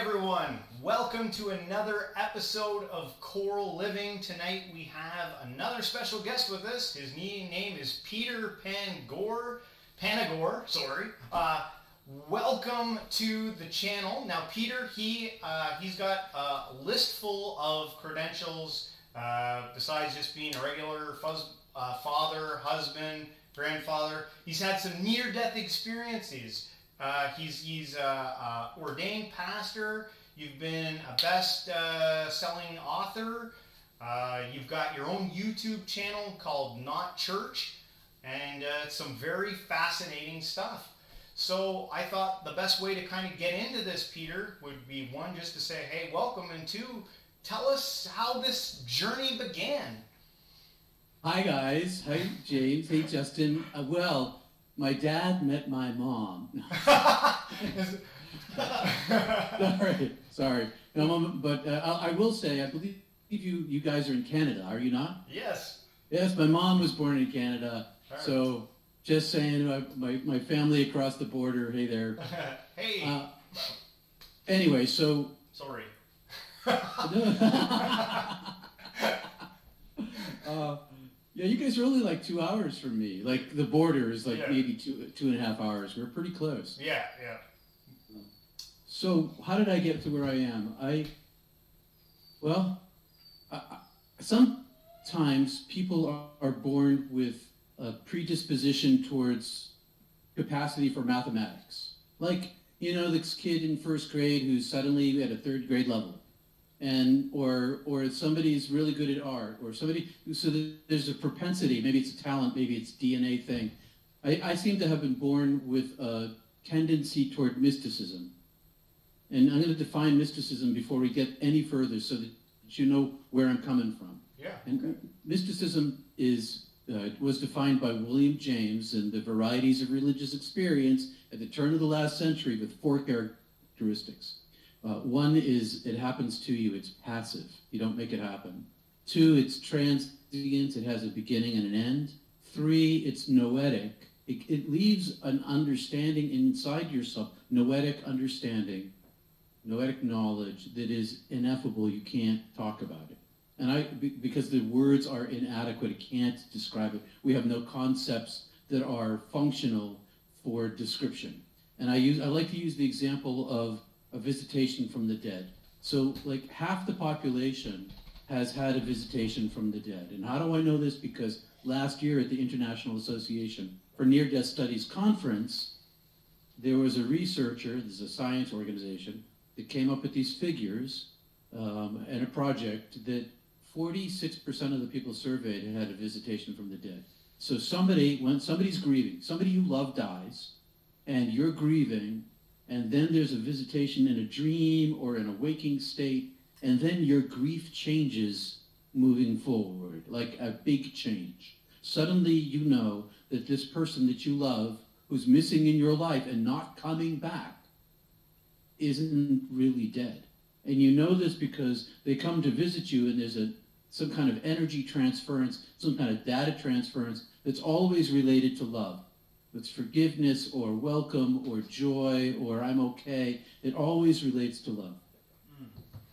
everyone. Welcome to another episode of Choral Living. Tonight we have another special guest with us. His name is Peter Panagore. Welcome to the channel. Now, Peter, he's got a list full of credentials. Besides just being a regular father, husband, grandfather, he's had some near-death experiences. He's ordained pastor. You've been a best-selling author. You've got your own YouTube channel called Not Church, and some very fascinating stuff. So I thought the best way to kind of get into this, Peter, would be one, just to say, hey, welcome, and two, tell us how this journey began. Hi, guys. Hi, James. Hey, Justin. My dad met my mom. Sorry. No, but I will say, I believe you guys are in Canada, are you not? Yes. Yes, my mom was born in Canada. Right. So just saying, my family across the border, hey there. Hey. Anyway, so... Sorry. Yeah, you guys are only like 2 hours from me. Like the border is like maybe two and a half hours. We're pretty close. Yeah. So how did I get to where I am? Sometimes people are born with a predisposition towards capacity for mathematics. Like, this kid in first grade who's suddenly at a third grade level. Or somebody's really good at art, or there's a propensity, maybe it's a talent, maybe it's DNA thing. I seem to have been born with a tendency toward mysticism. And I'm going to define mysticism before we get any further so that you know where I'm coming from. Yeah. And mysticism was defined by William James in the Varieties of Religious Experience at the turn of the last century with 4 characteristics. One is it happens to you, it's passive, you don't make it happen. 2, it's transient, it has a beginning and an end. 3, it's noetic, it leaves an understanding inside yourself, noetic understanding, noetic knowledge that is ineffable, you can't talk about it. And because the words are inadequate, it can't describe it. We have no concepts that are functional for description. And I like to use the example of a visitation from the dead. So like half the population has had a visitation from the dead. And how do I know this? Because last year at the International Association for Near-Death Studies conference, there was a researcher, this is a science organization, that came up with these figures and a project that 46% of the people surveyed had a visitation from the dead. So when somebody's grieving, somebody you love dies, and you're grieving, and then there's a visitation in a dream or in a waking state, and then your grief changes moving forward, like a big change. Suddenly you know that this person that you love, who's missing in your life and not coming back, isn't really dead. And you know this because they come to visit you, and there's some kind of energy transference, some kind of data transference that's always related to love. It's forgiveness or welcome or joy or I'm okay. It always relates to love.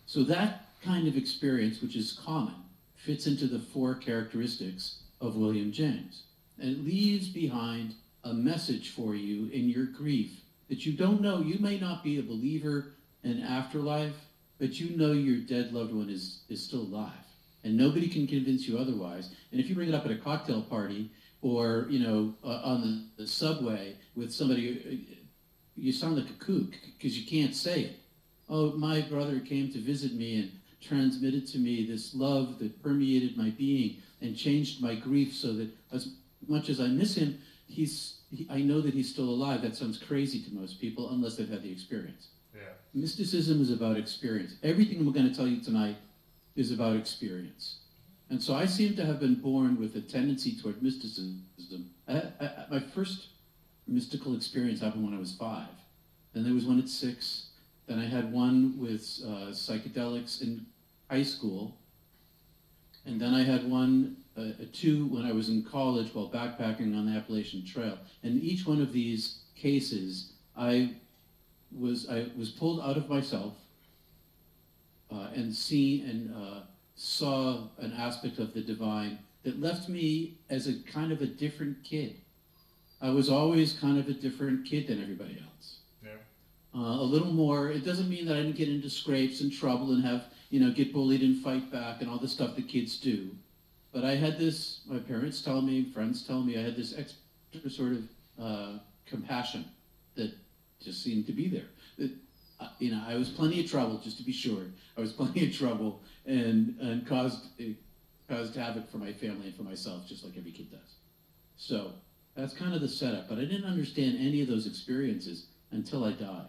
So that kind of experience, which is common, fits into the 4 characteristics of William James. And it leaves behind a message for you in your grief that you don't know. You may not be a believer in afterlife, but you know your dead loved one is still alive. And nobody can convince you otherwise. And if you bring it up at a cocktail party, or on the subway with somebody, you sound like a kook because you can't say it. Oh, my brother came to visit me and transmitted to me this love that permeated my being and changed my grief so that as much as I miss him, I know that he's still alive. That sounds crazy to most people unless they've had the experience. Yeah. Mysticism is about experience. Everything we're going to tell you tonight is about experience. And so I seem to have been born with a tendency toward mysticism. My first mystical experience happened when I was 5. Then there was one at 6. Then I had one with psychedelics in high school. And then I had a 2 when I was in college while backpacking on the Appalachian Trail. And each one of these cases, I was pulled out of myself and saw an aspect of the divine that left me as a kind of a different kid. I was always kind of a different kid than everybody else. Yeah. A little more. It doesn't mean that I didn't get into scrapes and trouble and have, get bullied and fight back and all the stuff that kids do. But I had this, my parents tell me, friends tell me, I had this extra sort of compassion that just seemed to be there. That, I was plenty of trouble, just to be sure. I was plenty of trouble and caused havoc for my family and for myself, just like every kid does. So that's kind of the setup. But I didn't understand any of those experiences until I died.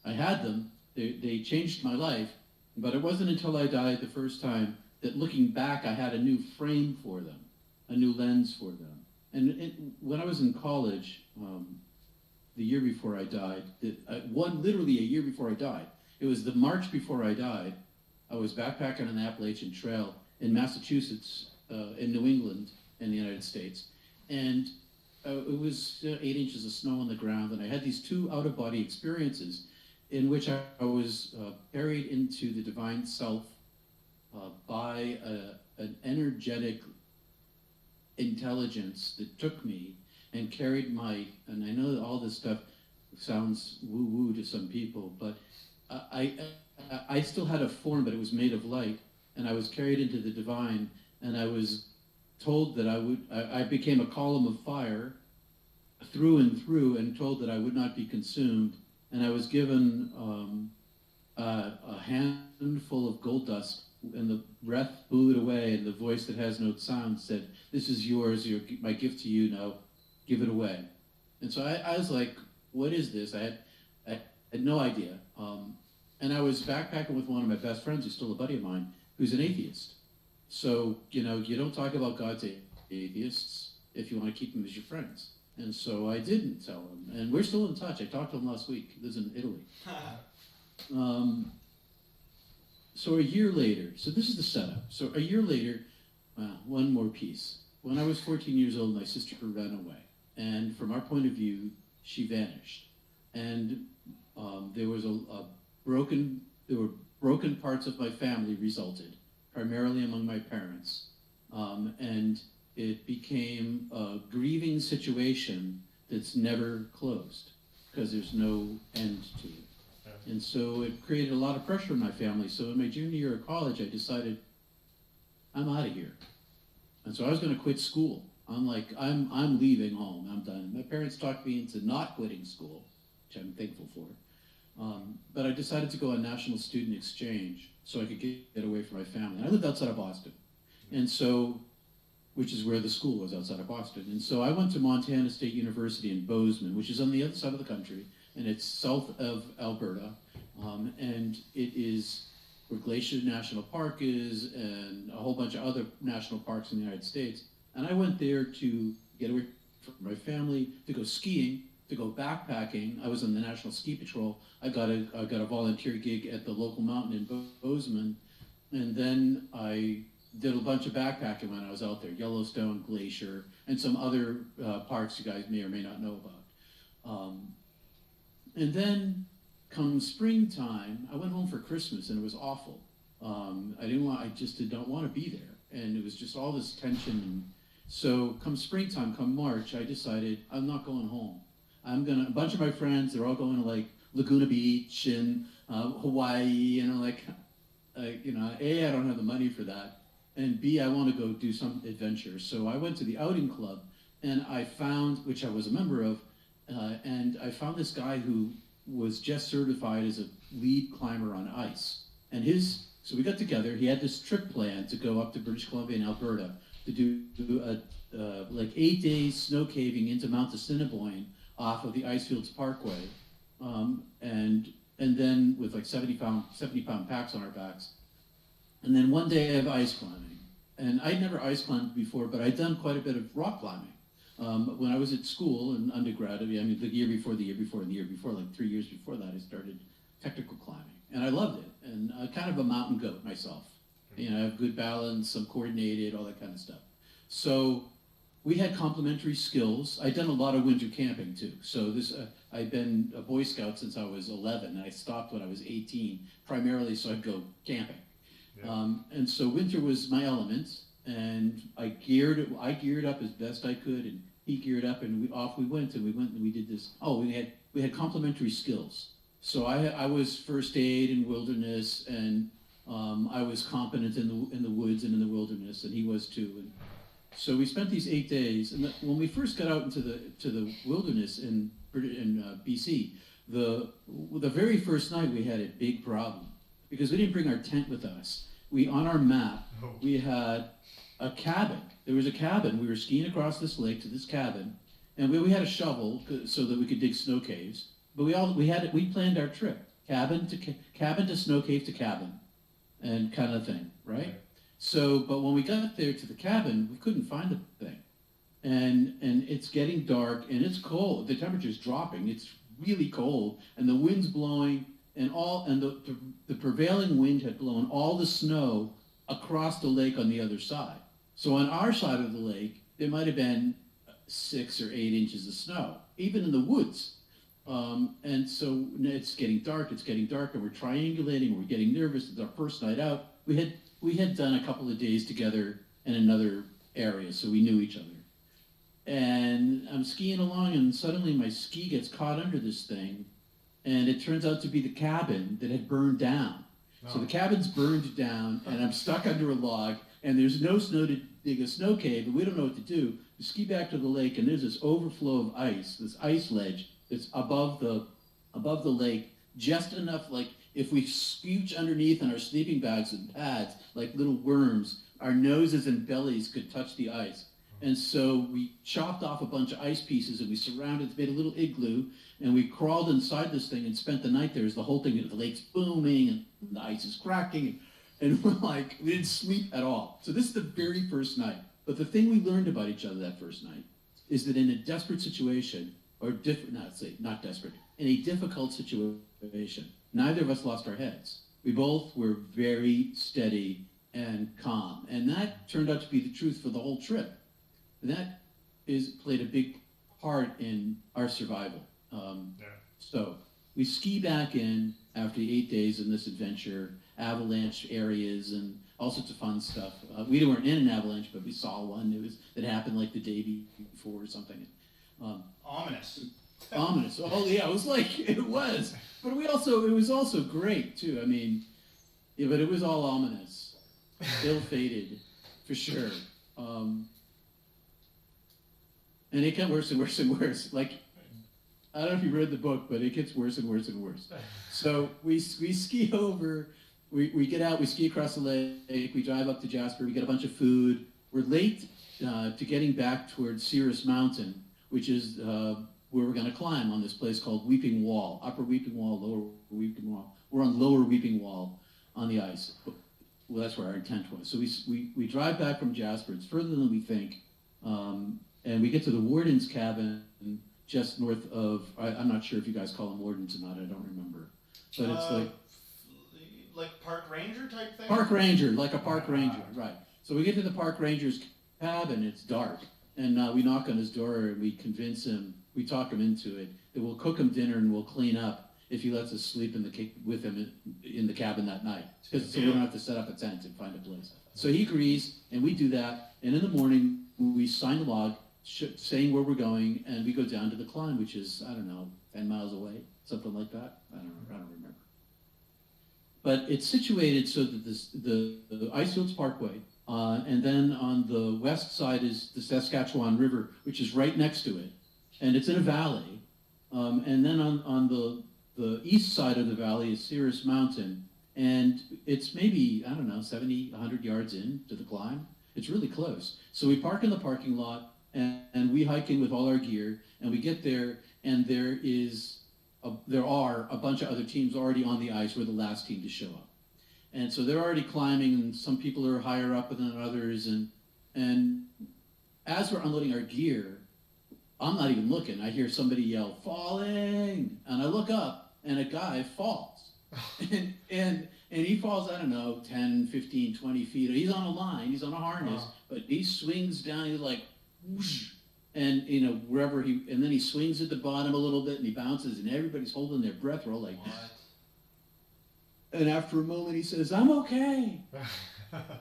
I had them. They changed my life. But it wasn't until I died the first time that looking back, I had a new frame for them, a new lens for them. And when I was in college, the year before I died, literally a year before I died, it was the March before I died, I was backpacking on the Appalachian Trail in Massachusetts, in New England, in the United States. And it was 8 inches of snow on the ground, and I had these two out-of-body experiences in which I was carried into the divine self by an energetic intelligence that took me and carried and I know that all this stuff sounds woo-woo to some people, but I still had a form, but it was made of light, and I was carried into the divine, and I was told that I became a column of fire through and through, and told that I would not be consumed, and I was given a handful of gold dust, and the breath blew it away, and the voice that has no sound said, "This is yours, my gift to you, now give it away." And so I was like, what is this? I had no idea. And I was backpacking with one of my best friends, who's still a buddy of mine, who's an atheist. So, you don't talk about God to atheists if you want to keep them as your friends. And so I didn't tell him. And we're still in touch. I talked to him last week. He lives in Italy. So a year later, so this is the setup. So a year later, one more piece. When I was 14 years old, my sister ran away. And from our point of view, she vanished. And there were broken parts of my family resulted, primarily among my parents. And it became a grieving situation that's never closed because there's no end to it. And so it created a lot of pressure in my family. So in my junior year of college, I decided, I'm out of here. And so I was going to quit school. I'm like, I'm leaving home. I'm done. My parents talked me into not quitting school, which I'm thankful for. But I decided to go on national student exchange so I could get away from my family. And I lived outside of Boston. And so, which is where the school was, outside of Boston. And so I went to Montana State University in Bozeman, which is on the other side of the country, and it's south of Alberta. And it is where Glacier National Park is and a whole bunch of other national parks in the United States. And I went there to get away from my family, to go skiing, to go backpacking. I was on the National Ski Patrol. I got a volunteer gig at the local mountain in Bozeman. And then I did a bunch of backpacking when I was out there, Yellowstone, Glacier, and some other parks you guys may or may not know about. And then come springtime, I went home for Christmas and it was awful. I just did not want to be there. And it was just all this tension. And so come springtime, come March, I decided I'm not going home. A bunch of my friends, they're all going to like Laguna Beach and Hawaii, and I'm like, A, I don't have the money for that, and B, I want to go do some adventure. So I went to the outing club, and I found, which I was a member of, and I found this guy who was just certified as a lead climber on ice. And so we got together, he had this trip planned to go up to British Columbia and Alberta to do like 8 days snow caving into Mount Assiniboine off of the Icefields Parkway. And then with like 70 pound packs on our backs. And then one day of ice climbing. And I'd never ice climbed before, but I'd done quite a bit of rock climbing. When I was at school in undergrad, the year before, like 3 years before that, I started technical climbing. And I loved it. And kind of a mountain goat myself. I have good balance, I'm coordinated, all that kind of stuff. So we had complementary skills. I'd done a lot of winter camping too. So I'd been a Boy Scout since I was 11, and I stopped when I was 18, primarily so I'd go camping. Yeah. And so winter was my element, and I geared up as best I could, and he geared up, and off we went, and we did this. Oh, we had complementary skills. So I was first aid in wilderness, and I was competent in the woods and in the wilderness, and he was too. And so we spent these 8 days, and when we first got out into the wilderness in BC, the very first night we had a big problem because we didn't bring our tent with us. On our map we had a cabin. There was a cabin. We were skiing across this lake to this cabin, and we had a shovel so that we could dig snow caves. But we planned our trip: cabin to snow cave to cabin, and kind of thing, right? So, but when we got there to the cabin, we couldn't find the thing, and it's getting dark and it's cold. The temperature's dropping. It's really cold, and the wind's blowing, and the prevailing wind had blown all the snow across the lake on the other side. So on our side of the lake, there might have been 6 or 8 inches of snow, even in the woods. And so it's getting dark, and we're triangulating, we're getting nervous. It's our first night out. We had done a couple of days together in another area, so we knew each other. And I'm skiing along, and suddenly my ski gets caught under this thing, and it turns out to be the cabin that had burned down. Oh. So the cabin's burned down, and I'm stuck under a log, and there's no snow to dig a snow cave, and we don't know what to do. We ski back to the lake, and there's this overflow of ice, this ice ledge that's above the lake, just enough, like if we scooch underneath in our sleeping bags and pads, like little worms, our noses and bellies could touch the ice. And so we chopped off a bunch of ice pieces, and we made a little igloo, and we crawled inside this thing and spent the night there as the whole thing, the lake's booming, and the ice is cracking, and we didn't sleep at all. So this is the very first night. But the thing we learned about each other that first night is that in a desperate situation, not desperate, in a difficult situation, neither of us lost our heads. We both were very steady and calm. And that turned out to be the truth for the whole trip. And that played a big part in our survival. So we ski back in after 8 days in this adventure, avalanche areas and all sorts of fun stuff. We weren't in an avalanche, but we saw one. That happened like the day before or something. Ominous. Ominous. Oh yeah, it was. But it was also great too. I mean, yeah, but it was all ominous, ill-fated, for sure. And it got worse and worse and worse. Like, I don't know if you read the book, but it gets worse and worse and worse. So we ski over, we get out, we ski across the lake, we drive up to Jasper, we get a bunch of food. We're late to getting back towards Cirrus Mountain, which is where we're going to climb on this place called Weeping Wall, Upper Weeping Wall, Lower Weeping Wall. We're on Lower Weeping Wall on the ice. Well, that's where our intent was. So we drive back from Jasper. It's further than we think. And we get to the warden's cabin just north of, I'm not sure if you guys call them wardens or not, I don't remember. But it's like park ranger type thing? Park ranger, like a park ranger, right. So we get to the park ranger's cabin, it's dark. And we knock on his door and we convince him, we talk him into it, that we'll cook him dinner and we'll clean up if he lets us sleep with him in the cabin that night. So we don't have to set up a tent and find a place. So he agrees, and we do that. And in the morning, we sign the log saying where we're going, and we go down to the climb, which is, 10 miles away, something like that. I don't remember. But it's situated so that the Icefields Parkway, and then on the west side is the Saskatchewan River, which is right next to it. And it's in a valley. And then on the east side of the valley is Cirrus Mountain. And it's maybe, 70, 100 yards in to the climb. It's really close. So we park in the parking lot, and we hike in with all our gear, and we get there, and there are a bunch of other teams already on the ice. We're the last team to show up. And so they're already climbing, and some people are higher up than others. And as we're unloading our gear, I'm not even looking. I hear somebody yell, "Falling!" And I look up, and a guy falls. and he falls, 10, 15, 20 feet. He's on a line, he's on a harness, but he swings down, he's like, whoosh, And, wherever and then he swings at the bottom a little bit and he bounces and everybody's holding their breath. We're all like, What? And after a moment he says, I'm okay.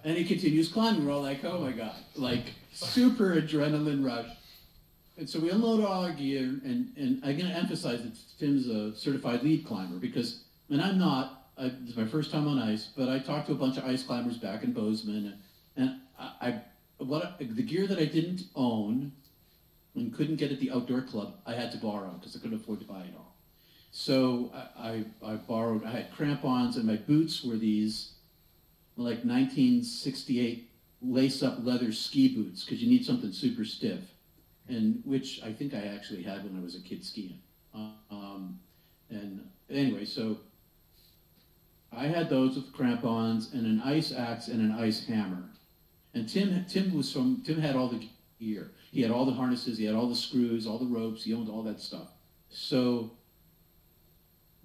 And he continues climbing. We're all like, oh my God, like super adrenaline rush. And so we unload all our gear, and I'm going to emphasize that Tim's a certified lead climber because, and I'm not, it's my first time on ice, but I talked to a bunch of ice climbers back in Bozeman, and the gear that I didn't own and couldn't get at the outdoor club, I had to borrow because I couldn't afford to buy it all. So I borrowed, I had crampons, and my boots were these like 1968 lace-up leather ski boots because you need something super stiff. And which I think I actually had when I was a kid skiing. And anyway, so I had those with crampons and an ice axe and an ice hammer. And Tim had all the gear. He had all the harnesses, he had all the screws, all the ropes, he owned all that stuff. So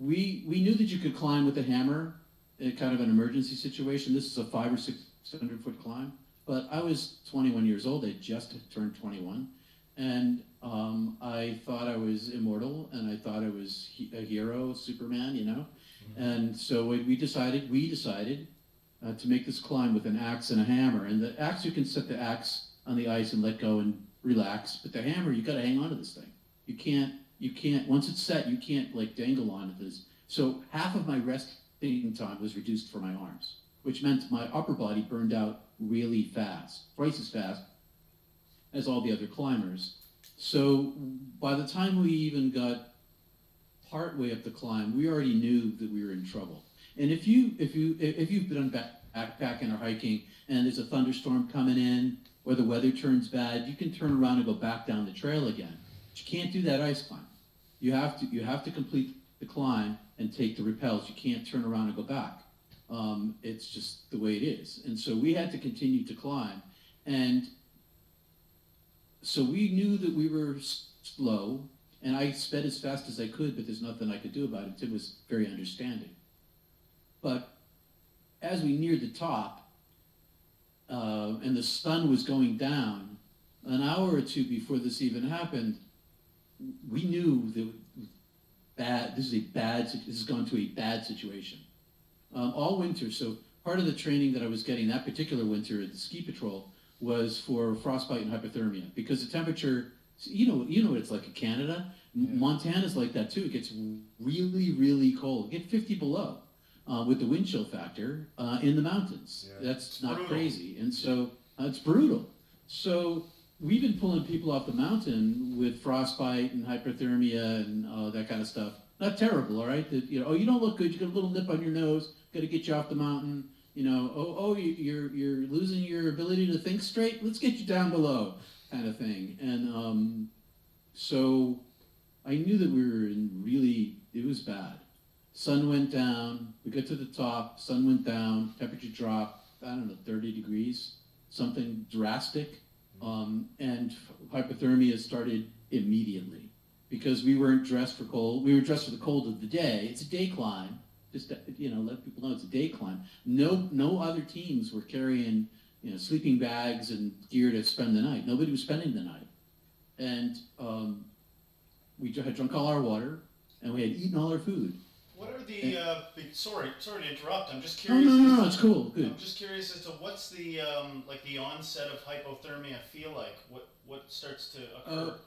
we knew that you could climb with a hammer in kind of an emergency situation. This is a 500 or 600 foot climb. But I was 21 years old, I just turned 21. And I thought I was immortal, and I thought I was a hero, Superman, Mm-hmm. And so we decided to make this climb with an axe and a hammer. And the axe, you can set the axe on the ice and let go and relax. But the hammer, you got to hang on to this thing. You can't. Once it's set, you can't like dangle on it. So half of my resting time was reduced for my arms, which meant my upper body burned out really fast, twice as fast as all the other climbers. So by the time we even got part way up the climb, we already knew that we were in trouble. And if you've been backpacking or hiking and there's a thunderstorm coming in or the weather turns bad, you can turn around and go back down the trail again. But you can't do that ice climb. You have to complete the climb and take the rappels. You can't turn around and go back. It's just the way it is. And so we had to continue to climb. And so we knew that we were slow, and I sped as fast as I could, but there's nothing I could do about it. Tim was very understanding. But as we neared the top, and the sun was going down, an hour or two before this even happened, we knew that this has gone to a bad situation. All winter, so part of the training that I was getting that particular winter at the ski patrol was for frostbite and hypothermia, because the temperature, you know what it's like in Canada. Yeah. Montana's like that too. It gets really, really cold. It gets 50 below with the wind chill factor in the mountains. Yeah. That's not brutal. Crazy. And so it's brutal. So we've been pulling people off the mountain with frostbite and hypothermia and that kind of stuff. Not terrible, all right? That, you don't look good. You got a little nip on your nose. Got to get you off the mountain. You're losing your ability to think straight. Let's get you down below, kind of thing. And so I knew that we were it was bad. Sun went down. We got to the top. Sun went down. Temperature dropped. 30 degrees, something drastic. And hypothermia started immediately because we weren't dressed for cold. We were dressed for the cold of the day. It's a day climb. Just let people know it's a day climb. No other teams were carrying sleeping bags and gear to spend the night. Nobody was spending the night, and we had drunk all our water, and we had eaten all our food. What are sorry to interrupt. I'm just curious. No, it's cool. Good. I'm just curious as to what's the the onset of hypothermia feel like. What starts to occur?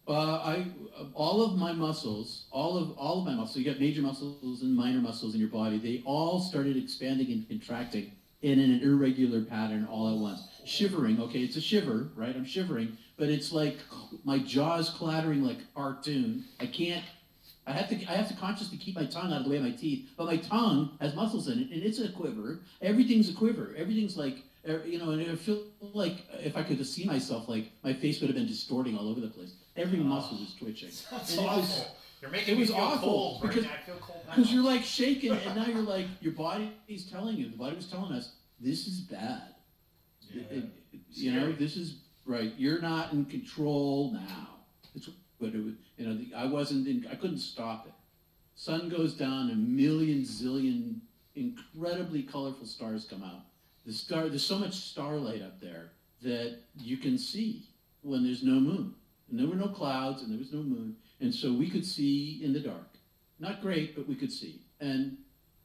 All of my muscles, you got major muscles and minor muscles in your body, they all started expanding and contracting in an irregular pattern all at once. Shivering, okay, it's a shiver, right? I'm shivering, but it's like my jaw's clattering like a cartoon. I have to consciously keep my tongue out of the way of my teeth, but my tongue has muscles in it, and it's a quiver. Everything's a quiver. Everything's like, and I feel like if I could just see myself, like my face would have been distorting all over the place. Every muscle was twitching. That's awful. You're making me feel cold right now. I feel cold now. Because you're like shaking, and now you're like, your body is telling you, the body was telling us, this is bad. Yeah. This is right. You're not in control now. It's what it was. I couldn't stop it. Sun goes down, a million zillion incredibly colorful stars come out. There's so much starlight up there that you can see when there's no moon. And there were no clouds and there was no moon. And so we could see in the dark. Not great, but we could see. And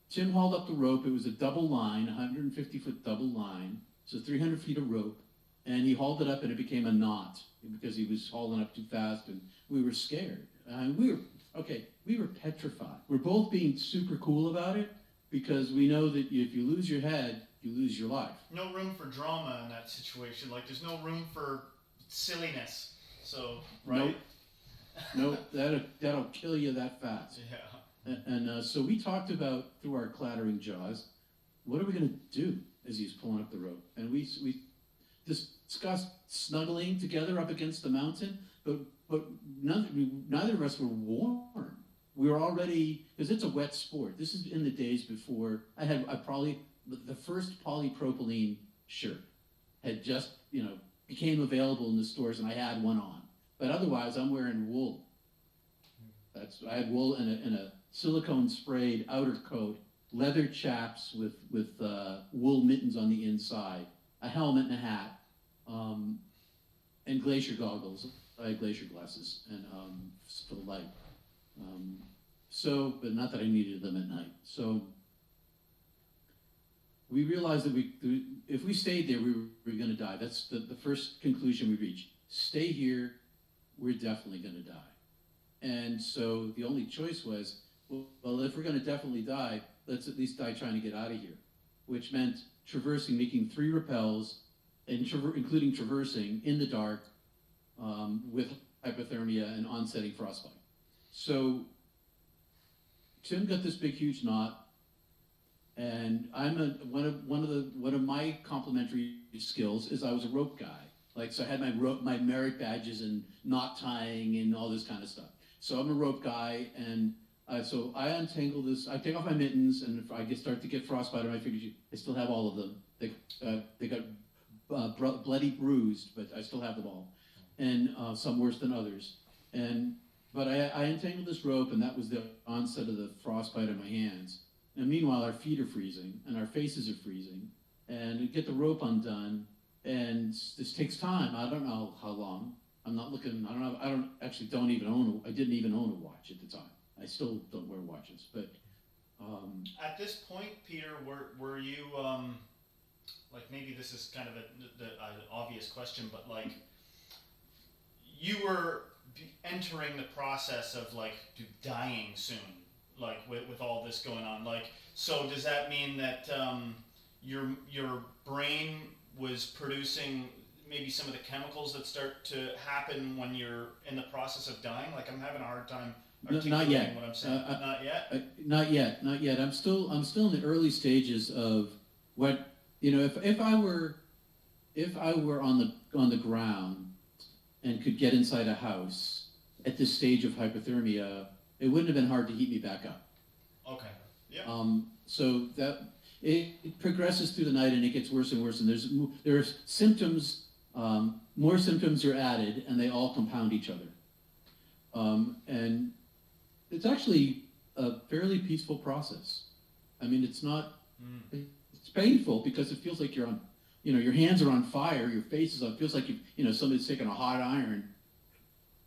Tim hauled up the rope. It was a double line, 150-foot double line. So 300 feet of rope. And he hauled it up and it became a knot because he was hauling up too fast and we were scared. We were petrified. We're both being super cool about it because we know that if you lose your head, you lose your life. No room for drama in that situation. Like, there's no room for silliness. So, right? Nope, that'll kill you that fast. Yeah. And so we talked about, through our clattering jaws, what are we going to do as he's pulling up the rope? And we discussed snuggling together up against the mountain, but neither of us were warm. We were already, because it's a wet sport. This is in the days before the first polypropylene shirt had just, became available in the stores, and I had one on. But otherwise, I'm wearing wool. I had wool and a silicone sprayed outer coat, leather chaps with wool mittens on the inside, a helmet and a hat, and glacier goggles. I had glacier glasses and for the light. But not that I needed them at night. So we realized that if we stayed there, we were going to die. That's the first conclusion we reached. Stay here, we're definitely going to die. And so the only choice was, well, if we're going to definitely die, let's at least die trying to get out of here, which meant making 3 rappels, including traversing in the dark with hypothermia and onsetting frostbite. So Tim got this big, huge knot, and one of my complementary skills is I was a rope guy. So I had my merit badges and knot tying and all this kind of stuff. So I'm a rope guy, and so I untangle this. I take off my mittens, and if I start to get frostbite on my fingers, I still have all of them. They got bloody bruised, but I still have them all, and some worse than others. But I untangled this rope, and that was the onset of the frostbite on my hands. And meanwhile, our feet are freezing, and our faces are freezing, and we get the rope undone, and this takes time. I don't know how long. I'm not looking. I didn't even own a watch at the time. I still don't wear watches, but. At this point, Peter, were you maybe this is kind of an obvious question, but you were entering the process of dying soon, with all this going on. So does that mean that your brain was producing maybe some of the chemicals that start to happen when you're in the process of dying? I'm having a hard time articulating not yet. What I'm saying. Not yet? Not yet. I'm still in the early stages of what, if I were on the ground and could get inside a house at this stage of hypothermia, it wouldn't have been hard to heat me back up. Okay. Yeah. So that it progresses through the night and it gets worse and worse, and there's symptoms. More symptoms are added, and they all compound each other. And it's actually a fairly peaceful process. I mean, it's not. It's painful because it feels like you're on. Your hands are on fire. Your face is on. It feels like somebody's taking a hot iron,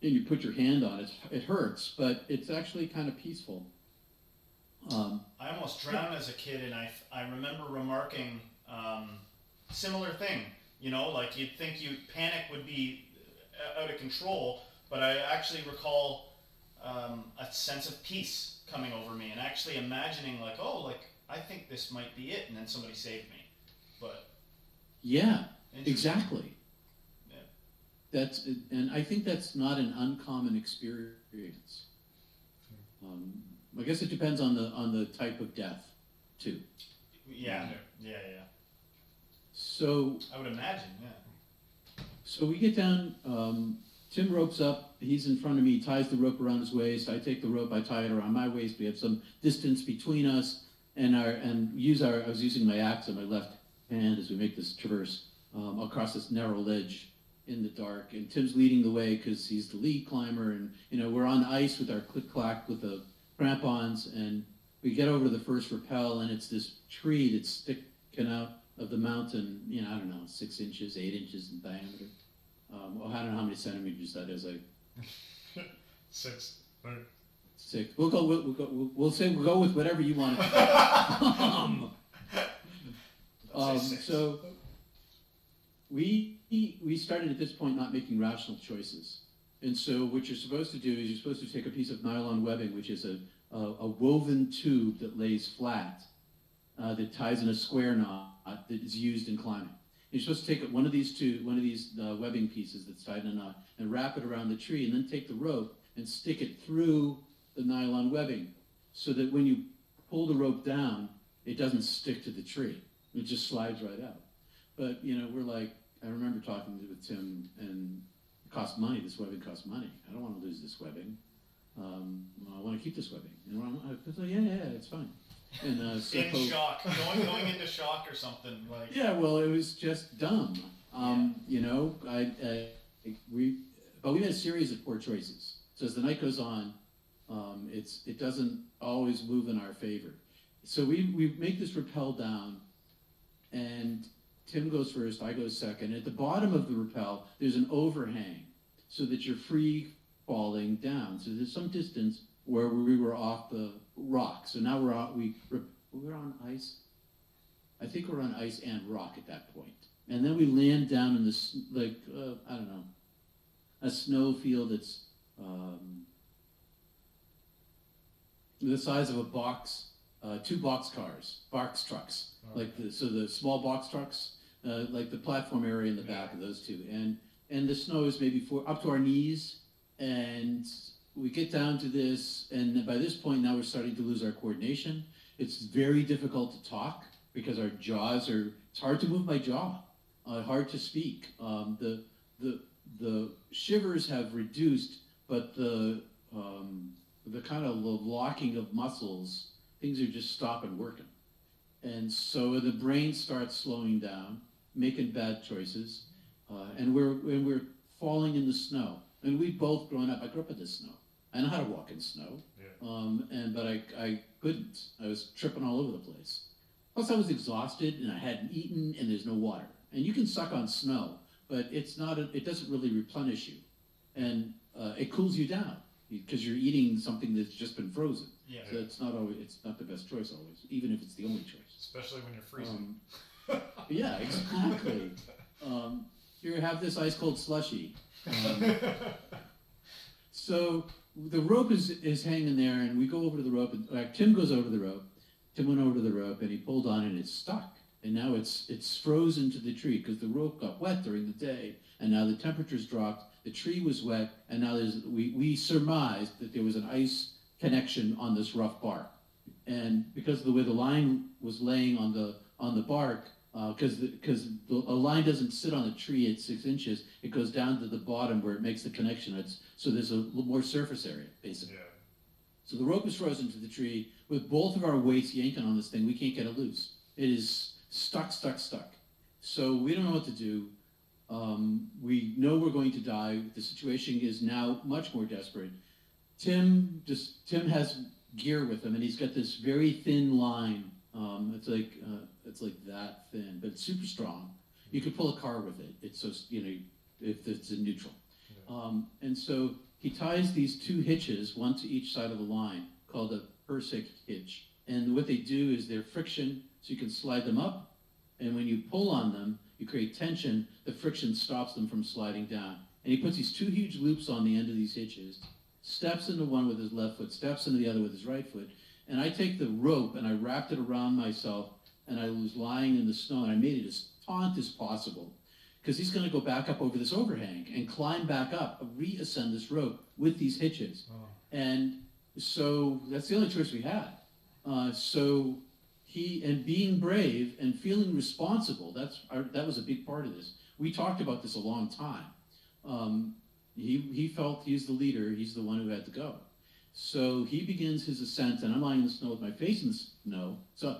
and you put your hand on it. It hurts, but it's actually kind of peaceful. I almost drowned as a kid, and I remember remarking similar thing. You'd think panic would be out of control, but I actually recall a sense of peace coming over me, and actually imagining I think this might be it, and then somebody saved me. But yeah, exactly. Yeah. And I think that's not an uncommon experience. I guess it depends on the type of death, too. Yeah. So I would imagine, yeah. So we get down. Tim ropes up. He's in front of me. Ties the rope around his waist. I take the rope. I tie it around my waist. We have some distance between us, I was using my axe on my left hand as we make this traverse across this narrow ledge in the dark. And Tim's leading the way because he's the lead climber, and we're on ice with our click-clack with the crampons, and we get over to the first rappel, and it's this tree that's sticking out of the mountain, I don't know, 6 inches, 8 inches in diameter. Well, I don't know how many centimeters that is. 6. 6. We'll go with whatever you want. So we started at this point not making rational choices. And so what you're supposed to do is you're supposed to take a piece of nylon webbing, which is a woven tube that lays flat, that ties in a square knot that is used in climbing. You're supposed to take one of these webbing pieces that's tied in a knot and wrap it around the tree, and then take the rope and stick it through the nylon webbing, so that when you pull the rope down, it doesn't stick to the tree. It just slides right out. But we're like, I remember talking with Tim, and it costs money. This webbing costs money. I don't want to lose this webbing. I want to keep this webbing. And I was like, yeah, it's fine. And in shock, going into shock or something like. Yeah, well, it was just dumb. But we made a series of poor choices. So as the night goes on, it doesn't always move in our favor. So we make this rappel down, and Tim goes first, I go second. At the bottom of the rappel, there's an overhang, so that you're free falling down. So there's some distance where we were off the rock. So now we're on ice. I think we're on ice and rock at that point. And then we land down in this, I don't know, a snow field that's the size of a box, 2 box trucks, the small box trucks, like the platform area in the back of those 2. And the snow is maybe up to our knees, and we get down to this, and by this point now we're starting to lose our coordination. It's very difficult to talk because our jaws it's hard to move my jaw, hard to speak. The shivers have reduced, but the kind of locking of muscles, things are just stopping working. And so the brain starts slowing down, making bad choices, and we're falling in the snow. And we've both grown up. I grew up in the snow. I know how to walk in snow, but I couldn't. I was tripping all over the place. Plus, I was exhausted, and I hadn't eaten, and there's no water. And you can suck on snow, but it doesn't really replenish you, and it cools you down because you're eating something that's just been frozen. Yeah. So it's not the best choice always, even if it's the only choice. Especially when you're freezing. Yeah, exactly. You have this ice cold slushy. So the rope is hanging there, and we go over to the rope, and Tim goes over the rope. Tim went over to the rope, and he pulled on it, and it's stuck. And now it's frozen to the tree because the rope got wet during the day, and now the temperature's dropped. The tree was wet, and now we surmised that there was an ice connection on this rough bark. And because of the way the line was laying on the bark, because a line doesn't sit on the tree at 6 inches, it goes down to the bottom where it makes the connection. So there's a little more surface area, basically. Yeah. So the rope is frozen to the tree. With both of our weights yanking on this thing, we can't get it loose. It is stuck. So we don't know what to do. We know we're going to die. The situation is now much more desperate. Tim has gear with him, and he's got this very thin line. It's like that thin, but it's super strong. You could pull a car with it. It's so if it's in neutral. Yeah. And so he ties these 2 hitches, one to each side of the line, called a Persic hitch. And what they do is they're friction, so you can slide them up. And when you pull on them, you create tension. The friction stops them from sliding down. And he puts these 2 huge loops on the end of these hitches, steps into one with his left foot, steps into the other with his right foot. And I take the rope and I wrapped it around myself, and I was lying in the snow, and I made it as taut as possible, because he's going to go back up over this overhang and climb back up, reascend this rope with these hitches. Oh. And so that's the only choice we had. So being brave and feeling responsible, that was a big part of this. We talked about this a long time. He felt he's the leader, he's the one who had to go. So he begins his ascent, and I'm lying in the snow with my face in the snow. So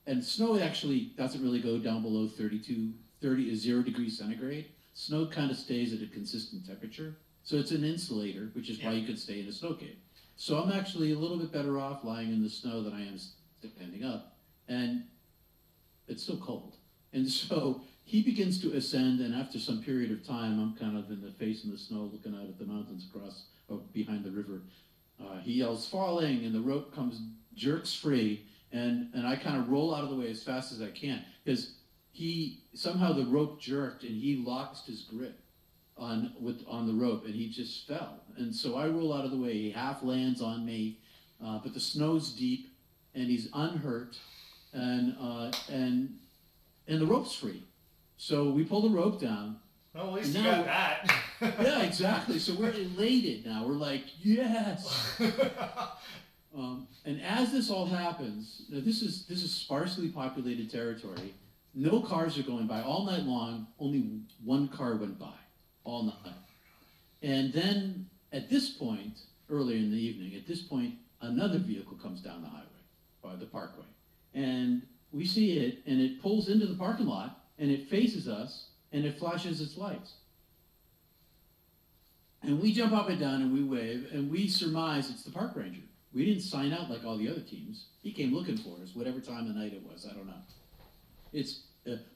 and snow actually doesn't really go down below 0 degrees centigrade. Snow kind of stays at a consistent temperature. So it's an insulator, which is why you could stay in a snow cave. So I'm actually a little bit better off lying in the snow than I am standing up. And it's still cold. And so he begins to ascend, and after some period of time, I'm kind of in the face in the snow looking out at the mountains across, or behind the river. He yells, falling, and the rope jerks free, and I kind of roll out of the way as fast as I can, because somehow the rope jerked, and he lost his grip on the rope, and he just fell. And so I roll out of the way. He half lands on me, but the snow's deep, and he's unhurt, and the rope's free. So we pull the rope down. Well, at least you got that. Yeah, exactly. So we're elated now. We're like, yes. And as this all happens, now this is sparsely populated territory. No cars are going by all night long. Only one car went by all night. And then at this point, earlier in the evening, another vehicle comes down the highway, or the parkway. And we see it, and it pulls into the parking lot, and it faces us, and it flashes its lights. And we jump up and down, and we wave, and we surmise it's the park ranger. We didn't sign out like all the other teams. He came looking for us, whatever time of night it was, I don't know.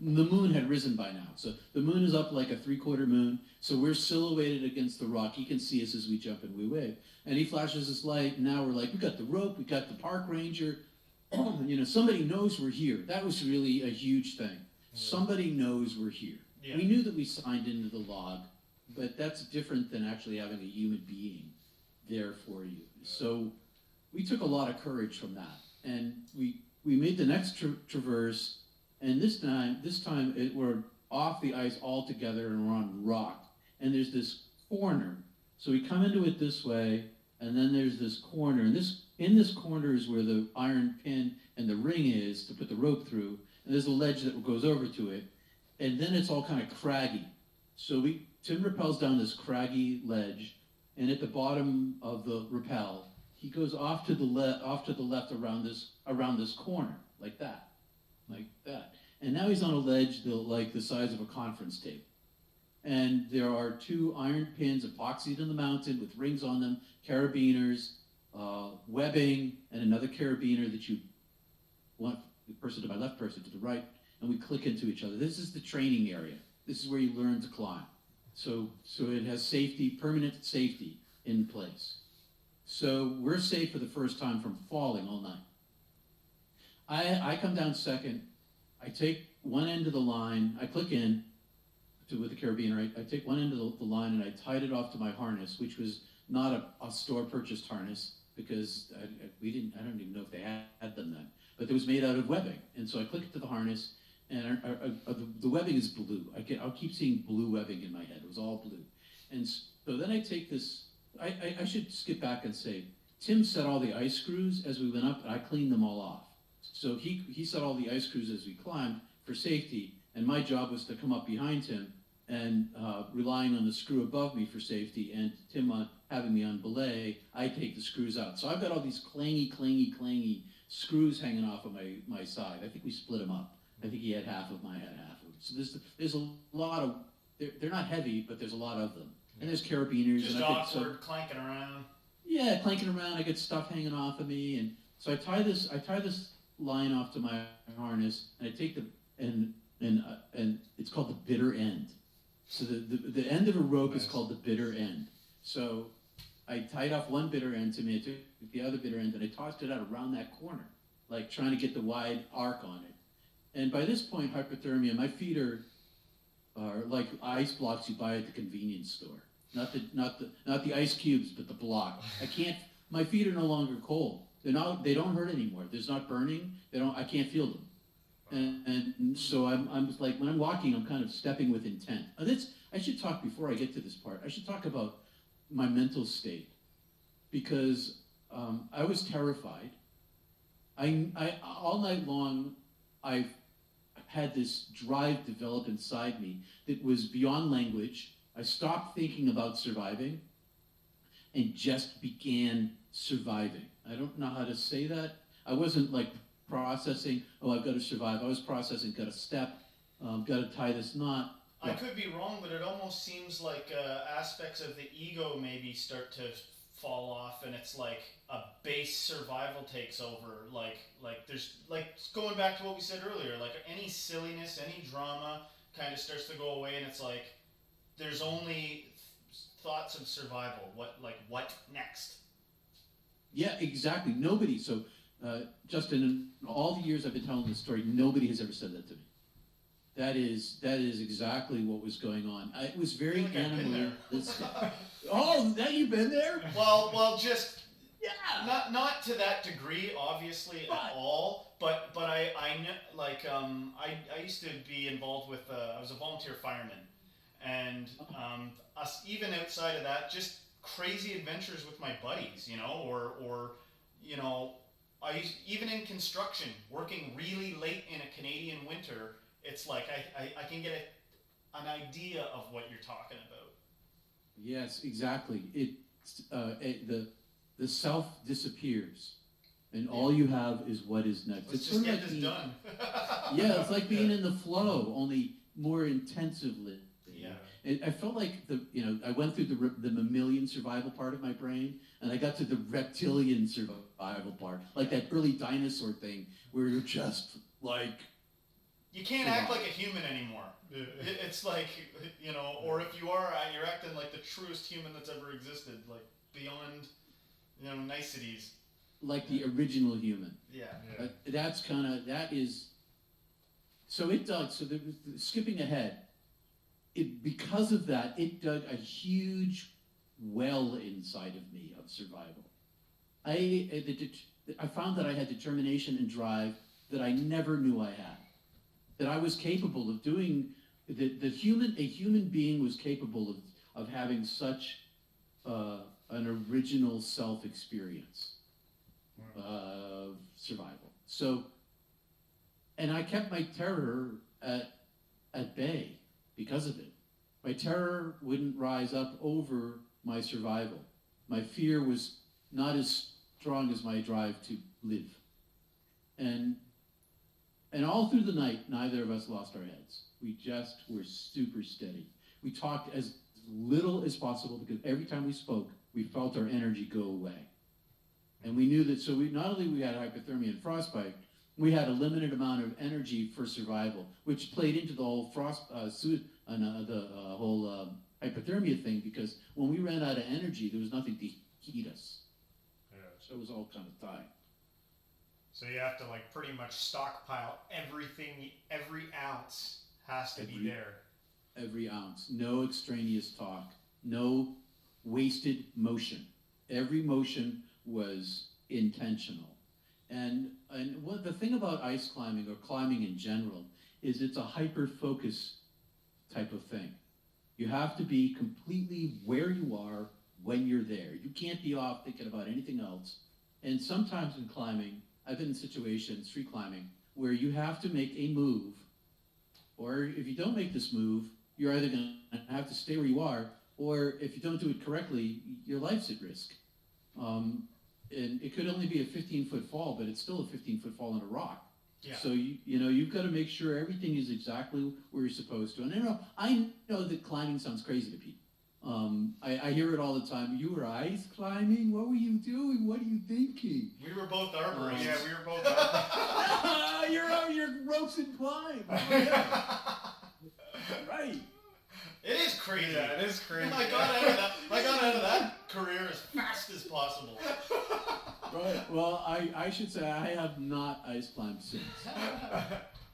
The moon had risen by now. So the moon is up like a 3/4 moon, so we're silhouetted against the rock. He can see us as we jump and we wave. And he flashes his light, and now we're like, we got the rope, we got the park ranger. Somebody knows we're here. That was really a huge thing. Somebody knows we're here. Yeah. We knew that we signed into the log, but that's different than actually having a human being there for you. So we took a lot of courage from that, and we made the next traverse, and this time we're off the ice altogether, and we're on rock, and there's this corner. So we come into it this way, and then there's this corner, and in this corner is where the iron pin and the ring is to put the rope through, and there's a ledge that goes over to it, and then it's all kind of craggy. So Tim rappels down this craggy ledge, and at the bottom of the rappel, he goes off to the left around this corner, like that. And now he's on a ledge like the size of a conference table. And there are 2 iron pins epoxied in the mountain with rings on them, carabiners, webbing, and another carabiner that you want the person to my left, person to the right, and we click into each other. This is the training area. This is where you learn to climb. So it has safety, permanent safety in place. So we're safe for the first time from falling all night. I come down second. I take one end of the line. I click in with the carabiner. I take one end of the line, and I tied it off to my harness, which was not a store-purchased harness, because I don't even know if they had them then. But it was made out of webbing. And so I click it to the harness, and the webbing is blue. I'll keep seeing blue webbing in my head. It was all blue. And so then I take this. I should skip back and say, Tim set all the ice screws as we went up, and I cleaned them all off. So he set all the ice screws as we climbed for safety, and my job was to come up behind him and relying on the screw above me for safety, and Tim having me on belay, I take the screws out. So I've got all these clangy screws hanging off of my side. I think we split them up. I think he had half of them, I had half of them. So there's a lot of, they're not heavy, but there's a lot of them. And there's carabiners. Just awkward, clanking around. Yeah, clanking around. I get stuff hanging off of me, and so I tie this line off to my harness, and I take and it's called the bitter end. So the end of a rope is called the bitter end. So I tied off one bitter end to me, I took the other bitter end, and I tossed it out around that corner, like trying to get the wide arc on it. And by this point, hypothermia, my feet are like ice blocks you buy at the convenience store. Not the ice cubes, but the block. My feet are no longer cold. They don't hurt anymore. There's not burning. I can't feel them. And so I'm like, when I'm walking, I'm kind of stepping with intent. I should talk, before I get to this part, I should talk about my mental state, because I was terrified. I all night long, I've had this drive develop inside me that was beyond language. I stopped thinking about surviving and just began surviving. I don't know how to say that. I wasn't like processing, I've got to survive. I was processing, got to step, got to tie this knot. I could be wrong, but it almost seems like aspects of the ego maybe start to fall off, and it's like a base survival takes over. Like there's, like, going back to what we said earlier, like any silliness, any drama, kind of starts to go away, and it's like there's only thoughts of survival. What next? Yeah, exactly. Nobody. So, Justin, in all the years I've been telling this story, nobody has ever said that to me. That is exactly what was going on. It was very animalistic. Oh, that you've been there? Well, just yeah. Not to that degree, obviously, at all. But I know, like I used to be involved with I was a volunteer fireman, and us even outside of that, just crazy adventures with my buddies, or even in construction, working really late in a Canadian winter. It's like I can get an idea of what you're talking about. Yes, exactly. The self disappears, and all you have is what is next. Let's just get this done. Yeah, it's like being in the flow, only more intensively. Yeah. I felt like I went through the mammalian survival part of my brain, and I got to the reptilian survival part, like that early dinosaur thing, where you're just like. You can't act like a human anymore. It's like, or if you are, you're acting like the truest human that's ever existed, like beyond, niceties. Like the original human. Yeah. That is. So it dug. So skipping ahead, because of that, it dug a huge well inside of me of survival. I found that I had determination and drive that I never knew I had. That I was capable of doing. A human being was capable of having such an original self experience of survival. So, and I kept my terror at bay because of it. My terror wouldn't rise up over my survival. My fear was not as strong as my drive to live. And all through the night, neither of us lost our heads. We just were super steady. We talked as little as possible because every time we spoke, we felt our energy go away. And we knew that, so not only we had hypothermia and frostbite, we had a limited amount of energy for survival, which played into the whole hypothermia thing, because when we ran out of energy, there was nothing to heat us. Yeah. So it was all kind of tied. So you have to pretty much stockpile everything, every ounce has to be there. Every ounce. No extraneous talk. No wasted motion. Every motion was intentional. And what the thing about ice climbing or climbing in general is it's a hyper-focus type of thing. You have to be completely where you are when you're there. You can't be off thinking about anything else. And sometimes in climbing, I've been in situations, tree climbing, where you have to make a move, or if you don't make this move, you're either going to have to stay where you are, or if you don't do it correctly, your life's at risk. And it could only be a 15-foot fall, but it's still a 15-foot fall in a rock. Yeah. So you've got to make sure everything is exactly where you're supposed to. And I know that climbing sounds crazy to people. I hear it all the time. You were ice climbing? What were you doing? What are you thinking? We were both arborists. Yeah, we were both arborists. You're on your ropes and climb. Oh, yeah. Right. It is crazy. Yeah, it is crazy. I got out of that career as fast as possible. Right. Well, I should say I have not ice climbed since.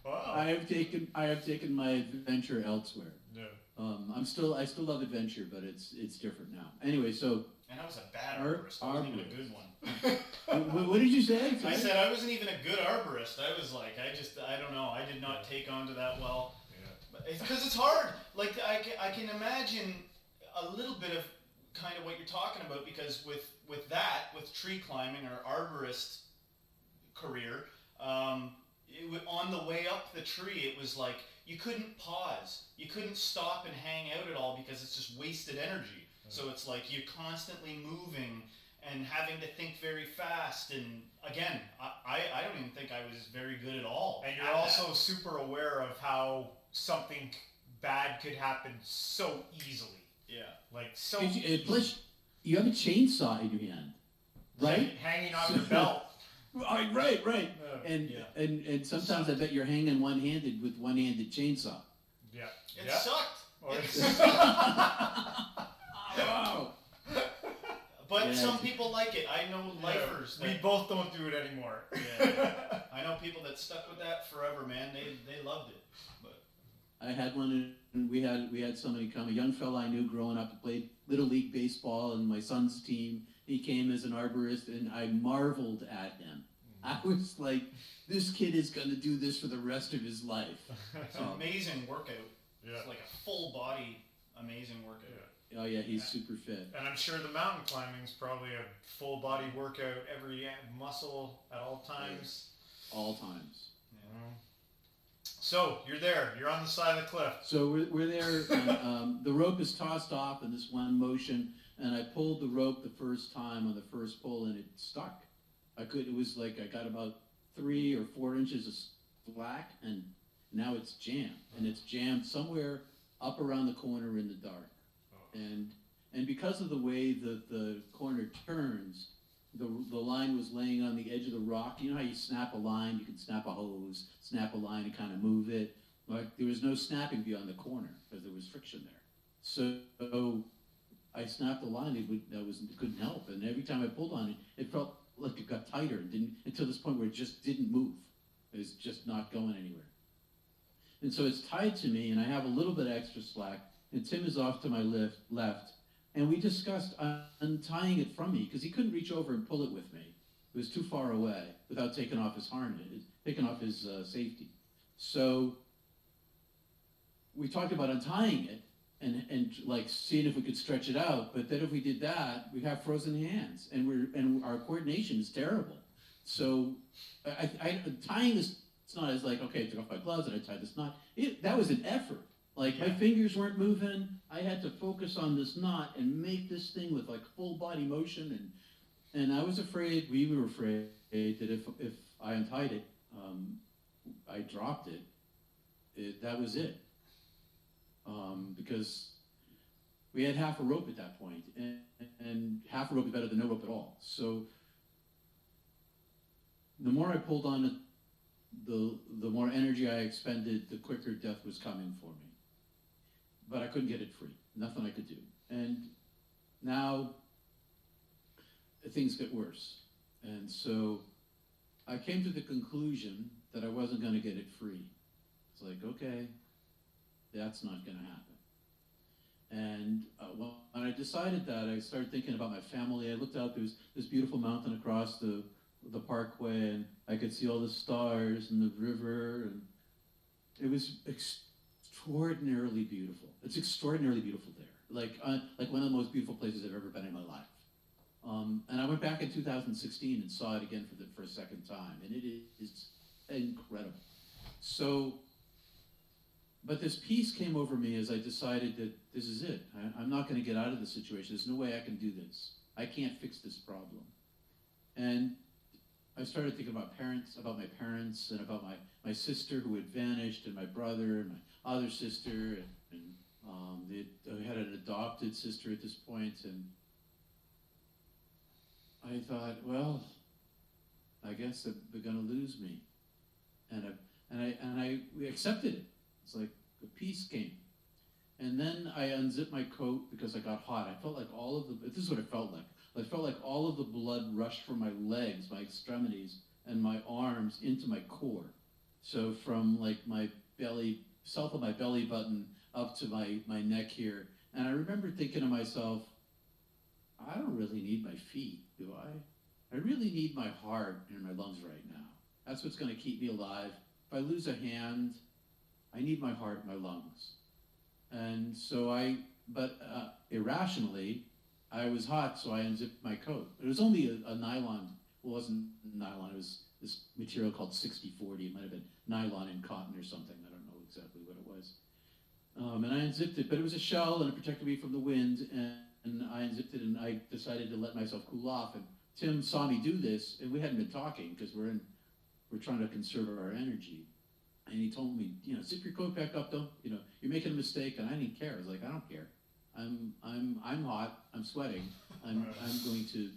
Wow. I have taken my adventure elsewhere. Yeah. I still love adventure, but it's different now. Anyway, so. And I was a bad arborist. I wasn't even a good one. What did you say? I said I wasn't even a good arborist. I was like, I don't know. I did not take on to that well. Yeah. Because it's hard. Like, I can imagine a little bit of kind of what you're talking about, because with tree climbing or arborist career, on the way up the tree, it was like you couldn't pause. You couldn't stop and hang out at all because it's just wasted energy. So it's like you're constantly moving and having to think very fast. And again, I don't even think I was very good at all. And you're also super aware of how something bad could happen so easily. Yeah. Like so. Plus, you have a chainsaw in your hand, right? Hanging off your belt. Right. And sometimes I bet you're hanging one-handed with one-handed chainsaw. Yeah. It sucked. Or It it's- sucked. Wow. But Yeah, some it's- people like it. I know lifers. we That, both don't do it anymore. yeah, I know people that stuck with that forever, man. They loved it. But I had one, and we had somebody come, a young fella I knew growing up, who played Little League Baseball in my son's team. He came as an arborist, and I marveled at him. I was like, this kid is going to do this for the rest of his life. it's an amazing workout. Yeah. It's like a full body, amazing workout. Oh yeah, he's super fit. And I'm sure the mountain climbing is probably a full body workout, every muscle at all times. All times. Yeah. So you're there. You're on the side of the cliff. So we're there, and the rope is tossed off in this one motion, and I pulled the rope the first time on the first pull, and it stuck. It was like I got about 3 or 4 inches of slack, and now it's jammed, and it's jammed somewhere up around the corner in the dark. And because of the way that the corner turns, the line was laying on the edge of the rock. You know how you snap a line? You can snap a hose, snap a line and kind of move it. Like there was no snapping beyond the corner because there was friction there. So I snapped the line. It couldn't help. And every time I pulled on it, it felt like it got tighter. It didn't until this point where it just didn't move. It was just not going anywhere. And so it's tied to me, and I have a little bit of extra slack. And Tim is off to my left, and we discussed untying it from me because he couldn't reach over and pull it with me. It was too far away without taking off his harness, taking off his safety. So we talked about untying it and like seeing if we could stretch it out. But then if we did that, we have frozen hands, and our coordination is terrible. So tying this, it's not as like, okay, I took off my gloves and I tied this knot. That was an effort. Like my fingers weren't moving. I had to focus on this knot and make this thing with like full body motion. And I was afraid, we were afraid that if I untied it, I dropped it, that was it. Because we had half a rope at that point, and half a rope is better than no rope at all. So the more I pulled on it, the more energy I expended, the quicker death was coming for me. But I couldn't get it free. Nothing I could do. And now things get worse. And so I came to the conclusion that I wasn't going to get it free. It's like, okay, that's not going to happen. And when I decided that, I started thinking about my family. I looked out, there was this beautiful mountain across the parkway, and I could see all the stars and the river, and it was extraordinarily beautiful. It's extraordinarily beautiful there. Like one of the most beautiful places I've ever been in my life. And I went back in 2016 and saw it again for a second time, and it is incredible. So, but this peace came over me as I decided that this is it. I'm not going to get out of this situation. There's no way I can do this. I can't fix this problem. And I started thinking about my parents, and about my sister who had vanished, and my brother, and my other sister, and I had an adopted sister at this point, and I thought, well, I guess they're going to lose me, and we accepted it. It's like the peace came, and then I unzipped my coat because I got hot. I felt like this is what it felt like. I felt like all of the blood rushed from my legs, my extremities, and my arms into my core. So from like my belly, south of my belly button up to my neck here. And I remember thinking to myself, I don't really need my feet, do I? I really need my heart and my lungs right now. That's what's going to keep me alive. If I lose a hand, I need my heart and my lungs. And so irrationally, I was hot, so I unzipped my coat. It was only a nylon. Well, it wasn't nylon. It was this material called 60/40. It might have been nylon and cotton or something. I don't know exactly what it was. And I unzipped it, but it was a shell, and it protected me from the wind. And I unzipped it, and I decided to let myself cool off. And Tim saw me do this, and we hadn't been talking because we're trying to conserve our energy. And he told me, zip your coat back up. Don't, you're making a mistake. And I didn't care. I was like, I don't care. I'm hot. I'm sweating. I'm going to.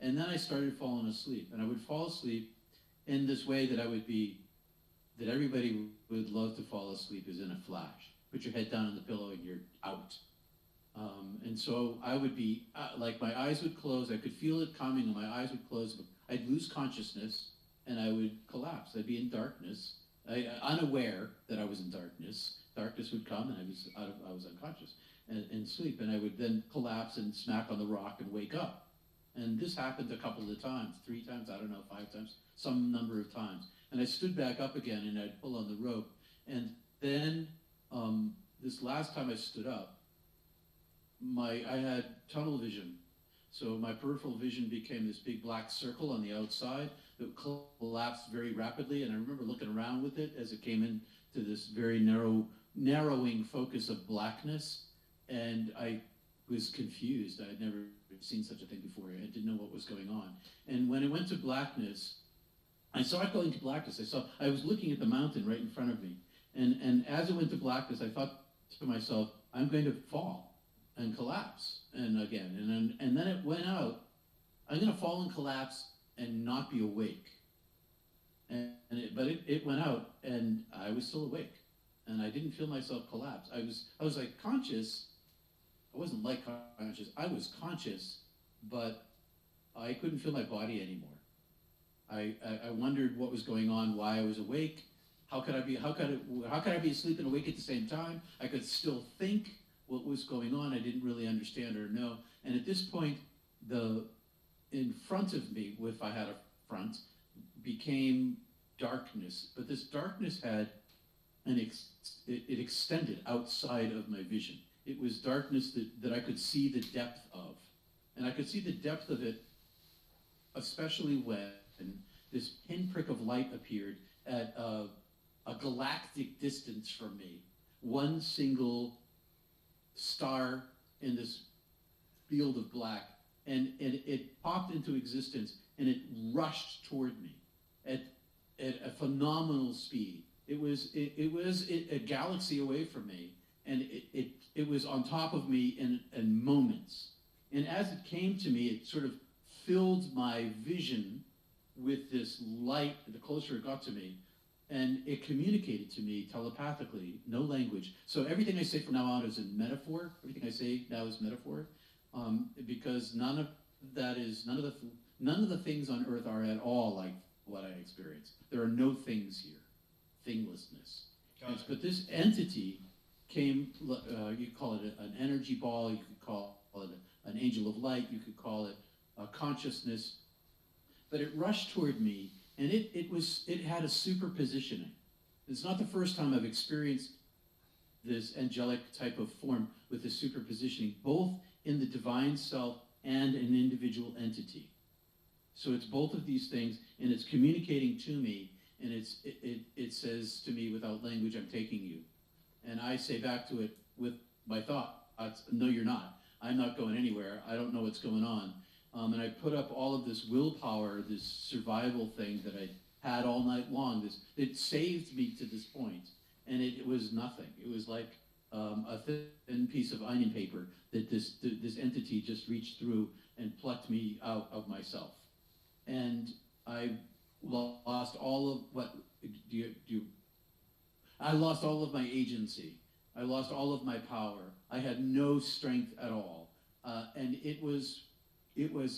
And then I started falling asleep, and I would fall asleep in this way that I would be that everybody would love to fall asleep is in a flash. Put your head down on the pillow and you're out. And so I would be, like my eyes would close, I could feel it coming and my eyes would close, but I'd lose consciousness and I would collapse. I'd be in darkness, unaware that I was in darkness. Darkness would come and I was unconscious and sleep, and I would then collapse and smack on the rock and wake up. And this happened a couple of times, 3 times, I don't know, 5 times, some number of times. And I stood back up again and I'd pull on the rope. And then this last time I stood up, I had tunnel vision. So my peripheral vision became this big black circle on the outside that collapsed very rapidly. And I remember looking around with it as it came into this very narrowing focus of blackness. And I was confused. I had never seen such a thing before. I didn't know what was going on. And when it went to blackness, I saw it going to blackness. I was looking at the mountain right in front of me. And as it went to blackness, I thought to myself, I'm going to fall and collapse. And again, and then it went out, I'm going to fall and collapse and not be awake. But it went out and I was still awake. And I didn't feel myself collapse. I was like conscious. I wasn't like conscious. I was conscious, but I couldn't feel my body anymore. I wondered what was going on, why I was awake. How could I be asleep and awake at the same time? I could still think what was going on. I didn't really understand or know. And at this point, in front of me, if I had a front, became darkness. But this darkness had it extended outside of my vision. It was darkness that I could see the depth of. And I could see the depth of it, especially when this pinprick of light appeared at a galactic distance from me. One single star in this field of black, and it popped into existence, and it rushed toward me at a phenomenal speed. It was a galaxy away from me, and it was on top of me in moments. And as it came to me, it sort of filled my vision with this light the closer it got to me. And it communicated to me telepathically, no language. So everything I say from now on is in metaphor. Everything I say now is metaphor, because none of the things on earth are at all like what I experienced. There are no things here, thinglessness. But this entity came. You could call it an energy ball. You could call it an angel of light. You could call it a consciousness. But it rushed toward me. And it had a superpositioning. It's not the first time I've experienced this angelic type of form with the superpositioning, both in the divine self and an individual entity. So it's both of these things, and it's communicating to me, and it says to me without language, I'm taking you. And I say back to it with my thought, no, you're not. I'm not going anywhere. I don't know what's going on. And I put up all of this willpower, this survival thing that I had all night long. It saved me to this point, and it was nothing. It was like a thin piece of onion paper that this entity just reached through and plucked me out of myself. And I lost all of I lost all of my agency. I lost all of my power. I had no strength at all, and it was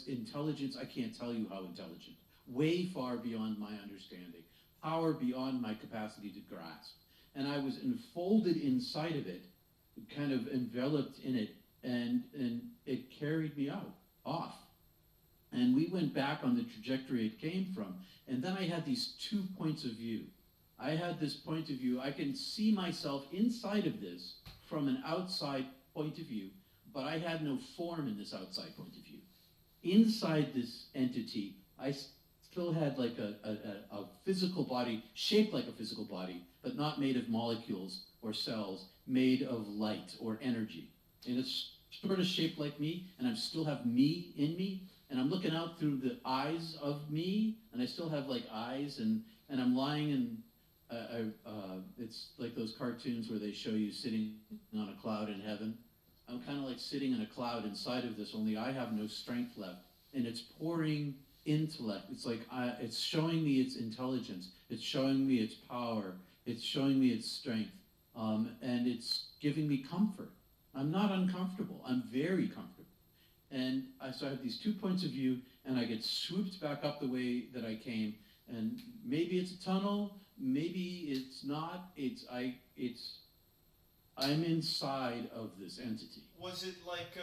intelligence. I can't tell you how intelligent. Way far beyond my understanding. Power beyond my capacity to grasp. And I was enfolded inside of it, kind of enveloped in it, and it carried me off. And we went back on the trajectory it came from. And then I had these 2 points of view. I had this point of view. I can see myself inside of this from an outside point of view, but I had no form in this outside point of view. Inside this entity, I still had like a physical body, shaped like a physical body, but not made of molecules or cells, made of light or energy. And it's sort of shaped like me, and I still have me in me, and I'm looking out through the eyes of me, and I still have like eyes, and I'm lying in, it's like those cartoons where they show you sitting on a cloud in heaven. I'm kind of like sitting in a cloud inside of this, only I have no strength left. And it's pouring intellect. It's like it's showing me its intelligence. It's showing me its power. It's showing me its strength, and it's giving me comfort. I'm not uncomfortable. I'm very comfortable. And so I have these 2 points of view, and I get swooped back up the way that I came. And maybe it's a tunnel, maybe it's not. I'm inside of this entity. Was it like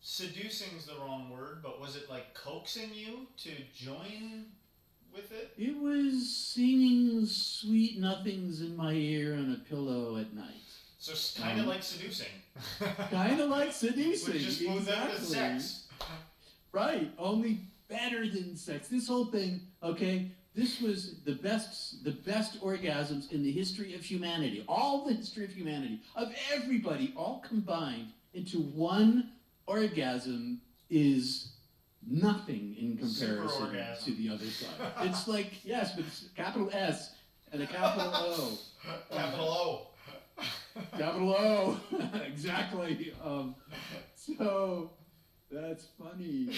seducing's the wrong word, but was it like coaxing you to join with it? It was singing sweet nothings in my ear on a pillow at night. So it's kind of like seducing. Kind of like seducing. Which just moves out to sex. Right, only better than sex. This whole thing, okay, this was the best orgasms in the history of humanity. All the history of humanity, of everybody, all combined into one orgasm is nothing in comparison to the other side. It's like, yes, but it's capital S and a capital O. Capital O. Capital O, exactly. So that's funny.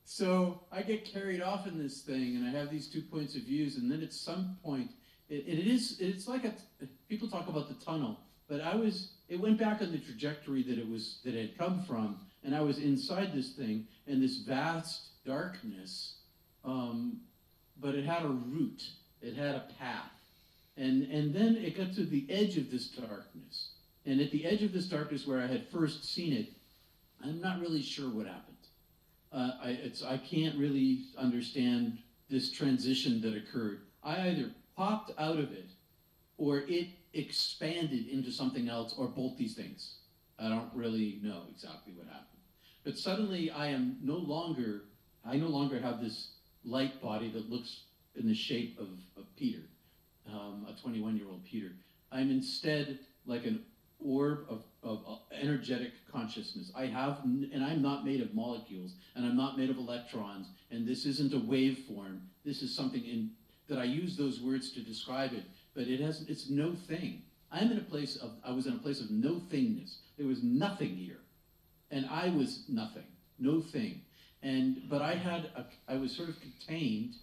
So I get carried off in this thing, and I have these 2 points of views, and then at some point, it's like people talk about the tunnel, but it went back on the trajectory that it had come from, and I was inside this thing, and this vast darkness, but it had a route. It had a path. And then it got to the edge of this darkness. And at the edge of this darkness where I had first seen it, I'm not really sure what happened. I can't really understand this transition that occurred. I either popped out of it, or it expanded into something else, or both these things. I don't really know exactly what happened. But suddenly I no longer have this light body that looks in the shape of Peter, a 21-year-old Peter. I'm instead like an orb of energetic consciousness. And I'm not made of molecules, and I'm not made of electrons, and this isn't a waveform. This is something that I use those words to describe it, but it's no thing. I was in a place of no thingness. There was nothing here, and I was nothing, no thing. But I was sort of contained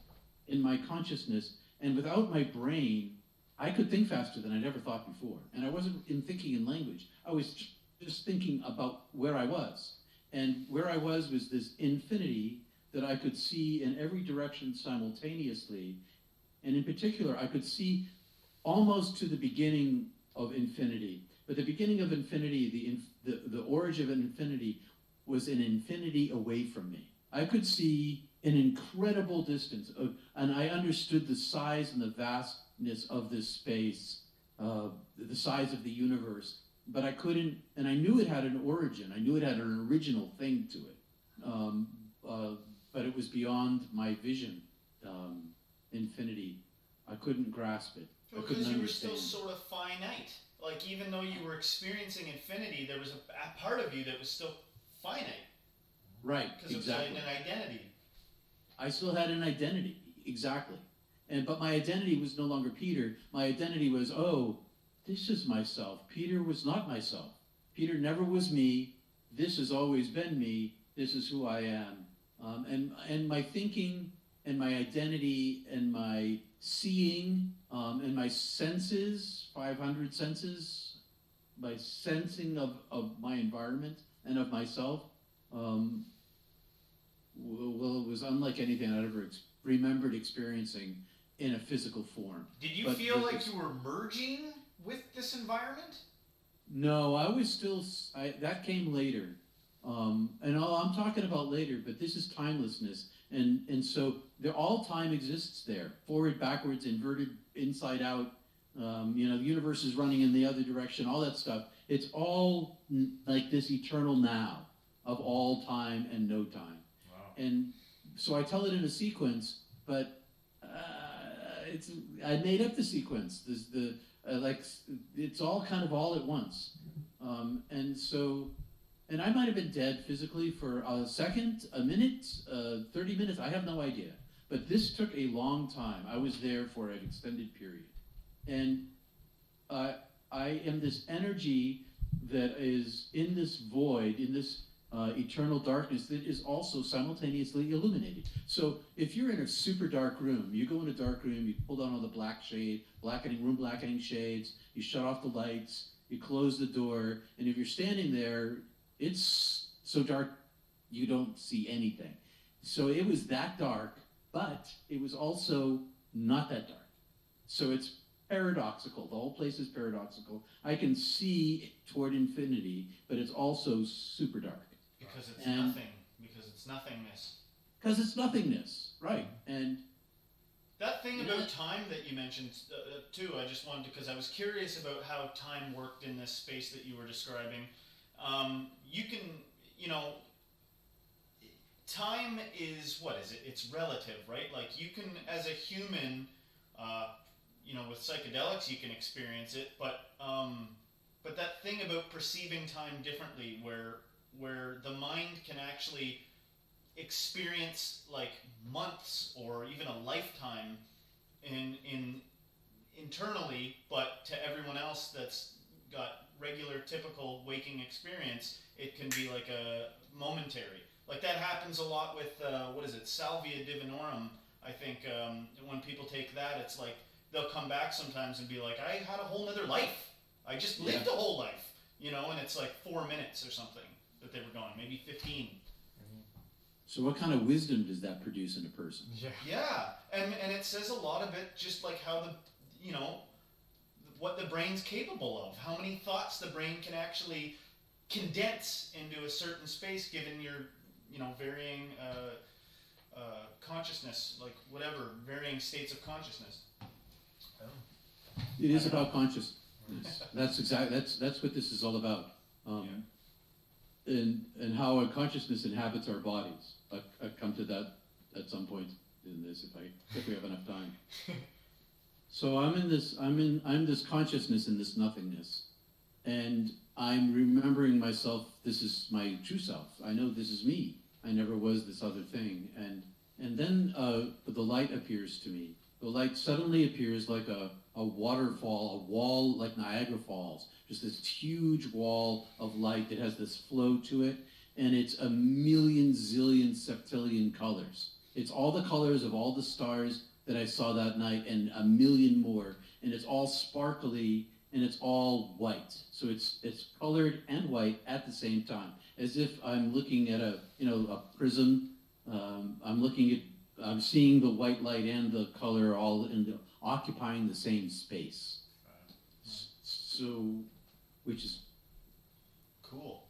in my consciousness, and without my brain, I could think faster than I'd ever thought before. And I wasn't thinking in language. I was just thinking about where I was. And where I was this infinity that I could see in every direction simultaneously. And in particular, I could see almost to the beginning of infinity. But the beginning of infinity, the origin of infinity, was an infinity away from me. I could see an incredible distance, and I understood the size and the vastness of this space, the size of the universe, but I couldn't, and I knew it had an origin, I knew it had an original thing to it, but it was beyond my vision, infinity. I couldn't grasp it. Well, I couldn't because you were understand. still sort of finite. Like, even though you were experiencing infinity, there was a part of you that was still finite. Right, Because exactly. it was an identity. I still had an identity, exactly. But my identity was no longer Peter. My identity was, this is myself. Peter was not myself. Peter never was me. This has always been me. This is who I am. And my thinking and my identity and my seeing and my senses, 500 senses, my sensing of my environment and of myself, well, it was unlike anything I'd ever remembered experiencing in a physical form. Did you feel like you were merging with this environment? No, I was still, that came later. And I'm talking about later, but this is timelessness. And so all time exists there. Forward, backwards, inverted, inside out. The universe is running in the other direction, all that stuff. It's all like this eternal now of all time and no time. And so I tell it in a sequence, but I made up the sequence. It's all kind of all at once. And I might have been dead physically for a second, a minute, 30 minutes. I have no idea. But this took a long time. I was there for an extended period. And I am this energy that is in this void, in this eternal darkness that is also simultaneously illuminated. So if you're in a super dark room, you go in a dark room, you pull down all the room blackening shades, you shut off the lights, you close the door, and if you're standing there, it's so dark you don't see anything. So it was that dark, but it was also not that dark. So it's paradoxical. The whole place is paradoxical. I can see toward infinity, but it's also super dark. Because it's nothing. Because it's nothingness. Because it's nothingness, right? And that thing about time that you mentioned too, I just wanted to, because I was curious about how time worked in this space that you were describing. You can, time is, what is it? It's relative, right? Like you can, as a human, with psychedelics you can experience it, but that thing about perceiving time differently, where the mind can actually experience like months or even a lifetime in internally, but to everyone else that's got regular typical waking experience, it can be like a momentary. Like that happens a lot with salvia divinorum. I think when people take that, it's like they'll come back sometimes and be like, I had a whole nother life. I just lived a whole life, and it's like 4 minutes or something that they were going, maybe 15. So what kind of wisdom does that produce in a person? Yeah, and it says a lot of it, just like how what the brain's capable of, how many thoughts the brain can actually condense into a certain space given your, varying consciousness, like whatever, varying states of consciousness. It is about consciousness. That's what this is all about. And how a consciousness inhabits our bodies. I'll come to that at some point in this if we have enough time. So I'm this consciousness in this nothingness, and I'm remembering myself. This is my true self. I know this is me. I never was this other thing. And then the light appears to me. The light suddenly appears like a waterfall, a wall like Niagara Falls, just this huge wall of light that has this flow to it, and it's a million zillion septillion colors. It's all the colors of all the stars that I saw that night and a million more, and it's all sparkly and it's all white. So it's colored and white at the same time, as if I'm looking at a prism. I'm seeing the white light and the color all occupying the same space. So, which is cool.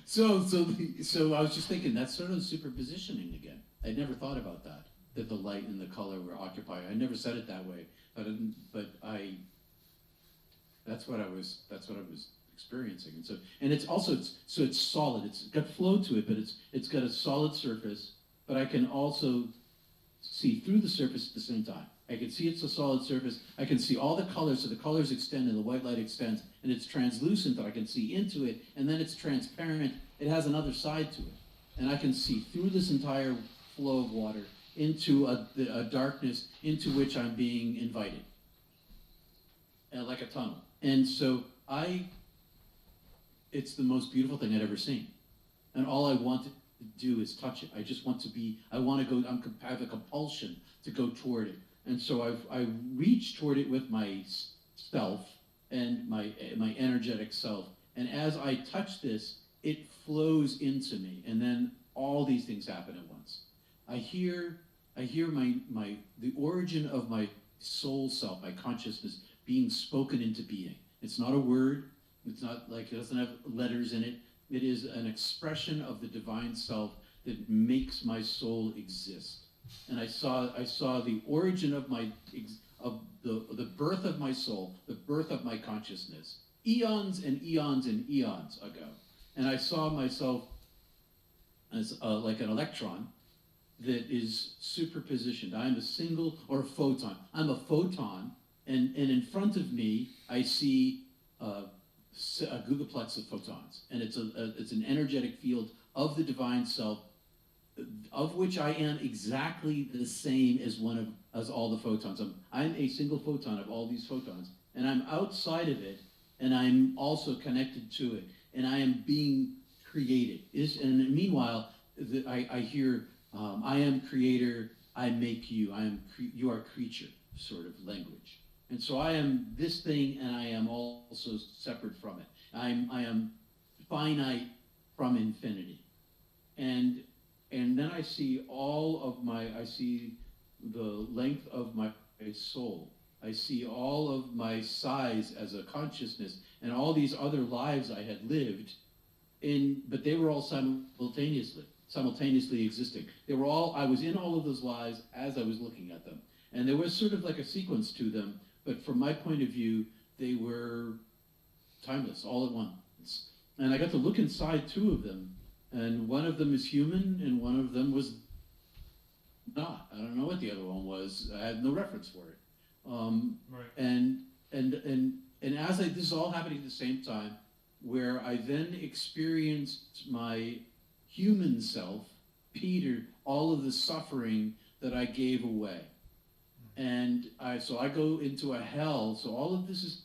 So I was just thinking that's sort of superpositioning again. I'd never thought about that the light and the color were occupied. I never said it that way, but that's what I was experiencing. And it's solid. It's got flow to it, but it's got a solid surface. But I can also see through the surface at the same time. I can see it's a solid surface. I can see all the colors, so the colors extend and the white light extends, and it's translucent that I can see into it, and then it's transparent. It has another side to it. And I can see through this entire flow of water into a darkness into which I'm being invited, like a tunnel. And so it's the most beautiful thing I'd ever seen. And all I want to do is touch it. I just want to be, I want to go, I have a compulsion to go toward it. And so I reach toward it with my self and my energetic self. And as I touch this, it flows into me. And then all these things happen at once. I hear the origin of my soul self, my consciousness, being spoken into being. It's not a word. It's not like, it doesn't have letters in it. It is an expression of the divine self that makes my soul exist. And I saw the origin of the birth of my soul, the birth of my consciousness, eons and eons and eons ago. And I saw myself as like an electron that is superpositioned. I'm a single, or a photon. I'm a photon, and in front of me, I see a gigaplex of photons, and it's an energetic field of the divine self, of which I am exactly the same as all the photons. I'm a single photon of all these photons, and I'm outside of it, and I'm also connected to it. and I am being created. And meanwhile, I hear, I am creator, I make you, you are creature sort of language. And so I am this thing, and I am also separate from it. I am finite from infinity. And then I see I see the length of my soul. I see all of my size as a consciousness and all these other lives I had lived but they were all simultaneously existing. I was in all of those lives as I was looking at them. And there was sort of like a sequence to them, but from my point of view, they were timeless, all at once. And I got to look inside two of them, and one of them is human, and one of them was not. I don't know what the other one was. I had no reference for it. Right. And as this is all happening at the same time, where I then experienced my human self, Peter, all of the suffering that I gave away. And so I go into a hell. So all of this is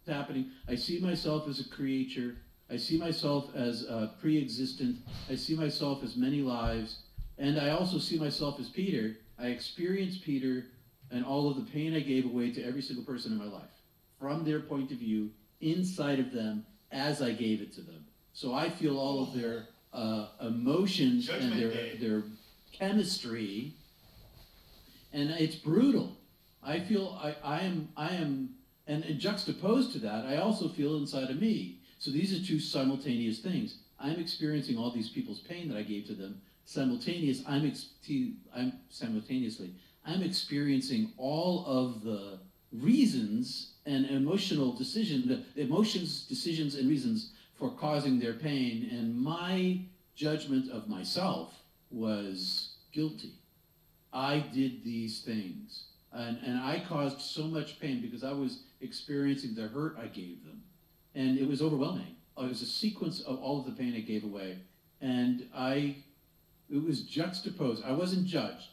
happening. I see myself as a creature. I see myself as pre-existent. I see myself as many lives. And I also see myself as Peter. I experience Peter and all of the pain I gave away to every single person in my life, from their point of view, inside of them, as I gave it to them. So I feel all of their emotions and their chemistry, and it's brutal. I feel I am, and juxtaposed to that, I also feel inside of me. So these are two simultaneous things. I'm experiencing all these people's pain that I gave to them. I'm experiencing all of the reasons and emotional decisions, decisions, and reasons for causing their pain. And my judgment of myself was guilty. I did these things. And I caused so much pain because I was experiencing the hurt I gave them. And it was overwhelming. It was a sequence of all of the pain I gave away. And it was juxtaposed. I wasn't judged.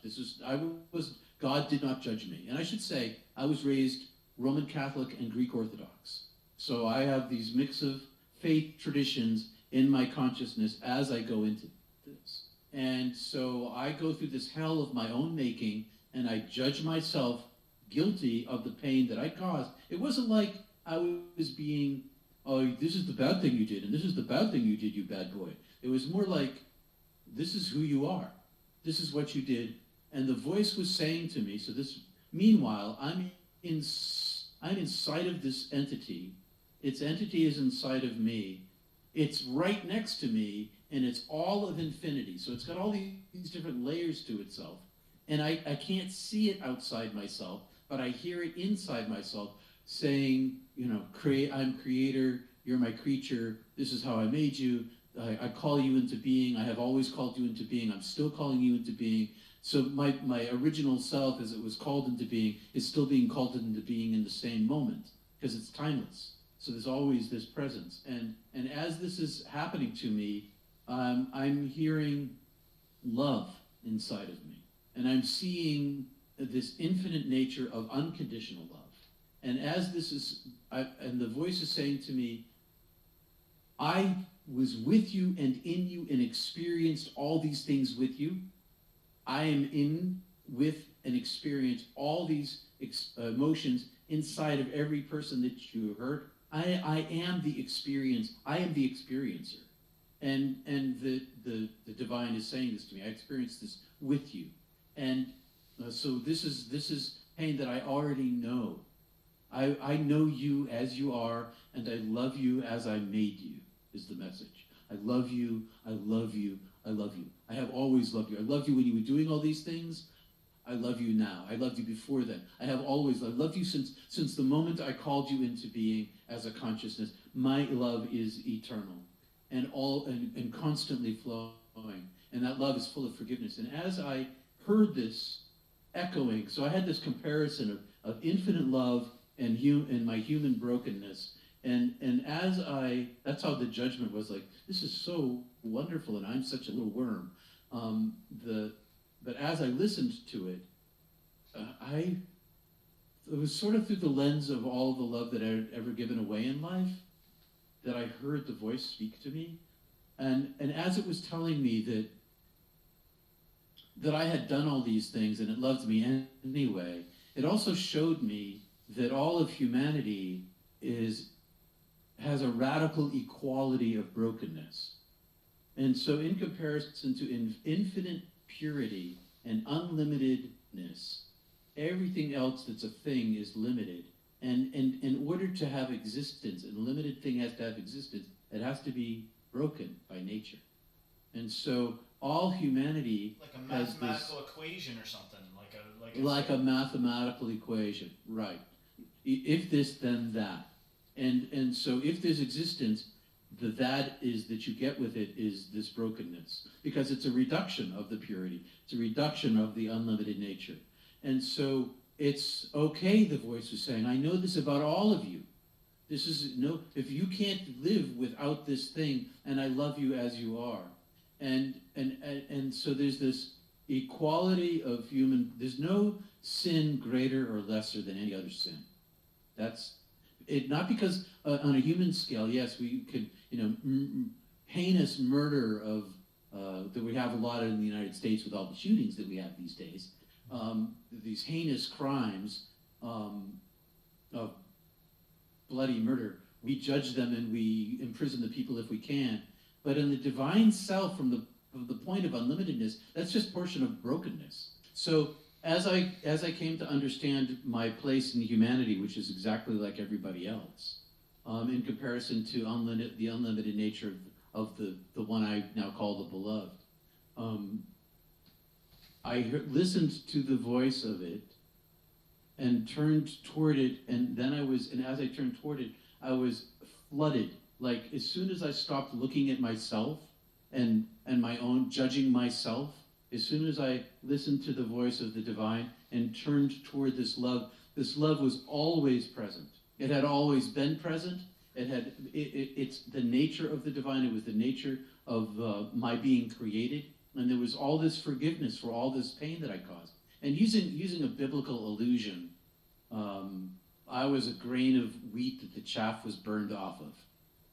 God did not judge me. And I should say, I was raised Roman Catholic and Greek Orthodox. So I have these mix of faith traditions in my consciousness as I go into this. And so I go through this hell of my own making, and I judge myself guilty of the pain that I caused. It wasn't like I was being, oh, this is the bad thing you did, and this is the bad thing you did, you bad boy. It was more like, this is who you are. This is what you did. And the voice was saying to me, meanwhile, I'm inside of this entity. Its entity is inside of me. It's right next to me, and it's all of infinity. So it's got all these different layers to itself. And I can't see it outside myself, but I hear it inside myself saying, I'm creator, you're my creature, this is how I made you, I call you into being, I have always called you into being, I'm still calling you into being. So my original self, as it was called into being, is still being called into being in the same moment, because it's timeless. So there's always this presence. And as this is happening to me, I'm hearing love inside of me. And I'm seeing this infinite nature of unconditional love. And as this is, and the voice is saying to me, I was with you and in you and experienced all these things with you. I am in with and experience all these emotions inside of every person that you hurt. I am the experience. I am the experiencer. And the divine is saying this to me. I experienced this with you. And so this is pain that I already know. I know you as you are, and I love you as I made you, is the message. I love you, I love you, I love you. I have always loved you. I loved you when you were doing all these things. I love you now. I loved you before then. I loved you since the moment I called you into being as a consciousness. My love is eternal and constantly flowing. And that love is full of forgiveness. And as I heard this echoing, so I had this comparison of infinite love and my human brokenness. And that's how the judgment was like, this is so wonderful, and I'm such a little worm. But as I listened to it, it was sort of through the lens of all the love that I had ever given away in life, that I heard the voice speak to me. And as it was telling me that I had done all these things and it loved me anyway, it also showed me that all of humanity has a radical equality of brokenness. And so in comparison to infinite purity and unlimitedness, everything else that's a thing is limited. And in order to have existence, and a limited thing has to have existence, it has to be broken by nature. And so all humanity like a mathematical equation or something, like a mathematical equation, right? If this, then that, and so if there's existence, the that is that you get with it is this brokenness, because it's a reduction of the purity, it's a reduction of the unlimited nature, and so it's okay. The voice was saying, "I know this about all of you. This is no. If you can't live without this thing, and I love you as you are." And so there's this equality of human. There's no sin greater or lesser than any other sin. That's it. Not because on a human scale, yes, we could, heinous murder of that we have a lot in the United States with all the shootings that we have these days. These heinous crimes of bloody murder. We judge them and we imprison the people if we can. But in the divine self, from the point of unlimitedness, that's just a portion of brokenness. So as I came to understand my place in humanity, which is exactly like everybody else, in comparison to the unlimited nature of the one I now call the beloved, I listened to the voice of it and turned toward it, and as I turned toward it, I was flooded. Like, as soon as I stopped looking at myself and my own, judging myself, as soon as I listened to the voice of the divine and turned toward this love was always present. It had always been present. It's the nature of the divine. It was the nature of my being created. And there was all this forgiveness for all this pain that I caused. And using a biblical allusion, I was a grain of wheat that the chaff was burned off of.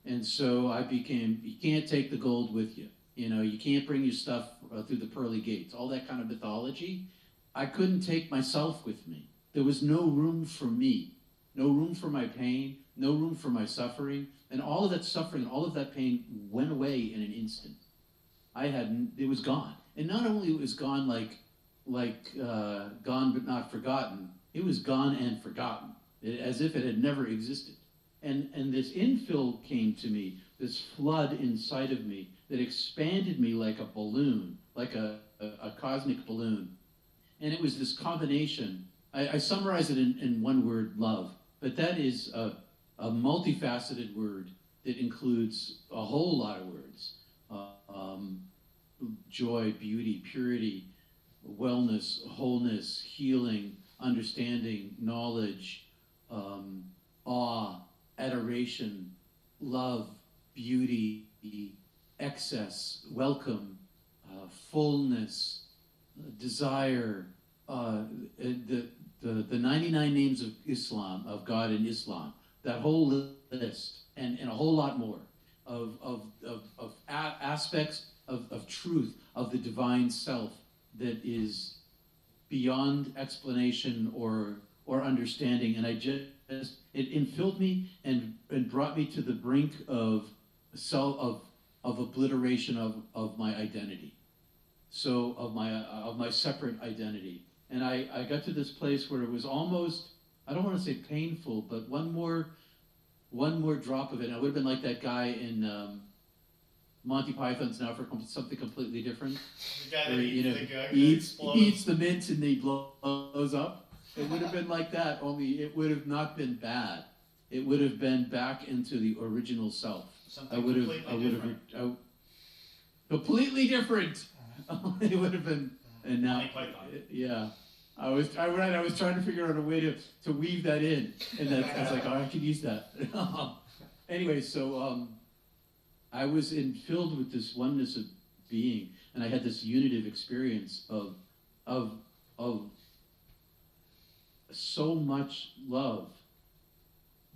And so I became, you can't take the gold with you. You can't bring your stuff through the pearly gates, all that kind of mythology. I couldn't take myself with me. There was no room for me, no room for my pain, no room for my suffering. And all of that suffering, all of that pain went away in an instant. It was gone. And not only it was gone like gone but not forgotten, it was gone and forgotten, as if it had never existed. And this infill came to me, this flood inside of me that expanded me like a balloon, like a cosmic balloon. And it was this combination. I summarize it in one word, love. But that is a multifaceted word that includes a whole lot of words. Joy, beauty, purity, wellness, wholeness, healing, understanding, knowledge, awe, adoration, love, beauty, excess, welcome, fullness, desire, the 99 names of Islam, of God in Islam, that whole list, and a whole lot more of aspects of truth, of the divine self that is beyond explanation or understanding. And it infilled me and brought me to the brink of obliteration of my identity. So of my separate identity. And I got to this place where it was almost, I don't want to say painful, but one more drop of it, and I would have been like that guy in Monty Python's Now for Something Completely Different. The guy that eats the mint and he blows up. It would have been like that, only it would have not been bad. It would have been back into the original self. Completely different. It would have been, and now, yeah. I was trying to figure out a way to weave that in, and I was like, oh, I could use that. Anyway, so I was filled with this oneness of being, and I had this unitive experience of so much love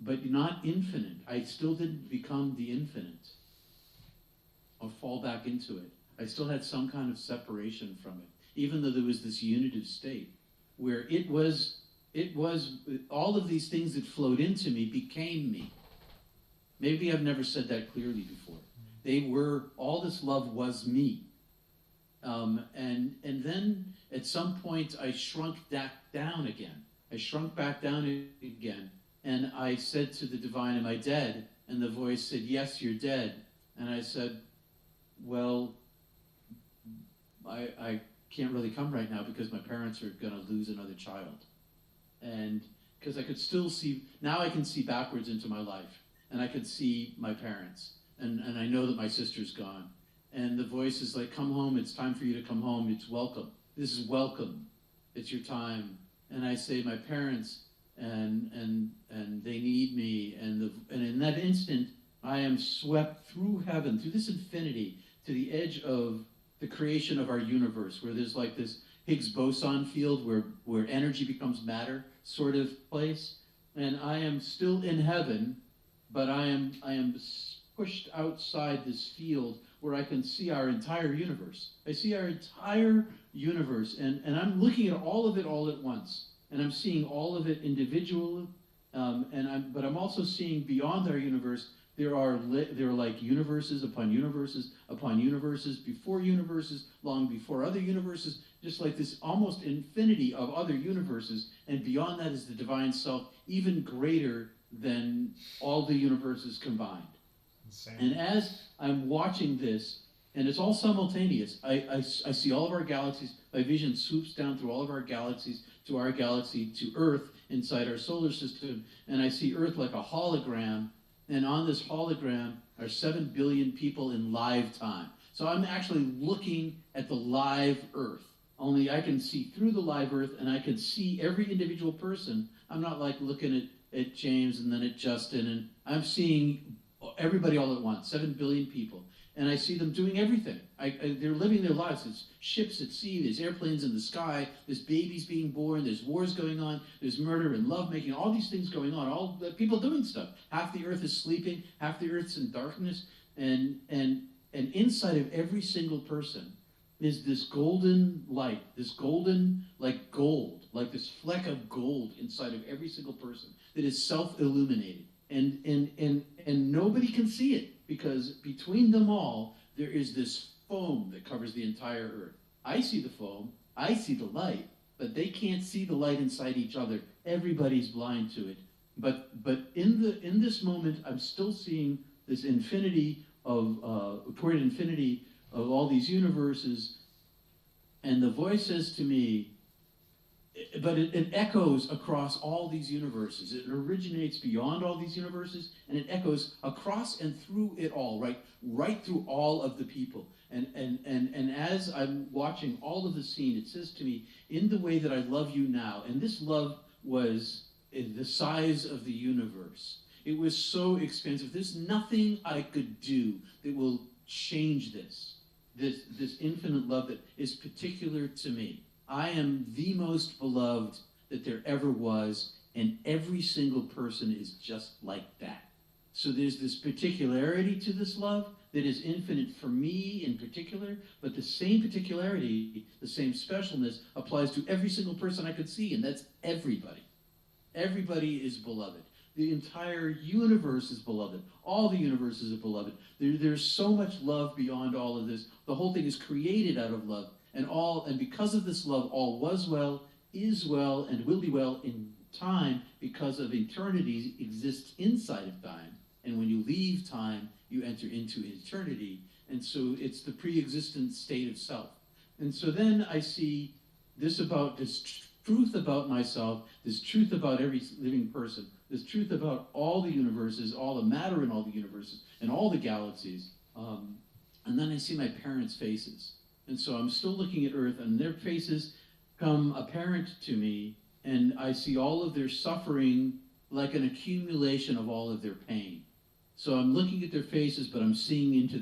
but not infinite. I still didn't become the infinite or fall back into it. I still had some kind of separation from it, even though there was this unitive state where it was all of these things that flowed into me became me. Maybe I've never said that clearly before. They were, all this love was me. And then at some point I shrunk back down again. I shrunk back down again. And I said to the divine, am I dead? And the voice said, yes, you're dead. And I said, well, I can't really come right now because my parents are going to lose another child. And because I could still see, now I can see backwards into my life. And I could see my parents. And I know that my sister's gone. And the voice is like, come home, it's time for you to come home, it's welcome. This is welcome. It's your time. And I say, my parents, and they need me. And in that instant, I am swept through heaven, through this infinity, to the edge of the creation of our universe, where there's like this Higgs boson field where energy becomes matter sort of place. And I am still in heaven, but I am pushed outside this field where I can see our entire universe. I see our entire universe, and I'm looking at all of it all at once. And I'm seeing all of it individually, but I'm also seeing beyond our universe. There are like universes upon universes upon universes, before universes, long before other universes, just like this almost infinity of other universes, and beyond that is the divine self, even greater than all the universes combined. Insane. And as I'm watching this, and it's all simultaneous, I see all of our galaxies, my vision swoops down through all of our galaxies, to our galaxy, to Earth, inside our solar system, and I see Earth like a hologram, and on this hologram are 7 billion people in live time. So I'm actually looking at the live Earth, only I can see through the live Earth, and I can see every individual person. I'm not like looking at James and then at Justin, and I'm seeing everybody all at once, 7 billion people. And I see them doing everything. They're living their lives. There's ships at sea, there's airplanes in the sky, there's babies being born, there's wars going on, there's murder and lovemaking, all these things going on, all the people doing stuff. Half the earth is sleeping, half the earth's in darkness, and inside of every single person is this golden light, this golden, like gold, like this fleck of gold inside of every single person that is self-illuminated. And nobody can see it, because between them all, there is this foam that covers the entire earth. I see the foam, I see the light, but they can't see the light inside each other. Everybody's blind to it. But in this moment, I'm still seeing this infinity toward infinity of all these universes, and the voice says to me, but it echoes across all these universes. It originates beyond all these universes, and it echoes across and through it all, right through all of the people. And as I'm watching all of the scene, it says to me, in the way that I love you now, and this love was the size of the universe. It was so expansive. There's nothing I could do that will change this infinite love that is particular to me. I am the most beloved that there ever was, and every single person is just like that. So there's this particularity to this love that is infinite for me in particular, but the same particularity, the same specialness applies to every single person I could see, and that's everybody. Everybody is beloved. The entire universe is beloved. All the universes are beloved. There's so much love beyond all of this. The whole thing is created out of love. And because of this love, all was well, is well, and will be well in time, because of eternity exists inside of time. And when you leave time, you enter into eternity. And so it's the pre-existent state of self. And so then I see this truth about myself, this truth about every living person, this truth about all the universes, all the matter in all the universes, and all the galaxies. And then I see my parents' faces. And so I'm still looking at Earth, and their faces come apparent to me, and I see all of their suffering like an accumulation of all of their pain. So I'm looking at their faces, but I'm seeing into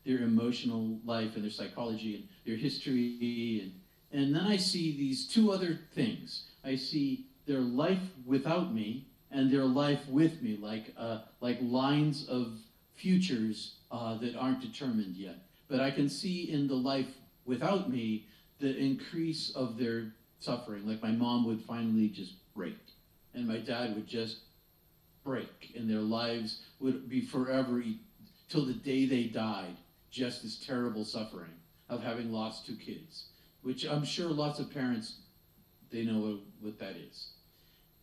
their emotional life and their psychology and their history. And then I see these two other things. I see their life without me, and their life with me, like lines of futures that aren't determined yet. But I can see in the life without me the increase of their suffering. Like my mom would finally just break, and my dad would just break, and their lives would be forever till the day they died, just this terrible suffering of having lost two kids, which I'm sure lots of parents, they know what that is.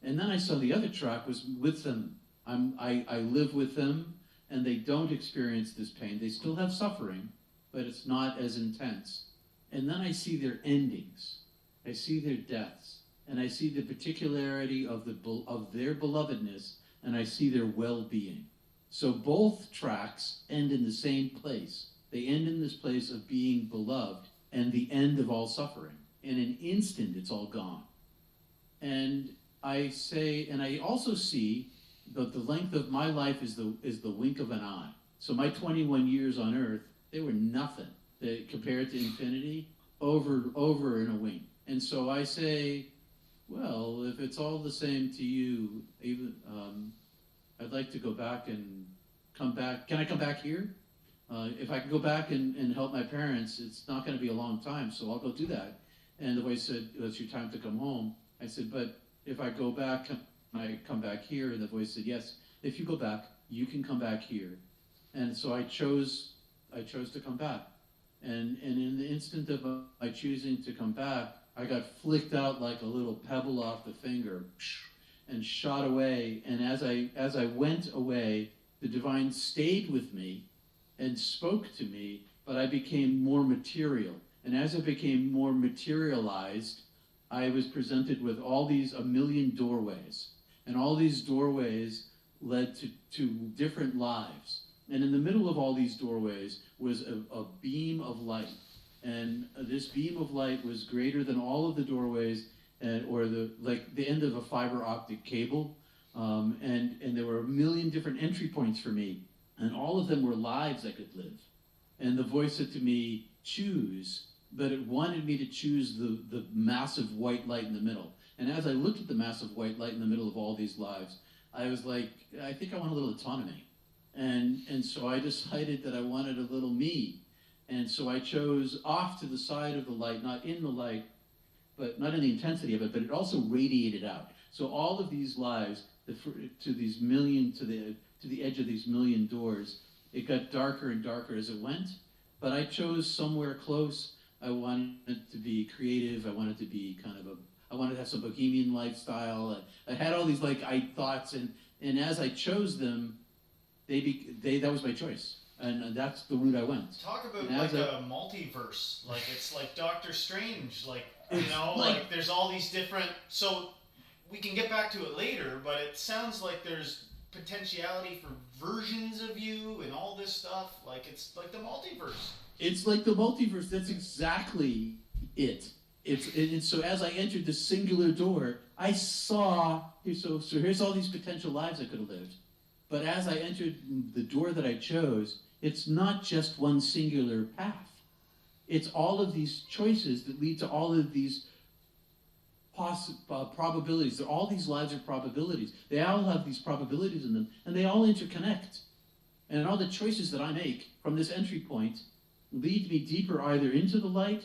And then I saw the other track was with them. I live with them, and they don't experience this pain. They still have suffering, but it's not as intense. And then I see their endings. I see their deaths, and I see the particularity of their belovedness, and I see their well-being. So both tracks end in the same place. They end in this place of being beloved and the end of all suffering. In an instant, it's all gone. And I say, and I also see that the length of my life is the wink of an eye. So my 21 years on earth, they were nothing compared to infinity, over in a wink. And so I say, well, if it's all the same to you, even I'd like to go back and come back. Can I come back here? If I can go back and help my parents, it's not going to be a long time, so I'll go do that. And the voice said, well, it's your time to come home. I said, but if I go back, can I come back here? And the voice said, yes, if you go back, you can come back here. And so I chose to come back. And in the instant of my choosing to come back, I got flicked out like a little pebble off the finger and shot away. And as I went away, the divine stayed with me and spoke to me, but I became more material. And as I became more materialized, I was presented with a million doorways. And all these doorways led to different lives. And in the middle of all these doorways was a beam of light. And this beam of light was greater than all of the doorways, or the end of a fiber optic cable. And there were a million different entry points for me. And all of them were lives I could live. And the voice said to me, choose. But it wanted me to choose the massive white light in the middle. And as I looked at the massive white light in the middle of all these lives, I was like, I think I want a little autonomy. And so I decided that I wanted a little me. And so I chose off to the side of the light, not in the light, but not in the intensity of it, but it also radiated out. So all of these lives, to the edge of these million doors, it got darker and darker as it went. But I chose somewhere close. I wanted to be creative. I wanted to be I wanted to have some bohemian lifestyle. I had all these thoughts, and as I chose them, that was my choice, and that's the route I went. Talk about a multiverse. Like it's like Doctor Strange. There's all these different. So we can get back to it later, but it sounds like there's potentiality for versions of you and all this stuff. Like it's like the multiverse. It's like the multiverse. That's exactly it. And so as I entered the singular door, I saw, so here's all these potential lives I could have lived. But as I entered the door that I chose, it's not just one singular path. It's all of these choices that lead to all of these probabilities. All these lives are probabilities. They all have these probabilities in them, and they all interconnect. And all the choices that I make from this entry point lead me deeper either into the light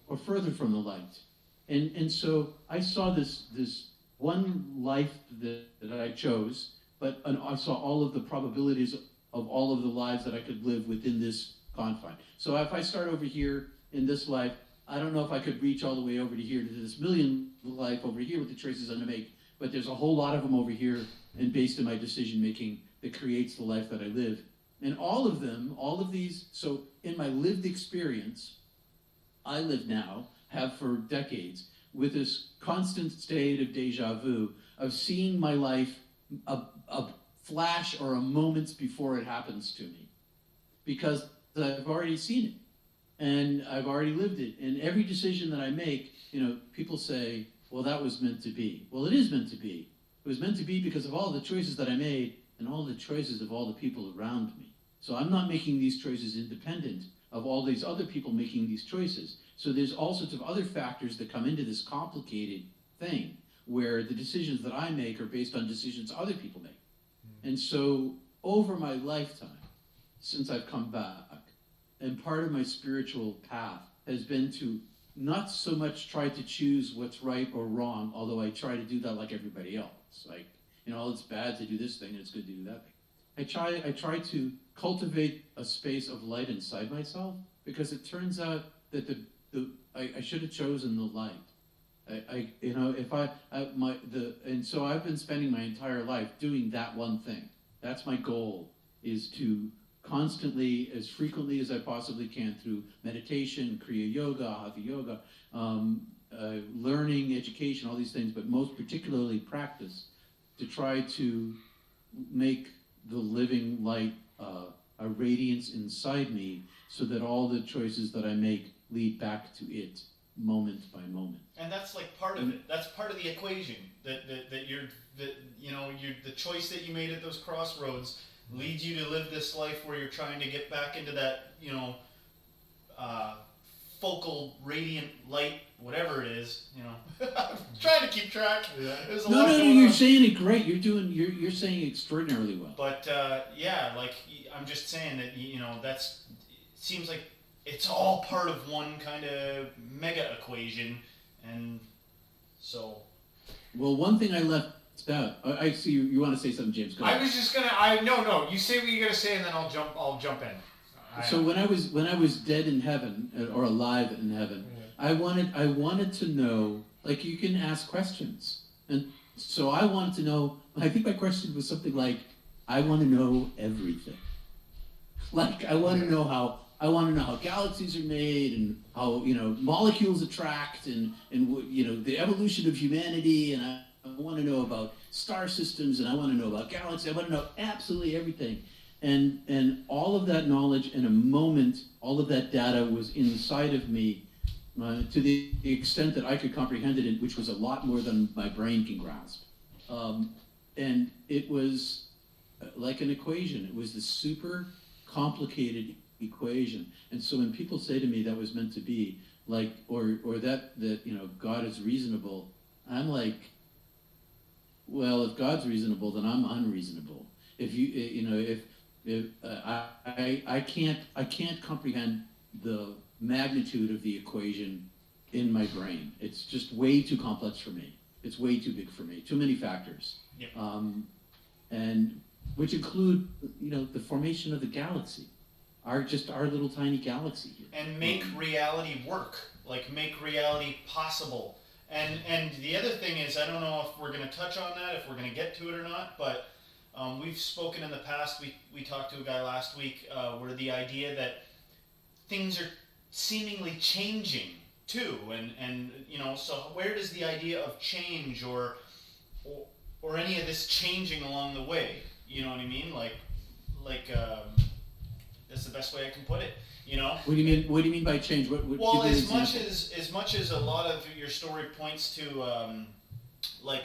or further from the light. And so I saw this one life that I chose, but I saw all of the probabilities of all of the lives that I could live within this confine. So if I start over here in this life, I don't know if I could reach all the way over to here to this million life over here with the choices I'm going to make, but there's a whole lot of them over here, and based on my decision making that creates the life that I live. And all of these, so in my lived experience, I live now, have for decades, with this constant state of deja vu, of seeing my life a flash or a moment before it happens to me. Because I've already seen it, and I've already lived it. And every decision that I make, people say, well, that was meant to be. Well, it is meant to be. It was meant to be because of all the choices that I made and all the choices of all the people around me. So I'm not making these choices independent of all these other people making these choices. So there's all sorts of other factors that come into this complicated thing. where the decisions that I make are based on decisions other people make. And so over my lifetime, since I've come back, and part of my spiritual path has been to not so much try to choose what's right or wrong, although I try to do that like everybody else. Like, it's bad to do this thing and it's good to do that thing. I try to cultivate a space of light inside myself, because it turns out that I should have chosen the light. And so I've been spending my entire life doing that one thing. That's my goal, is to constantly, as frequently as I possibly can, through meditation, Kriya Yoga, Hatha Yoga, learning, education, all these things, but most particularly practice, to try to make the living light a radiance inside me, so that all the choices that I make lead back to it, moment by moment. And that's like part of it. That's part of the equation. The choice that you made at those crossroads leads you to live this life where you're trying to get back into that, focal radiant light, whatever it is. I'm trying to keep track. Yeah. There's a No, lot no, going you're on. saying it great. You're saying it extraordinarily well. But I'm just saying that seems like it's all part of one kind of mega equation, and so. Well, one thing I left out. I see you want to say something, James. Go I ahead. was just gonna. No. You say what you're gonna say, and then I'll jump in. So when I was dead in heaven, or alive in heaven, I wanted to know. Like, you can ask questions, and so I wanted to know. I think my question was something like, I want to know everything. Like, I want to know how galaxies are made, and how molecules attract, and the evolution of humanity, and I want to know about star systems, and I want to know about galaxies. I want to know absolutely everything. And all of that knowledge in a moment, all of that data was inside of me, to the extent that I could comprehend it, which was a lot more than my brain can grasp. And it was like an equation. It was this super complicated equation. And so when people say to me that was meant to be, like, or that God is reasonable, I'm like, well, if God's reasonable, then I'm unreasonable. I can't comprehend the magnitude of the equation in my brain. It's just way too complex for me. It's way too big for me. Too many factors. Yep. And which include, the formation of the galaxy, our little tiny galaxy here. And make reality work, like make reality possible. And the other thing is, I don't know if we're going to touch on that, if we're going to get to it or not, but we've spoken in the past. We talked to a guy last week where the idea that things are seemingly changing too, and so where does the idea of change or any of this changing along the way? You know what I mean? Like that's the best way I can put it. What do you mean by change? Well, as much as a lot of your story points to,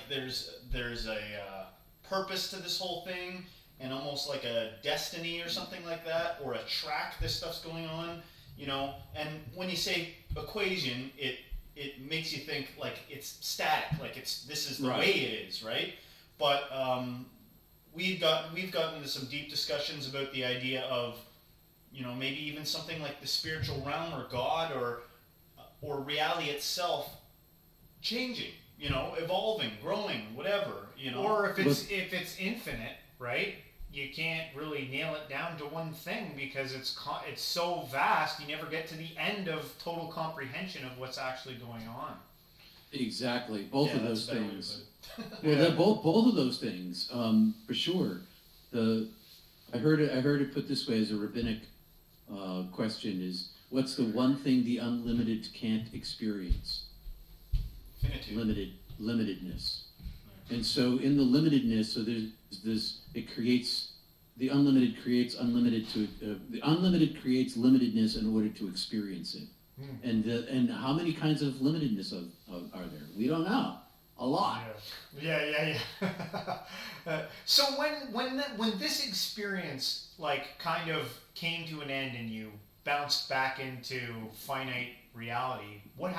there's a purpose to this whole thing, and almost like a destiny or something like that, or a track this stuff's going on, And when you say equation, it makes you think like it's static, like this is the way it is, right? But we've gotten into some deep discussions about the idea of, maybe even something like the spiritual realm or God or reality itself changing, evolving, growing, whatever, Or if it's infinite, right? You can't really nail it down to one thing because it's so vast. You never get to the end of total comprehension of what's actually going on. Exactly, both of those things. Yeah. Well, both of those things, for sure. I heard it put this way as a rabbinic question: is what's the one thing the unlimited can't experience? Finitude. Limitedness. And so in the limitedness, so there's this. It creates the unlimited creates unlimited to the unlimited creates limitedness in order to experience it. And how many kinds of limitedness are there? We don't know. A lot. Yeah. So when this experience kind of came to an end and you bounced back into finite reality, what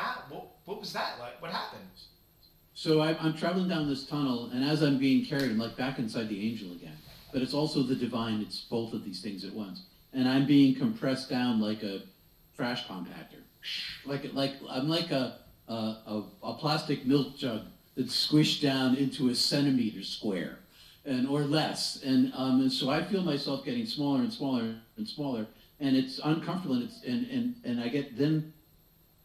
was that like? What happened? So I'm traveling down this tunnel, and as I'm being carried, I'm like back inside the angel again. But it's also the divine. It's both of these things at once. And I'm being compressed down like a trash compactor. Like I'm like a plastic milk jug that's squished down into a centimeter square, and or less. And so I feel myself getting smaller and smaller and smaller, and it's uncomfortable. And it's and I get then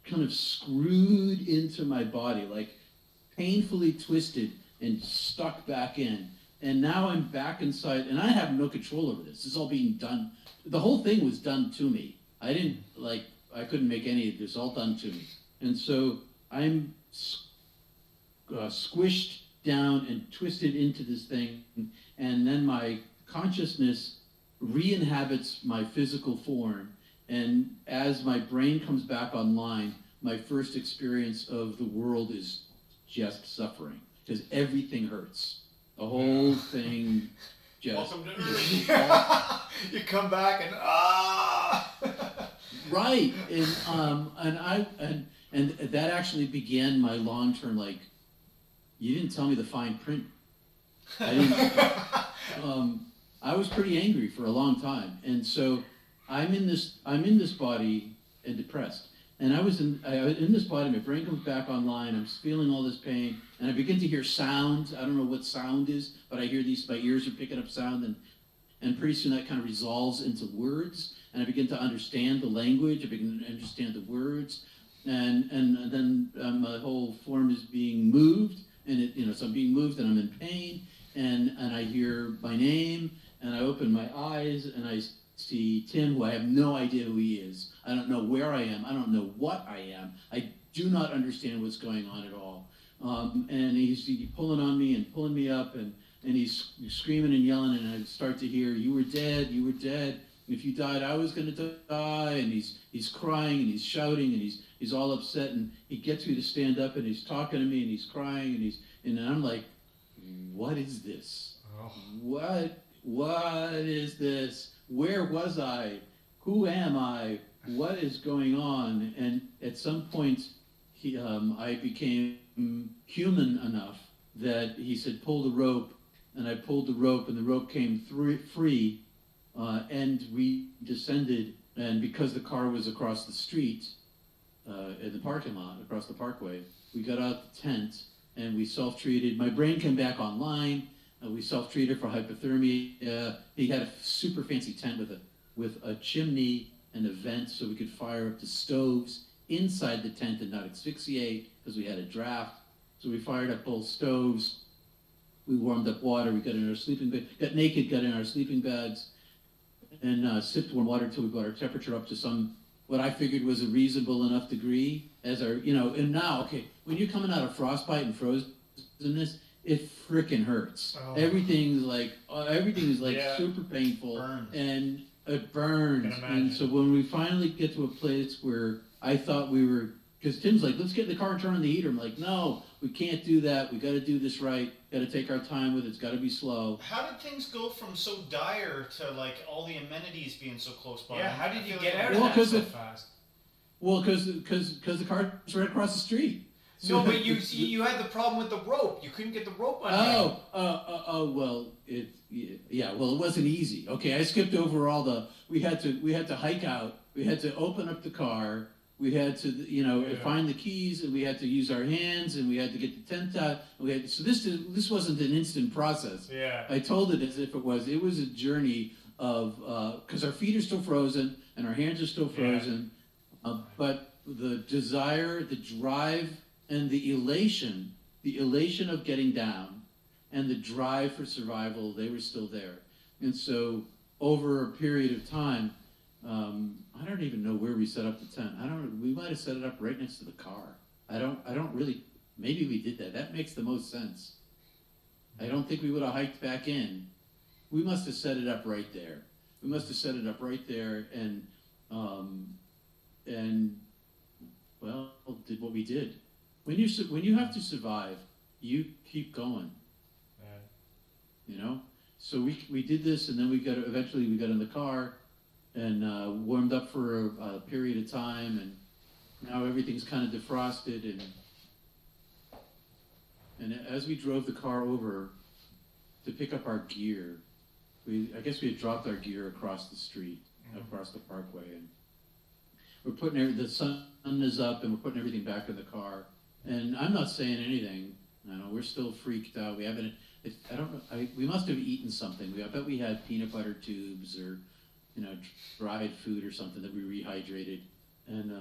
kind of screwed into my body, like painfully twisted and stuck back in. And now I'm back inside, and I have no control over this. This is all being done. The whole thing was done to me. I couldn't make any of this, all done to me. And so I'm squished down and twisted into this thing, and then my consciousness re-inhabits my physical form. And as my brain comes back online, my first experience of the world is just suffering, because everything hurts. The whole thing just... Welcome to Earth. You come back and Right, and that actually began my long-term, like, you didn't tell me the fine print. I didn't. I was pretty angry for a long time, and so I'm in this body and depressed, and I was in this body. My brain comes back online. I'm feeling all this pain, and I begin to hear sounds. I don't know what sound is, but I hear these. My ears are picking up sound, and pretty soon that kind of resolves into words, and I begin to understand the language. I begin to understand the words, and then my whole form is being moved, and so I'm being moved, and I'm in pain, and I hear my name, and I open my eyes, and I see Tim, who I have no idea who he is. I don't know where I am. I don't know what I am. I do not understand what's going on at all. And he's pulling on me and pulling me up, and he's screaming and yelling, and I start to hear, "You were dead, you were dead. If you died, I was going to die." And he's crying, and he's shouting, and he's all upset, and he gets me to stand up, and he's talking to me, and he's crying, and I'm like, what is this? Oh. What is this? Where was I? Who am I? What is going on? And at some point, I became human enough that he said, "Pull the rope," and I pulled the rope, and the rope came free, and we descended. And because the car was across the street, in the parking lot, across the parkway, we got out the tent, and we self-treated. My brain came back online. We self-treated for hypothermia. He had a super fancy tent with a chimney and a vent, so we could fire up the stoves inside the tent and not asphyxiate, because we had a draft. So we fired up both stoves. We warmed up water. We got in our sleeping bag, got naked, got in our sleeping bags, and sipped warm water until we got our temperature up to what I figured was a reasonable enough degree as and now, okay, when you're coming out of frostbite and frozenness, it frickin' hurts. Oh. Everything is like Yeah. super painful. Burns. And it burns. Can imagine. And so when we finally get to a place where I thought we were, because Tim's like, "Let's get in the car and turn on the heater." I'm like, "No, we can't do that. We got to do this right. Got to take our time with it. It's got to be slow." How did things go from so dire to like all the amenities being so close by? Yeah, how did I you feel get like- out of Well, that 'cause so it- fast? Well, because the car's right across the street. No, but you had the problem with the rope. You couldn't get the rope on. Well, well, it wasn't easy. Okay, I skipped over we had to hike out. We had to open up the car. We had to, find the keys, and we had to use our hands, and we had to get the tent out. So this wasn't an instant process. Yeah. I told it as if it was. It was a journey of, because our feet are still frozen and our hands are still frozen, but the desire, the drive, and the elation of getting down, and the drive for survival, they were still there. And so over a period of time, I don't even know where we set up the tent. We might have set it up right next to the car. I don't really, maybe we did that. That makes the most sense. I don't think we would have hiked back in. We must have set it up right there. And well, did what we did. When you have to survive, you keep going. So we did this, and then eventually we got in the car and warmed up for a period of time, and now everything's kind of defrosted, and And as we drove the car over to pick up our gear, I guess we had dropped our gear across the street, across the parkway, and we're putting the sun is up, and we're putting everything back in the car. And I'm not saying anything. We're still freaked out. We haven't. I don't know. We must have eaten something. I bet we had peanut butter tubes or, dried food or something that we rehydrated, and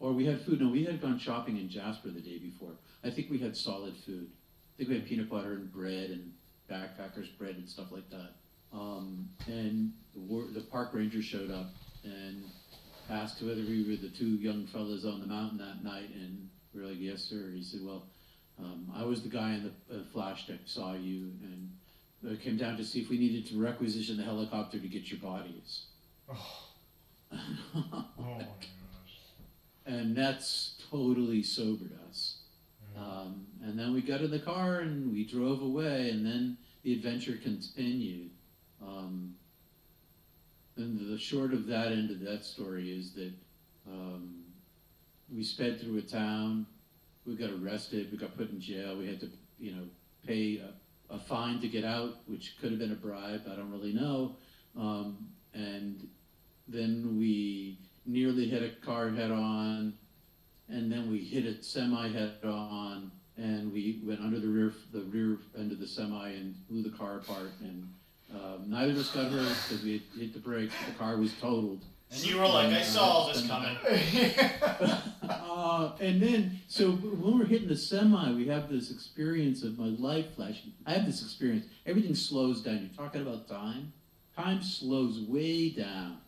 or we had food. No, we had gone shopping in Jasper the day before. I think we had solid food. I think we had peanut butter and bread and backpackers bread and stuff like that. And the park ranger showed up and asked whether we were the two young fellas on the mountain that night, and we were like, yes, sir. He said, well, I was the guy in the flash that saw you, and I came down to see if we needed to requisition the helicopter to get your bodies. Oh, oh my gosh. And that's totally sobered us. And then we got in the car and we drove away, and then the adventure continued. And the short of that end of that story is that we sped through a town. We got arrested. We got put in jail. We had to, pay a fine to get out, which could have been a bribe. I don't really know. And then we nearly hit a car head on, and then we hit a semi head on, and we went under the rear end of the semi and blew the car apart. And neither of us got hurt because we had hit the brakes. The car was totaled. And you were like, I saw all this coming. And then, so when we're hitting the semi, we have this experience of my life flashing. I have this experience. Everything slows down. You're talking about time. Time slows way down.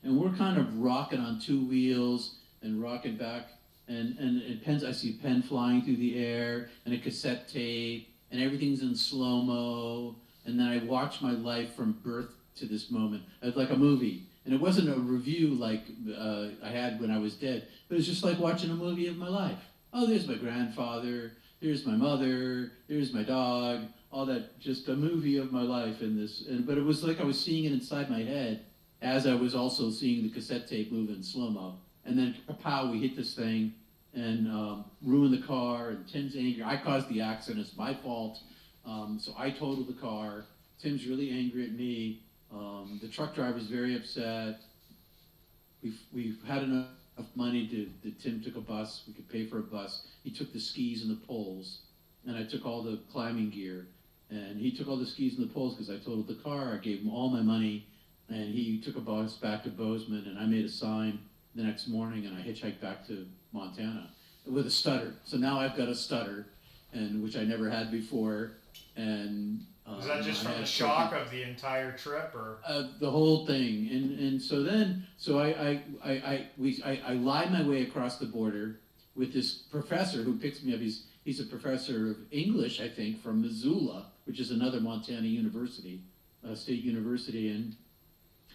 And we're kind of rocking on two wheels and rocking back. And pens, I see a pen flying through the air and a cassette tape, and everything's in slow-mo. And then I watch my life from birth to this moment. It's like a movie. And it wasn't a review like I had when I was dead, but it's just like watching a movie of my life. Oh, there's my grandfather, there's my mother, there's my dog, all that, just a movie of my life in this. But it was like I was seeing it inside my head as I was also seeing the cassette tape move in slow-mo. And then, pow, we hit this thing and ruined the car, and Tim's angry. I caused the accident, it's my fault. So I totaled the car. Tim's really angry at me. The truck driver's very upset. We've had enough money that Tim took a bus. We could pay for a bus. He took the skis and the poles, and I took all the climbing gear. And he took all the skis and the poles because I totaled the car. I gave him all my money, and he took a bus back to Bozeman, and I made a sign the next morning, and I hitchhiked back to Montana with a stutter. So now I've got a stutter, and which I never had before. And was that just from the shock of the entire trip, or the whole thing? And so then, I lie my way across the border with this professor who picks me up. He's a professor of English, I think, from Missoula, which is another Montana university, state university, and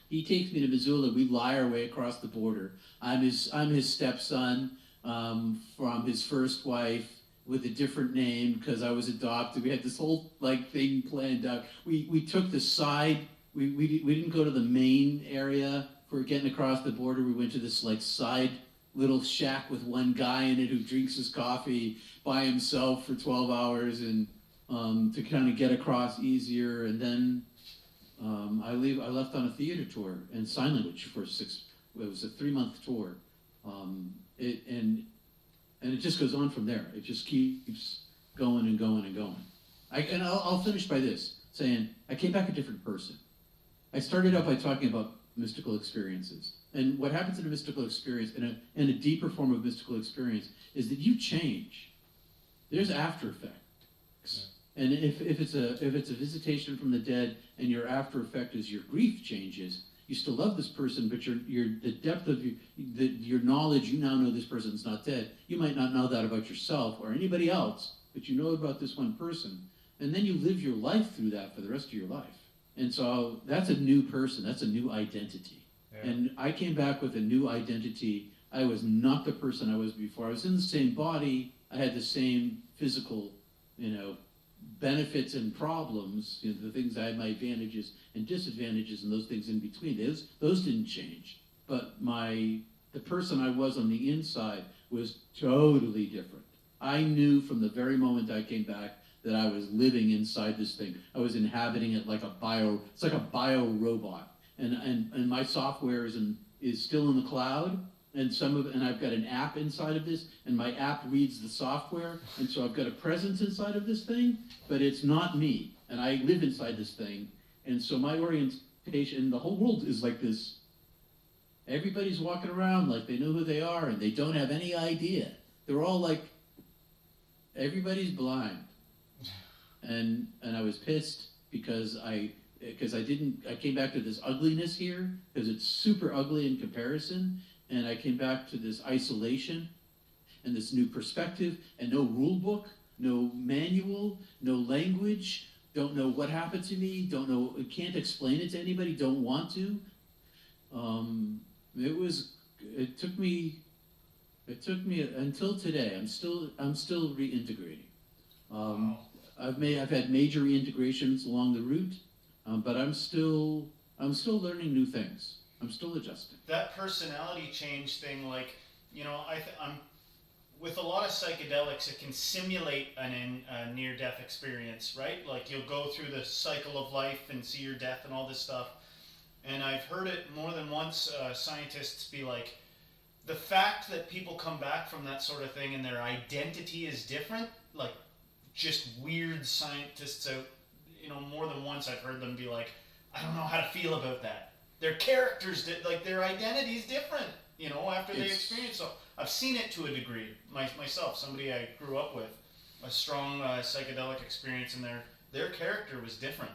he takes me to Missoula. We lie our way across the border. I'm his stepson from his first wife, with a different name because I was adopted. We had this whole thing planned out. We took the side. We didn't go to the main area for getting across the border. We went to this side little shack with one guy in it who drinks his coffee by himself for 12 hours and to kind of get across easier. And then I left on a theater tour and sign language for it was a 3-month tour. And it just goes on from there. It just keeps going and going and going. I'll finish by this, saying I came back a different person. I started out by talking about mystical experiences. And what happens in a mystical experience, in a deeper form of mystical experience, is that you change. There's after effects. And if it's a visitation from the dead and your after effect is your grief changes, you still love this person, but the depth of your knowledge, you now know this person's not dead. You might not know that about yourself or anybody else, but you know about this one person. And then you live your life through that for the rest of your life. And so that's a new person. That's a new identity. Yeah. And I came back with a new identity. I was not the person I was before. I was in the same body. I had the same physical, benefits and problems, the things I had, my advantages and disadvantages and those things in between. Those didn't change. But the person I was on the inside was totally different. I knew from the very moment I came back that I was living inside this thing. I was inhabiting it like it's like a bio robot. And my software is still in the cloud, and I've got an app inside of this, and my app reads the software, and so I've got a presence inside of this thing, but it's not me, and I live inside this thing, and so my orientation, the whole world is like this. Everybody's walking around like they know who they are, and they don't have any idea. They're all like, everybody's blind, and I was pissed because I came back to this ugliness here because it's super ugly in comparison, and I came back to this isolation and this new perspective and no rule book, no manual, no language, don't know what happened to me, don't know, can't explain it to anybody, don't want to. It took me until today. I'm still reintegrating. Wow. I've had major reintegrations along the route, but I'm still learning new things. I'm still adjusting. That personality change thing, like, I'm with a lot of psychedelics, it can simulate a near-death experience, right? Like, you'll go through the cycle of life and see your death and all this stuff. And I've heard it more than once, scientists be like, the fact that people come back from that sort of thing and their identity is different, like, just weird scientists out, more than once I've heard them be like, I don't know how to feel about that. Their characters, like, their identity's different, after they experience. So I've seen it to a degree, myself, somebody I grew up with, a strong psychedelic experience, and their character was different.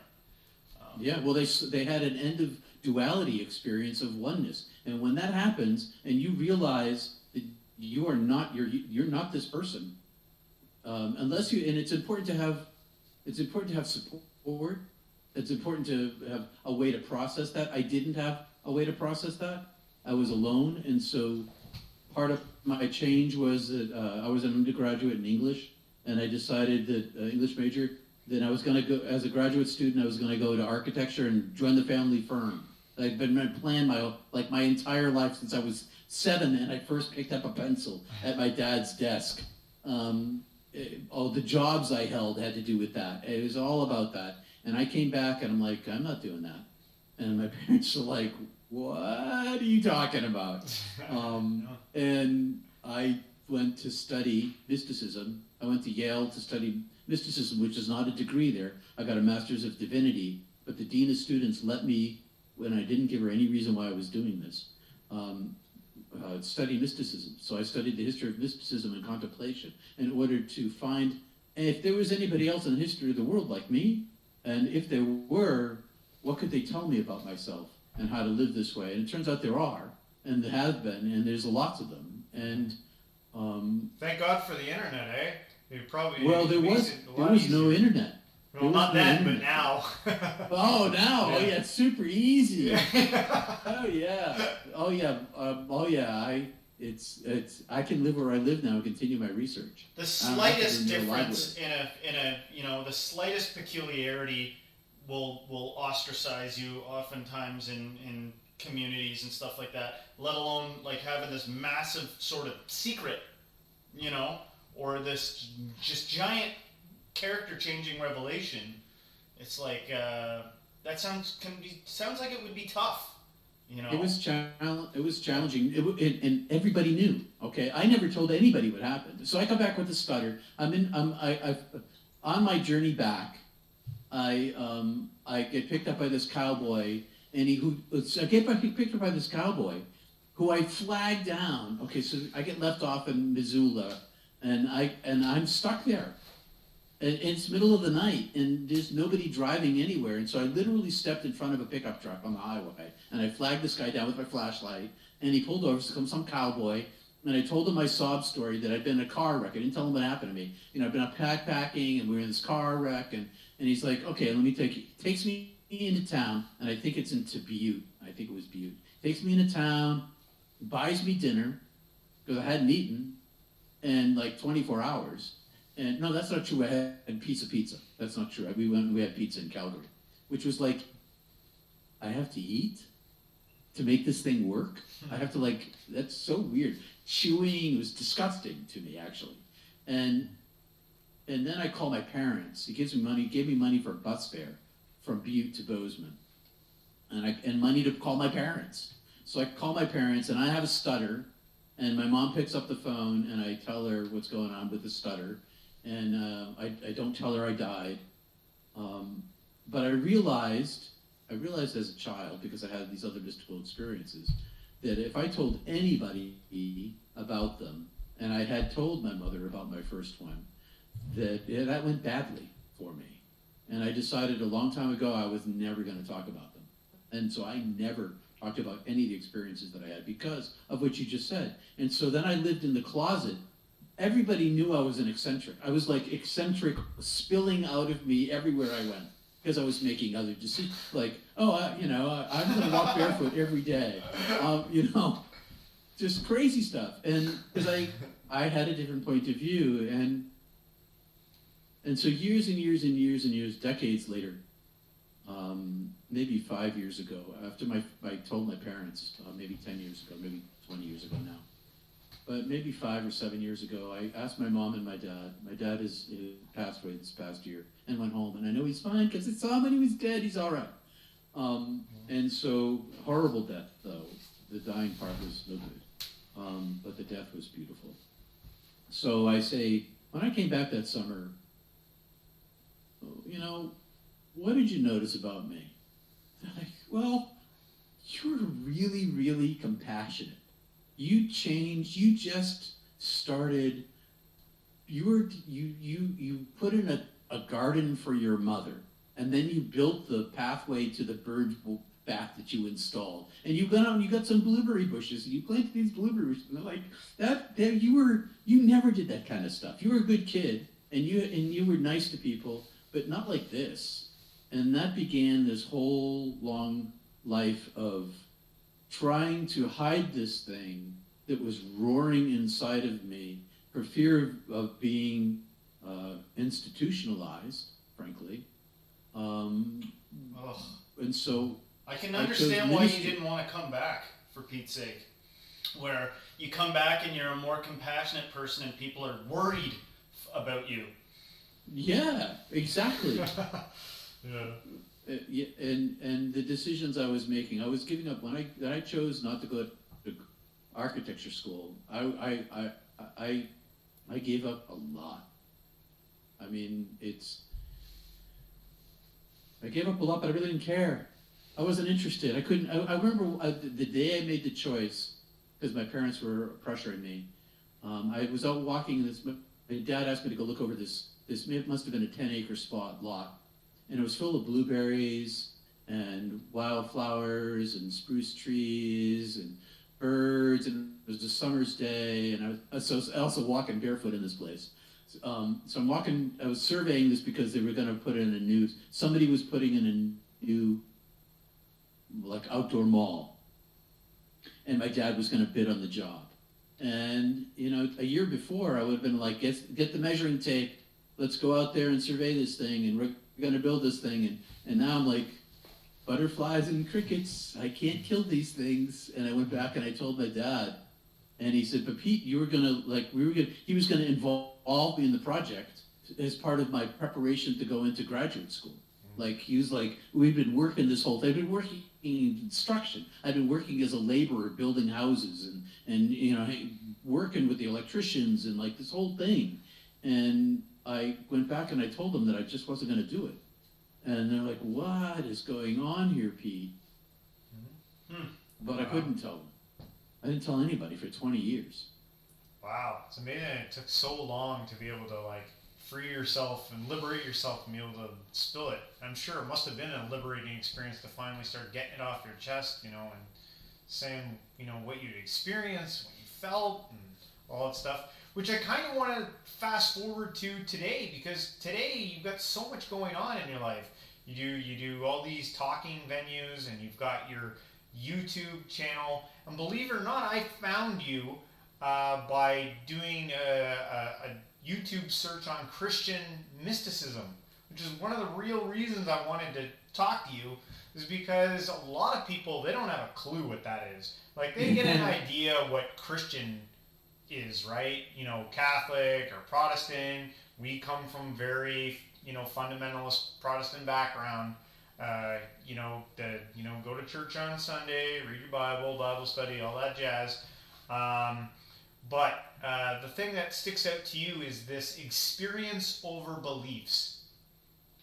Yeah, well, they had an end of duality experience of oneness, and when that happens, and you realize that you're not this person, unless you. And it's important to have support. It's important to have a way to process that. I didn't have a way to process that. I was alone, and so part of my change was that I was an undergraduate in English, and I decided that English major. Then I was going to go, as a graduate student, I was going to go to architecture and join the family firm. I've been my plan my entire life since I was 7, and I first picked up a pencil at my dad's desk. All the jobs I held had to do with that. It was all about that. And I came back, and I'm like, I'm not doing that. And my parents were like, what are you talking about? And I went to study mysticism. I went to Yale to study mysticism, which is not a degree there. I got a master's of divinity, but the dean of students let me, when I didn't give her any reason why I was doing this, study mysticism. So I studied the history of mysticism and contemplation in order to find if there was anybody else in the history of the world like me, and if there were, what could they tell me about myself and how to live this way? And it turns out there are, and there have been, and there's lots of them. And thank God for the internet, eh? It probably there was no internet. Well, not then, but now. Oh, now, Yeah. Oh yeah, it's super easy. Yeah. Oh yeah. I can live where I live now and continue my research. The slightest difference the slightest peculiarity will ostracize you oftentimes in communities and stuff like that, let alone like having this massive sort of secret, or this just giant character changing revelation. It's like that sounds like it would be tough. It was challenging, and everybody knew. Okay, I never told anybody what happened. So I come back with a stutter. On my journey back, I get picked up by this cowboy, and I get picked up by this cowboy, who I flag down. Okay, so I get left off in Missoula, and I'm stuck there. And it's middle of the night, and there's nobody driving anywhere. And so I literally stepped in front of a pickup truck on the highway, and I flagged this guy down with my flashlight, and he pulled over. So comes some cowboy, and I told him my sob story that I'd been in a car wreck. I didn't tell him what happened to me. I've been up backpacking, and we were in this car wreck, and he's like, okay, let me take you. Takes me into town, and I think it's into Butte. I think it was Butte. Takes me into town, buys me dinner, because I hadn't eaten in like 24 hours. And no, that's not true. I had a piece of pizza. That's not true. We had pizza in Calgary, which was like, I have to eat to make this thing work. I have to that's so weird. Chewing was disgusting to me, actually. And then I call my parents. He gave me money for a bus fare from Butte to Bozeman, and money to call my parents. So I call my parents, and I have a stutter, and my mom picks up the phone, and I tell her what's going on with the stutter, and I don't tell her I died. But I realized as a child, because I had these other mystical experiences, that if I told anybody about them, and I had told my mother about my first one, that went badly for me. And I decided a long time ago I was never going to talk about them. And so I never talked about any of the experiences that I had because of what you just said. And so then I lived in the closet. Everybody knew I was an eccentric. I was like eccentric spilling out of me everywhere I went because I was making other decisions. Like, I'm going to walk barefoot every day. Just crazy stuff. And because I had a different point of view. And so years and years and years and years, decades later, maybe 5 years ago, after I told my parents, maybe 10 years ago, maybe 20 years ago now, but maybe 5 or 7 years ago, I asked my mom and my dad. My dad is passed away this past year and went home, and I know he's fine because I saw him when he was dead. He's all right. And so, horrible death, though. The dying part was no good, but the death was beautiful. So I say, when I came back that summer, what did you notice about me? They're like, well, you were really, really compassionate. You changed, you just started, you put in a garden for your mother, and then you built the pathway to the bird bath that you installed. And you got out and you got some blueberry bushes, and you planted these blueberry bushes, and they're like, you never did that kind of stuff. You were a good kid, and you were nice to people, but not like this. And that began this whole long life of trying to hide this thing that was roaring inside of me for fear of being institutionalized, frankly. And so I can understand why you didn't want to come back, for Pete's sake. Where you come back and you're a more compassionate person and people are worried about you. Yeah, exactly. Yeah. And the decisions I was making, I was giving up when I chose not to go to architecture school. I gave up a lot. I mean, I gave up a lot, but I really didn't care. I wasn't interested. I remember the day I made the choice, because my parents were pressuring me. I was out walking my dad asked me to go look over this it must have been a 10-acre lot. And it was full of blueberries and wildflowers and spruce trees and birds, and it was a summer's day, and I was also walking barefoot in this place. So I'm walking, I was surveying this because they were going to put in somebody was putting in a new, like, outdoor mall, and my dad was going to bid on the job. And, a year before, I would have been like, get the measuring tape, let's go out there and survey this thing, and we're going to build this thing. And now I'm like, butterflies and crickets, I can't kill these things. And I went back and I told my dad, and he said, but Pete, he was going to involve me in the project as part of my preparation to go into graduate school. Like, he was like, we've been working this whole thing. I've been working in construction. I've been working as a laborer, building houses and working with the electricians and like this whole thing. And I went back and I told them that I just wasn't going to do it. And they're like, what is going on here, Pete? But I couldn't tell them. I didn't tell anybody for 20 years. Wow. It's amazing it took so long to be able to, like, free yourself and liberate yourself and be able to spill it. I'm sure it must have been a liberating experience to finally start getting it off your chest, and saying, what you'd experienced, what you felt, and all that stuff. Which I kind of want to fast forward to today, because today you've got so much going on in your life. You do all these talking venues, and you've got your YouTube channel. And believe it or not, I found you by doing a YouTube search on Christian mysticism, which is one of the real reasons I wanted to talk to you, is because a lot of people, they don't have a clue what that is. Like, they get an idea what Christian is, right? Catholic or Protestant. We come from very, fundamentalist Protestant background. Go to church on Sunday, read your Bible study, all that jazz. But the thing that sticks out to you is this experience over beliefs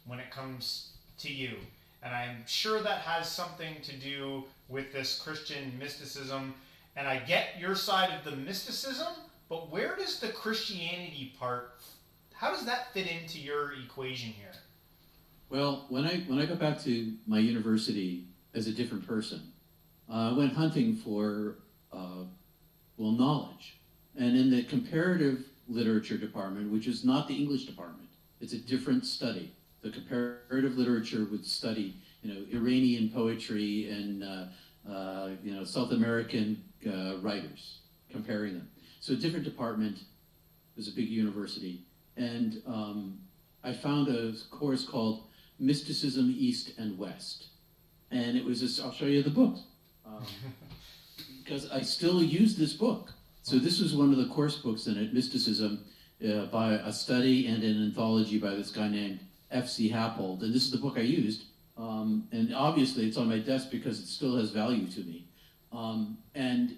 when it comes to you. And I'm sure that has something to do with this Christian mysticism. And I get your side of the mysticism, but where does the Christianity part, how does that fit into your equation here? Well, when I got back to my university as a different person, I went hunting for knowledge. And in the comparative literature department, which is not the English department, it's a different study. The comparative literature would study, Iranian poetry and South American writers, comparing them. So a different department. It was a big university, and I found a course called Mysticism East and West, and it was I'll show you the book, because I still use this book. So this was one of the course books in it, Mysticism, by a study and an anthology by this guy named F.C. Happold, and this is the book I used, and obviously it's on my desk because it still has value to me, and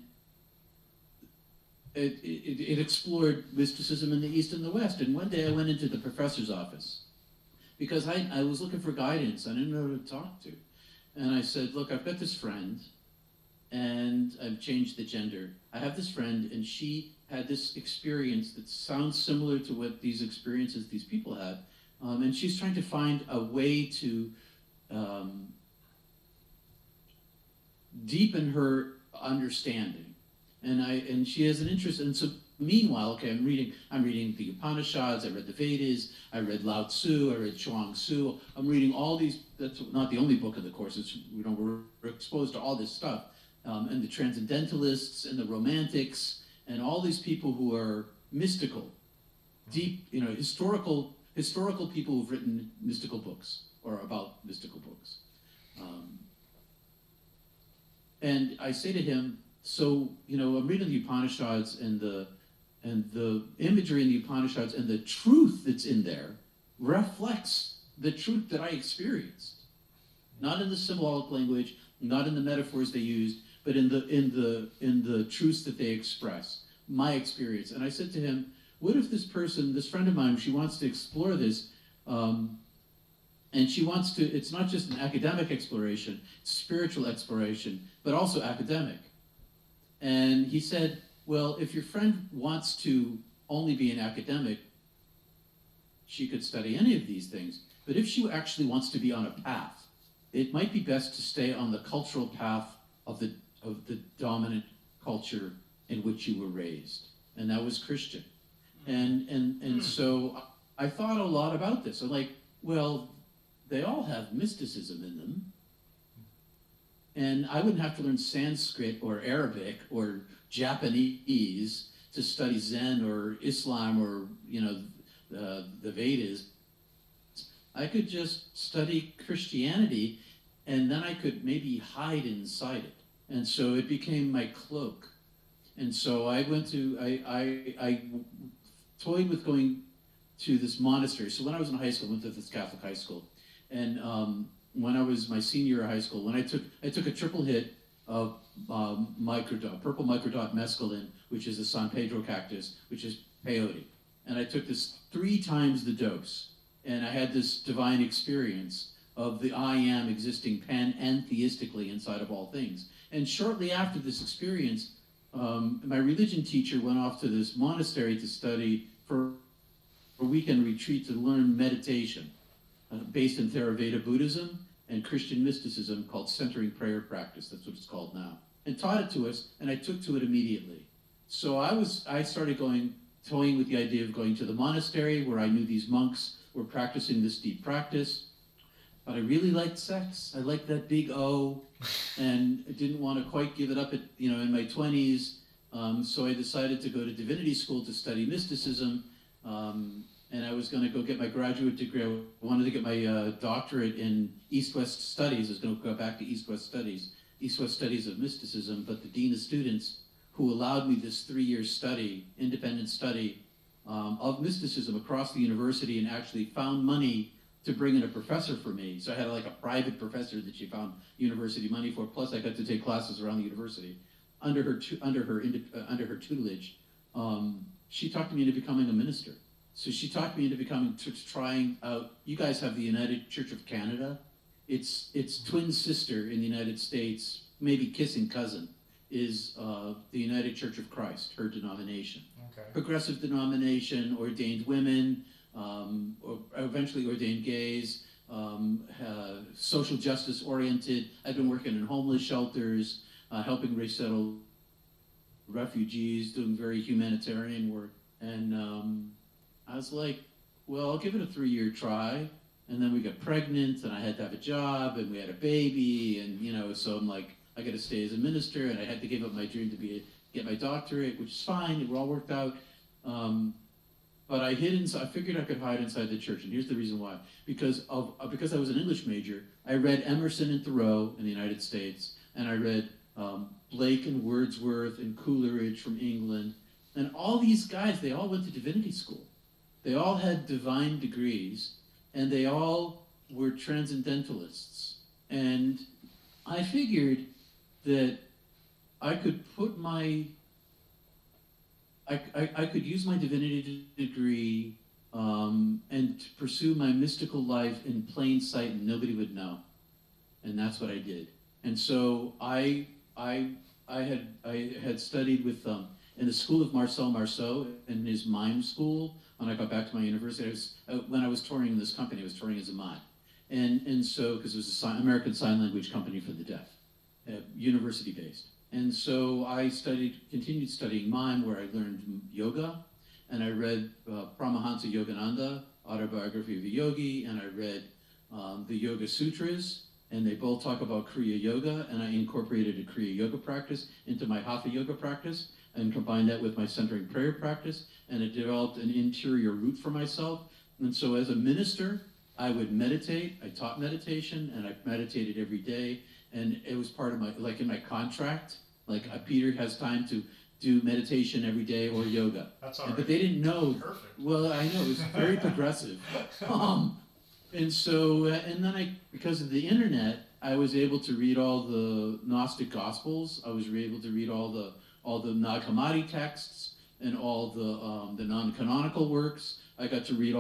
it explored mysticism in the East and the West. And one day I went into the professor's office because I was looking for guidance. I didn't know who to talk to. And I said, look, I've got this friend, and I've changed the gender. I have this friend, and she had this experience that sounds similar to what these experiences these people had. And she's trying to find a way to deepen her understanding. And she has an interest, and so meanwhile, okay, I'm reading the Upanishads, I read the Vedas, I read Lao Tzu, I read Chuang Tzu. I'm reading all these. That's not the only book of the course. It's, we're exposed to all this stuff, and the transcendentalists and the romantics and all these people who are mystical, deep, historical people who've written mystical books or about mystical books. And I say to him, so, I'm reading the Upanishads and the imagery in the Upanishads, and the truth that's in there reflects the truth that I experienced. Not in the symbolic language, not in the metaphors they used, but in the truths that they express, my experience. And I said to him, what if this friend of mine, she wants to explore this, and she wants to, it's not just an academic exploration, it's spiritual exploration, but also academic. And he said, well, if your friend wants to only be an academic, she could study any of these things. But if she actually wants to be on a path, it might be best to stay on the cultural path of the dominant culture in which you were raised. And that was Christian. And so I thought a lot about this. I'm like, well, they all have mysticism in them. And I wouldn't have to learn Sanskrit or Arabic or Japanese to study Zen or Islam or, the Vedas. I could just study Christianity, and then I could maybe hide inside it. And so it became my cloak. And so I toyed with going to this monastery. So when I was in high school, I went to this Catholic high school. And when I was my senior year of high school, when I took a triple hit of purple microdot mescaline, which is a San Pedro cactus, which is peyote. And I took this 3 times the dose. And I had this divine experience of the I am existing pantheistically inside of all things. And shortly after this experience, my religion teacher went off to this monastery to study for a weekend retreat to learn meditation. Based in Theravada Buddhism and Christian mysticism, called Centering Prayer Practice. That's what it's called now. And taught it to us, and I took to it immediately. So I started toying with the idea of going to the monastery where I knew these monks were practicing this deep practice. But I really liked sex. I liked that big O, and I didn't want to quite give it up in my 20s. So I decided to go to divinity school to study mysticism. And I was going to go get my graduate degree. I wanted to get my doctorate in East-West Studies. I was going to go back to East-West Studies of mysticism. But the dean of students, who allowed me this 3-year study, independent study of mysticism across the university, and actually found money to bring in a professor for me. So I had like a private professor that she found university money for. Plus, I got to take classes around the university under her tutelage. She talked me into becoming a minister. So she talked me into trying out. You guys have the United Church of Canada. Its twin sister in the United States, maybe kissing cousin, is the United Church of Christ, her denomination. Okay. Progressive denomination, ordained women, or eventually ordained gays, social justice oriented. I've been working in homeless shelters, helping resettle refugees, doing very humanitarian work. And I was like, well, I'll give it a 3-year try. And then we got pregnant, and I had to have a job, and we had a baby, and so I'm like, I got to stay as a minister, and I had to give up my dream to get my doctorate, which is fine. It all worked out. But I figured I could hide inside the church, and here's the reason why. Because I was an English major, I read Emerson and Thoreau in the United States, and I read Blake and Wordsworth and Coleridge from England, and all these guys, they all went to divinity school. They all had divine degrees, and they all were transcendentalists. And I figured that I could put I could use my divinity degree and to pursue my mystical life in plain sight, and nobody would know. And that's what I did. And so I had studied with in the school of Marcel Marceau in his mime school. When I got back to my university, when I was touring in this company, I was touring as a mime. And so, because it was an American Sign Language company for the deaf, university-based. And so I continued studying mime, where I learned yoga, and I read Paramahansa Yogananda, Autobiography of a Yogi, and I read the Yoga Sutras, and they both talk about Kriya Yoga, and I incorporated a Kriya Yoga practice into my Hatha Yoga practice, and combined that with my centering prayer practice, and it developed an interior root for myself. And so as a minister, I would meditate. I taught meditation, and I meditated every day, and it was part of in my contract, Peter has time to do meditation every day or yoga. That's all right. But they didn't know. Perfect. Well, I know, it was very progressive. And so, and then because of the internet, I was able to read all the Gnostic Gospels. I was able to read all the Nag Hammadi texts and all the non-canonical works. I got to read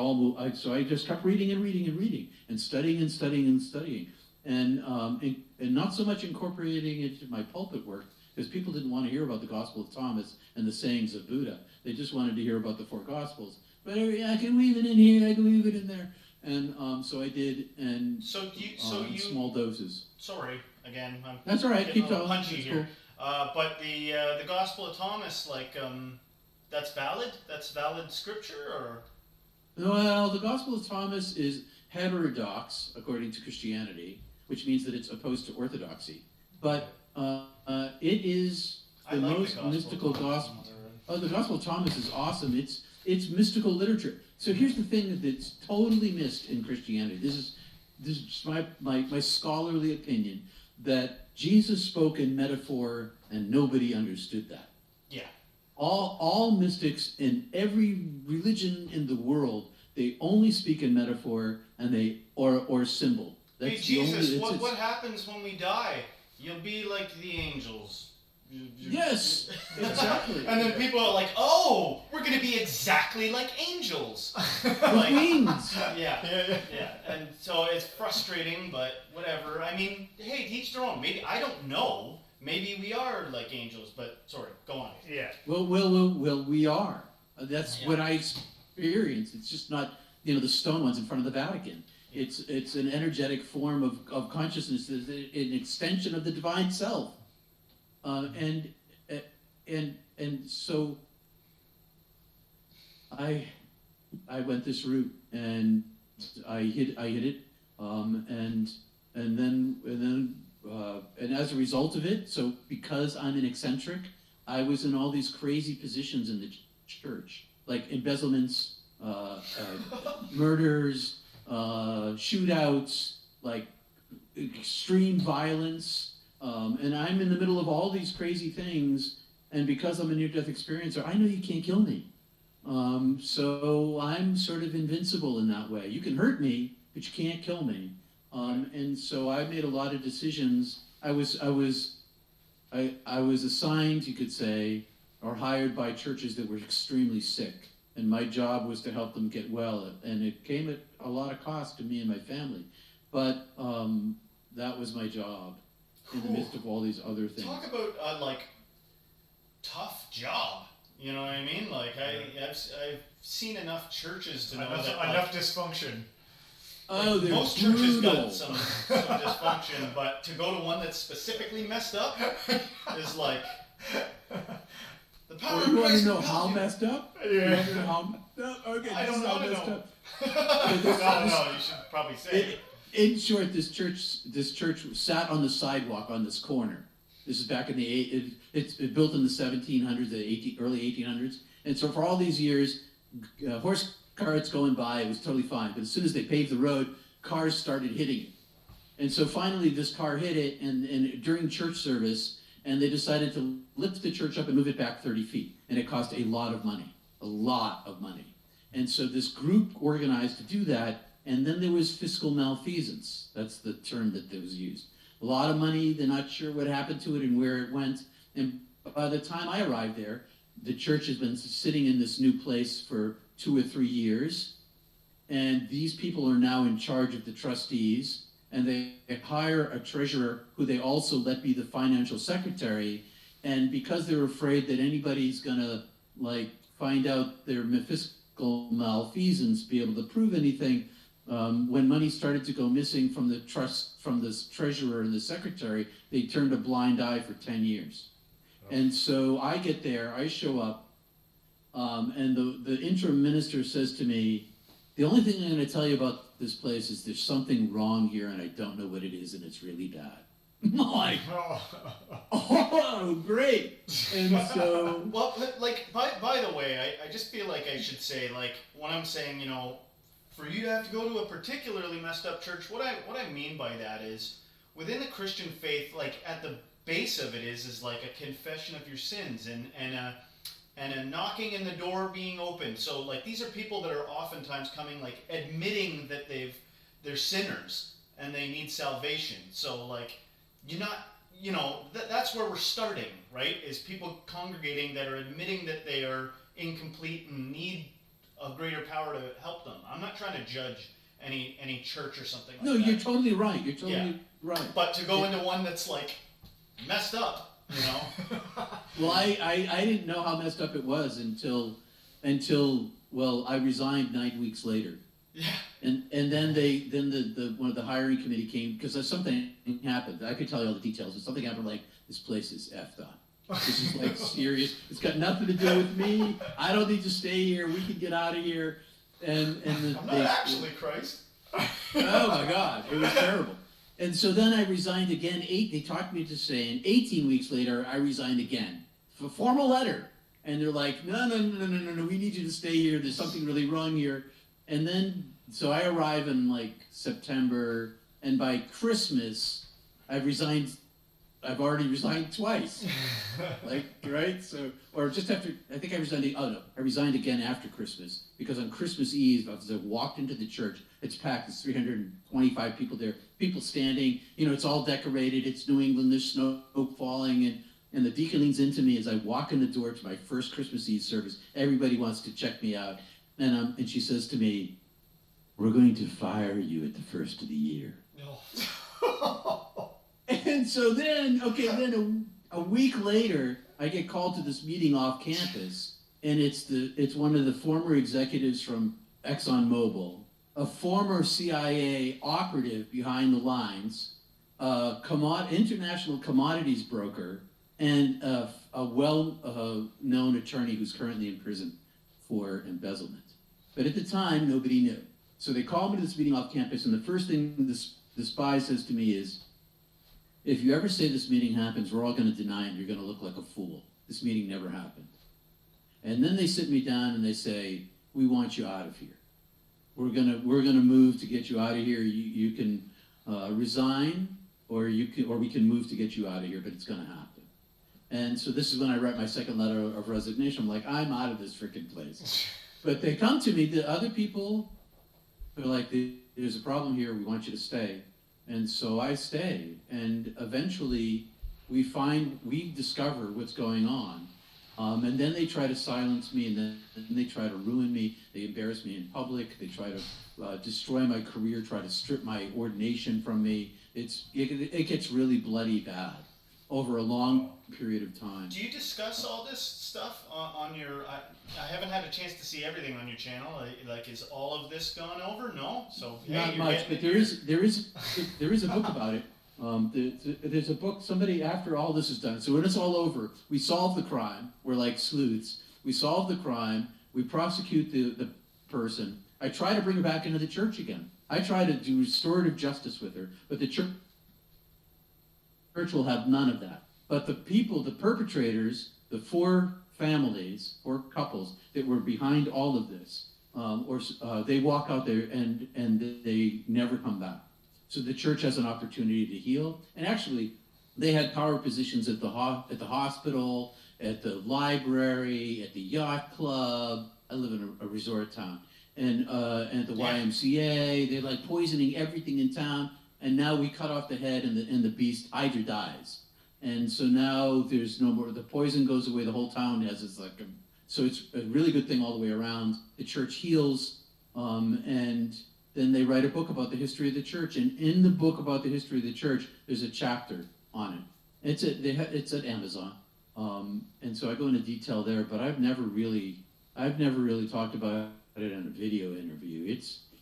so I just kept reading and reading and reading and studying and studying and studying, and not so much incorporating it into my pulpit work, because people didn't want to hear about the Gospel of Thomas and the sayings of Buddha. They just wanted to hear about the 4 Gospels. But I can weave it in here, I can weave it in there. And so I did, and small doses. Sorry, again. That's all right, keep going. going. Punchy here. Cool. But the Gospel of Thomas, that's valid? That's valid scripture, or? Well, the Gospel of Thomas is heterodox, according to Christianity, which means that it's opposed to orthodoxy. But it is the most mystical gospel. Oh, the Gospel of Thomas is awesome. It's mystical literature. So here's the thing that's totally missed in Christianity. This is my scholarly opinion, that Jesus spoke in metaphor and nobody understood that. Yeah. All mystics in every religion in the world, they only speak in metaphor and or symbol. That's hey Jesus, what happens when we die? You'll be like the angels. Yes, exactly. And then people are like, "Oh, we're going to be exactly like angels." Wings. Yeah. And so it's frustrating, but whatever. I mean, hey, teach their own. Maybe I don't know. Maybe we are like angels, but sorry, go on. Yeah. Well, we are. That's what I experienced. It's just not, the stone ones in front of the Vatican. It's an energetic form of consciousness, an extension of the divine self. And so I went this route, and I hit it, and as a result of it, so because I'm an eccentric, I was in all these crazy positions in the church, like embezzlements, murders, shootouts, like extreme violence. And I'm in the middle of all these crazy things, And because I'm a near-death experiencer, I know you can't kill me. So I'm sort of invincible in that way. You can hurt me, but you can't kill me. And so I made a lot of decisions. I was assigned, you could say, or hired by churches that were extremely sick. And my job was to help them get well. And it came at a lot of cost to me and my family. But that was my job in the midst of all these other things. Talk about, like, tough job. You know what I mean? Like, I've seen enough churches to know that... Enough dysfunction. Oh, like, they're most brutal. churches got some dysfunction, but to go to one that's specifically messed up is like... The power Well, of you want Christ to know will how help you. messed up? Yeah. You want to know how... No, okay, I this don't is how want to messed know. up. No, you should probably say. In short, this church sat on the sidewalk on this corner. This is back in the it's built in the 1700s, the early 1800s, and so for all these years, horse carts going by, it was totally fine. But as soon as they paved the road, cars started hitting it, and so finally this car hit it, and during church service, and they decided to lift the church up and move it back 30 feet, and it cost a lot of money, and so this group organized to do that. And then there was fiscal malfeasance. That's the term that was used. A lot of money, they're not sure what happened to it and where it went. And by the time I arrived there, the church has been sitting in this new place for 2 or 3 years. And these people are now in charge of the trustees. And they hire a treasurer who they also let be the financial secretary. And because they're afraid that anybody's going to, like, find out their fiscal malfeasance, be able to prove anything, when money started to go missing from the trust, from this treasurer and the secretary, they turned a blind eye for 10 years. Oh. And so I get there, I show up, and the interim minister says to me, the only thing I'm going to tell you about this place is there's something wrong here and I don't know what it is and it's really bad. I'm like, oh, great. And so... Well, like, by the way, I just feel like I should say, like, when I'm saying, you know, for you to have to go to a particularly messed up church, what I mean by that is, within the Christian faith, like, at the base of it is like a confession of your sins and a knocking in the door being open. So, like, these are people that are oftentimes coming, like, admitting that they're sinners and they need salvation. So, like, you're not, you know, that's where we're starting, right? Is people congregating that are admitting that they are incomplete and need a greater power to help them. I'm not trying to judge any church or something like that. No, you're totally right. You're totally right. But to go into one that's, like, messed up, you know? Well, I didn't know how messed up it was until well, I resigned 9 weeks later. Yeah. And then the one of the hiring committee came because something happened. I could tell you all the details, but something happened like this place is effed up. This is like serious. It's got nothing to do with me. I don't need to stay here. We can get out of here. And I'm not actually Christ. Oh my God, it was terrible. And so then I resigned again. They talked me to stay, and 18 weeks later, I resigned again. A formal letter. And they're like, no, we need you to stay here. There's something really wrong here. And then, so I arrive in like September, and by Christmas, I've already resigned twice. Like, right? So, or just after, I think I resigned again after Christmas, because on Christmas Eve, as I walked into the church, it's packed, there's 325 people there, people standing, you know, it's all decorated, it's New England, there's snow falling, and the deacon leans into me as I walk in the door to my first Christmas Eve service. Everybody wants to check me out. And she says to me, "We're going to fire you at the first of the year." And so then, a week later, I get called to this meeting off campus, and it's one of the former executives from ExxonMobil, a former CIA operative behind the lines, international commodities broker, and a well-known attorney who's currently in prison for embezzlement. But at the time, nobody knew. So they called me to this meeting off campus, and the first thing the spy says to me is, "If you ever say this meeting happens, we're all going to deny it, and you're going to look like a fool. This meeting never happened." And then they sit me down and they say, "We want you out of here. We're gonna move to get you out of here. You can resign, or we can move to get you out of here, but it's going to happen." And so this is when I write my second letter of resignation. I'm like, I'm out of this freaking place. But they come to me, the other people are like, there's a problem here, we want you to stay. And so I stay. And eventually we discover what's going on. And then they try to silence me, and then they try to ruin me. They embarrass me in public. They try to destroy my career, try to strip my ordination from me. It gets really bloody bad over a long period of time. Do you discuss all this stuff on your? I haven't had a chance to see everything on your channel. Like, is all of this gone over? No. So not much, but there is a book about it. There's a book. Somebody, after all this is done, so when it's all over, we solve the crime. We're like sleuths. We solve the crime. We prosecute the person. I try to bring her back into the church again. I try to do restorative justice with her, but the church will have none of that. But the people, the perpetrators, the four couples that were behind all of this, they walk out there and they never come back. So the church has an opportunity to heal. And actually, they had power positions at the hospital, at the library, at the yacht club. I live in a resort town. And at the YMCA, they're like poisoning everything in town. And now we cut off the head, and the beast Hydra dies. And so now there's no more. The poison goes away. The whole town so it's a really good thing all the way around. The church heals, and then they write a book about the history of the church. And in the book about the history of the church, there's a chapter on it. It's at Amazon, and so I go into detail there. But I've never really talked about it in a video interview.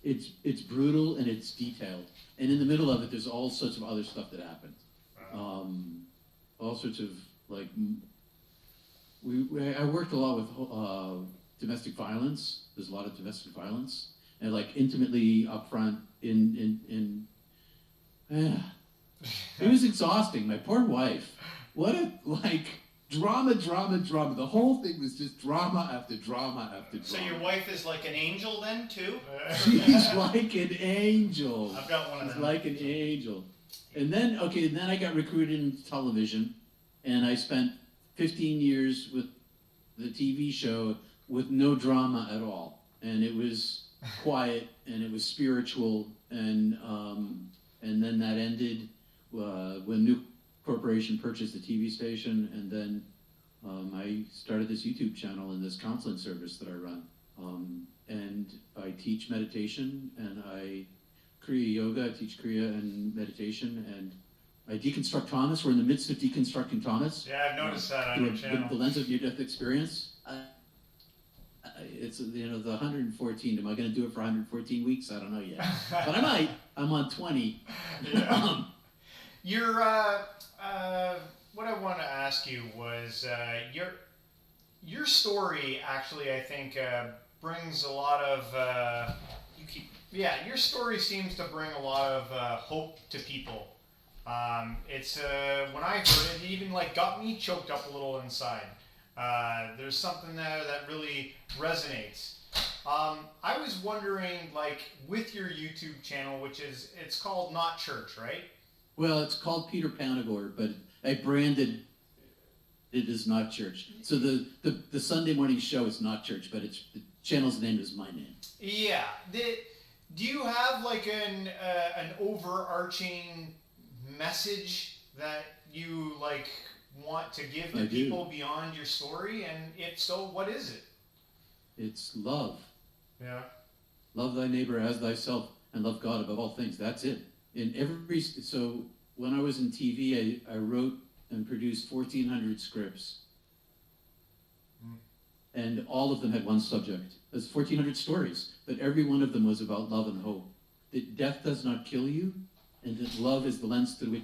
It's brutal and it's detailed. And in the middle of it, there's all sorts of other stuff that happens. All sorts of, like, I worked a lot with domestic violence. There's a lot of domestic violence, and like intimately up front it was exhausting. My poor wife. What a drama. The whole thing was just drama after drama after drama. So your wife is like an angel then too? She's like an angel. I've got one of them. She's like an angel. And then I got recruited into television, and I spent 15 years with the TV show with no drama at all. And it was quiet, and it was spiritual, and then that ended when New Corporation purchased the TV station, and then I started this YouTube channel and this counseling service that I run. And I teach meditation, and I Kriya yoga, I teach Kriya and meditation, and I deconstruct Thomas. We're in the midst of deconstructing Thomas. Yeah, I've noticed that on your channel. The lens of near-death experience. It's the 114. Am I going to do it for 114 weeks? I don't know yet, but I might. I'm on 20. Yeah. What I want to ask you was your story. Actually, I think brings a lot of. Your story seems to bring a lot of hope to people. It's when I heard it, it even got me choked up a little inside. There's something there that really resonates. I was wondering, with your YouTube channel, it's called Not Church, right? Well, it's called Peter Panagore, but I branded it as Not Church. So the Sunday morning show is Not Church, but the channel's name is my name. Yeah. Do you have an overarching message that you want to give to people beyond your story? And if so, what is it? It's love. Yeah. Love thy neighbor as thyself, and love God above all things. That's it. So when I was in TV, I wrote and produced 1,400 scripts. And all of them had one subject. There's 1,400 stories, but every one of them was about love and hope. That death does not kill you, and that love is the lens through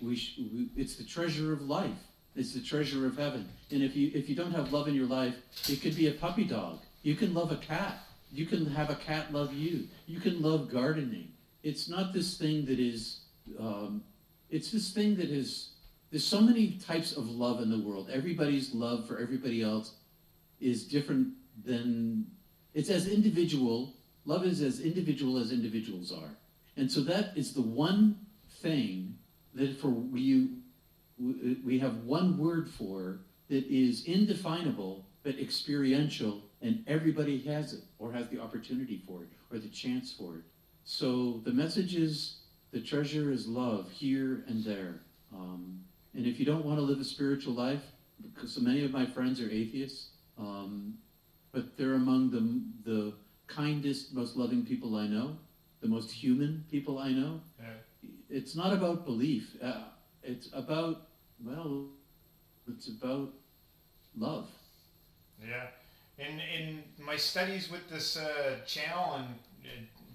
which it's the treasure of life. It's the treasure of heaven. And if you don't have love in your life, it could be a puppy dog. You can love a cat. You can have a cat love you. You can love gardening. It's not this thing that is, it's this thing that is, there's so many types of love in the world. Everybody's love for everybody else is different than, it's as individual, love is as individuals are. And so that is the one thing that for you, we have one word for that is indefinable but experiential, and everybody has it, or has the opportunity for it, or the chance for it. So the message is, the treasure is love, here and there. And if you don't want to live a spiritual life, because so many of my friends are atheists, but they're among the kindest, most loving people I know, the most human people I know. Yeah. It's not about belief. It's about, well, it's about love. Yeah. In my studies with this channel and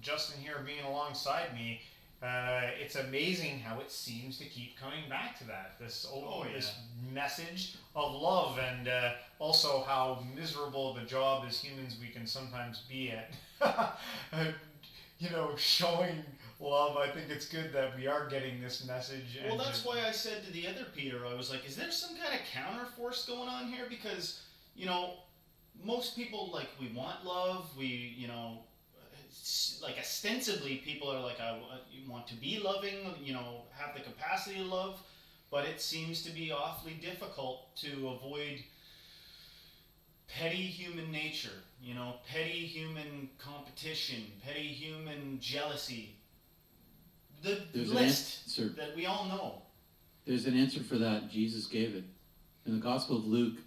Justin here being alongside me, it's amazing how it seems to keep coming back to that. This message of love, and also how miserable the job as humans we can sometimes be at. Showing love. I think it's good that we are getting this message. Well, that's why I said to the other Peter, I was like, is there some kind of counter force going on here? Because, most people, like, we want love, like, ostensibly people are like, I want to be loving, have the capacity to love, but it seems to be awfully difficult to avoid petty human nature, petty human competition, petty human jealousy. There's list an answer. that we all know. There's an answer for that. Jesus gave it. In the Gospel of Luke,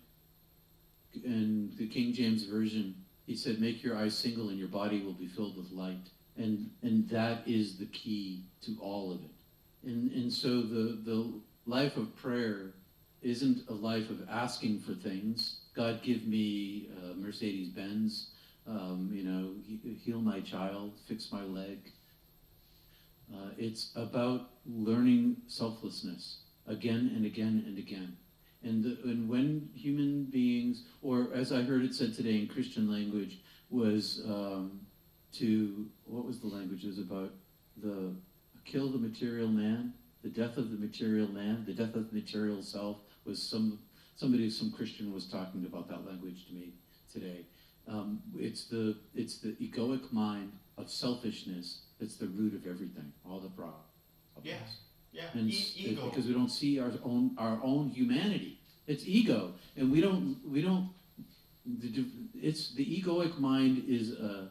in the King James Version, he said, make your eyes single and your body will be filled with light. And that is the key to all of it. And so the life of prayer isn't a life of asking for things. God, give me Mercedes-Benz, heal my child, fix my leg. It's about learning selflessness again and again and again. And when human beings, or as I heard it said today in Christian language, was what was the language? It was about kill the material man, the death of the material man, the death of the material self. Was some Christian was talking about that language to me today. It's the egoic mind of selfishness that's the root of everything, all the problems. Yeah. Yeah, And ego. because we don't see our own humanity. It's ego, and we don't. It's the egoic mind is a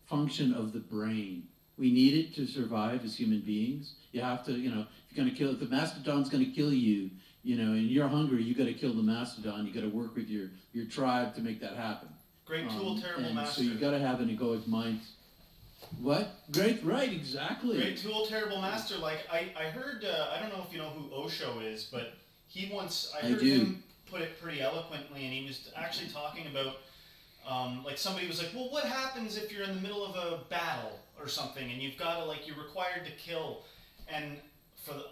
function of the brain. We need it to survive as human beings. You have to, if you're going to kill, if the mastodon's going to kill you, and you're hungry, you got to kill the mastodon. You got to work with your tribe to make that happen. Great tool, terrible master. So you got to have an egoic mind. What? Great, right, exactly. Great tool, terrible master. Like, I heard, I don't know if you know who Osho is, but he once, I heard him put it pretty eloquently, and he was actually talking about, like, somebody was like, well, what happens if you're in the middle of a battle or something, and you've got to, you're required to kill, and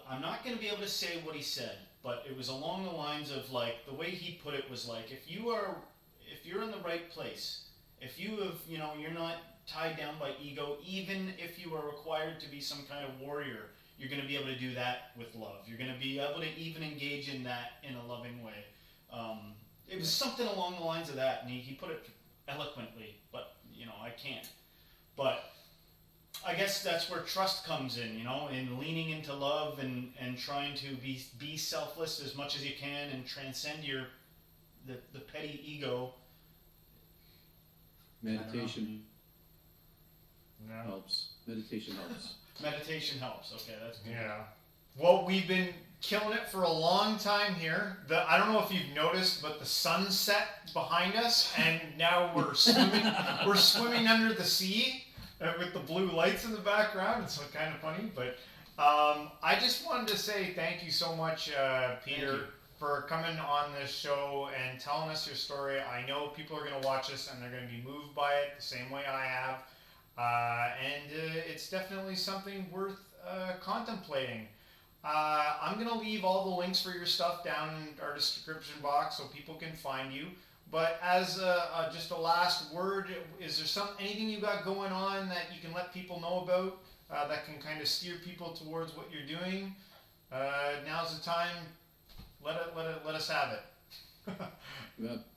I'm not going to be able to say what he said, but it was along the lines of, the way he put it was if you're in the right place, if you have, you're not tied down by ego, even if you are required to be some kind of warrior, you're going to be able to do that with love. You're going to be able to even engage in that in a loving way. It was something along the lines of that, and he put it eloquently, but, I can't. But I guess that's where trust comes in, in leaning into love and trying to be selfless as much as you can and transcend the petty ego. Meditation helps. Meditation helps. Meditation helps. Okay, that's good. Yeah. Well, we've been killing it for a long time here. I don't know if you've noticed, but the sun's set behind us, and now we're swimming. We're swimming under the sea with the blue lights in the background. It's kind of funny, but I just wanted to say thank you so much, Peter, for coming on this show and telling us your story. I know people are going to watch this and they're going to be moved by it the same way I have. And it's definitely something worth contemplating. I'm going to leave all the links for your stuff down in our description box so people can find you. But as just a last word, is there anything you got going on that you can let people know about that can kind of steer people towards what you're doing? Now's the time. Let us have it.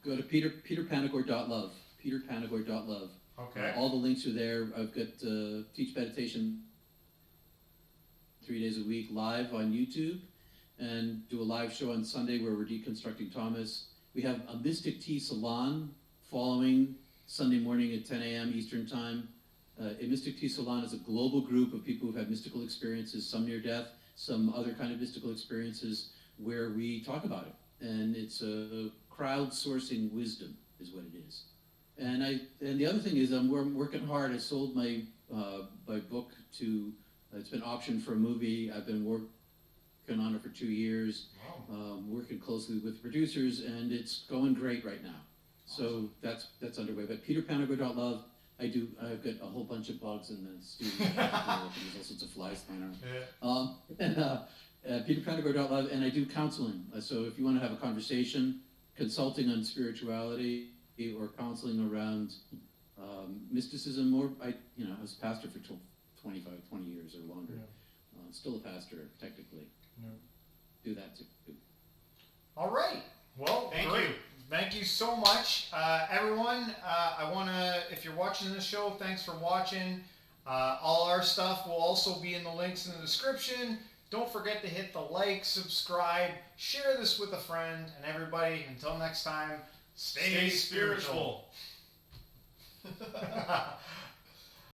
Go to peterpanagore.love. peterpanagore.love. Okay. All the links are there. I've got teach meditation 3 days a week live on YouTube, and do a live show on Sunday where we're deconstructing Thomas. We have a Mystic Tea Salon following Sunday morning at 10 a.m. Eastern Time. A Mystic Tea Salon is a global group of people who've had mystical experiences, some near death, some other kind of mystical experiences, where we talk about it. And it's a crowdsourcing wisdom is what it is. And the other thing is I'm working hard. I sold my book to, it's been optioned for a movie. I've been working on it for 2 years, working closely with producers, and it's going great right now. So that's underway. But peterpanagore.love, I've got a whole bunch of bugs in the studio. There's all sorts of flies flying around. Yeah. peterpanagore.love, and I do counseling. So if you want to have a conversation, consulting on spirituality, or counseling around mysticism, or I was a pastor for 20 years or longer. Yeah. Still a pastor, technically. Yeah. Do that too. All right. Well, thank great. you. Thank you so much, everyone. I want to, if you're watching this show, thanks for watching. All our stuff will also be in the links in the description. Don't forget to hit the like, subscribe, share this with a friend, and everybody, until next time, stay spiritual.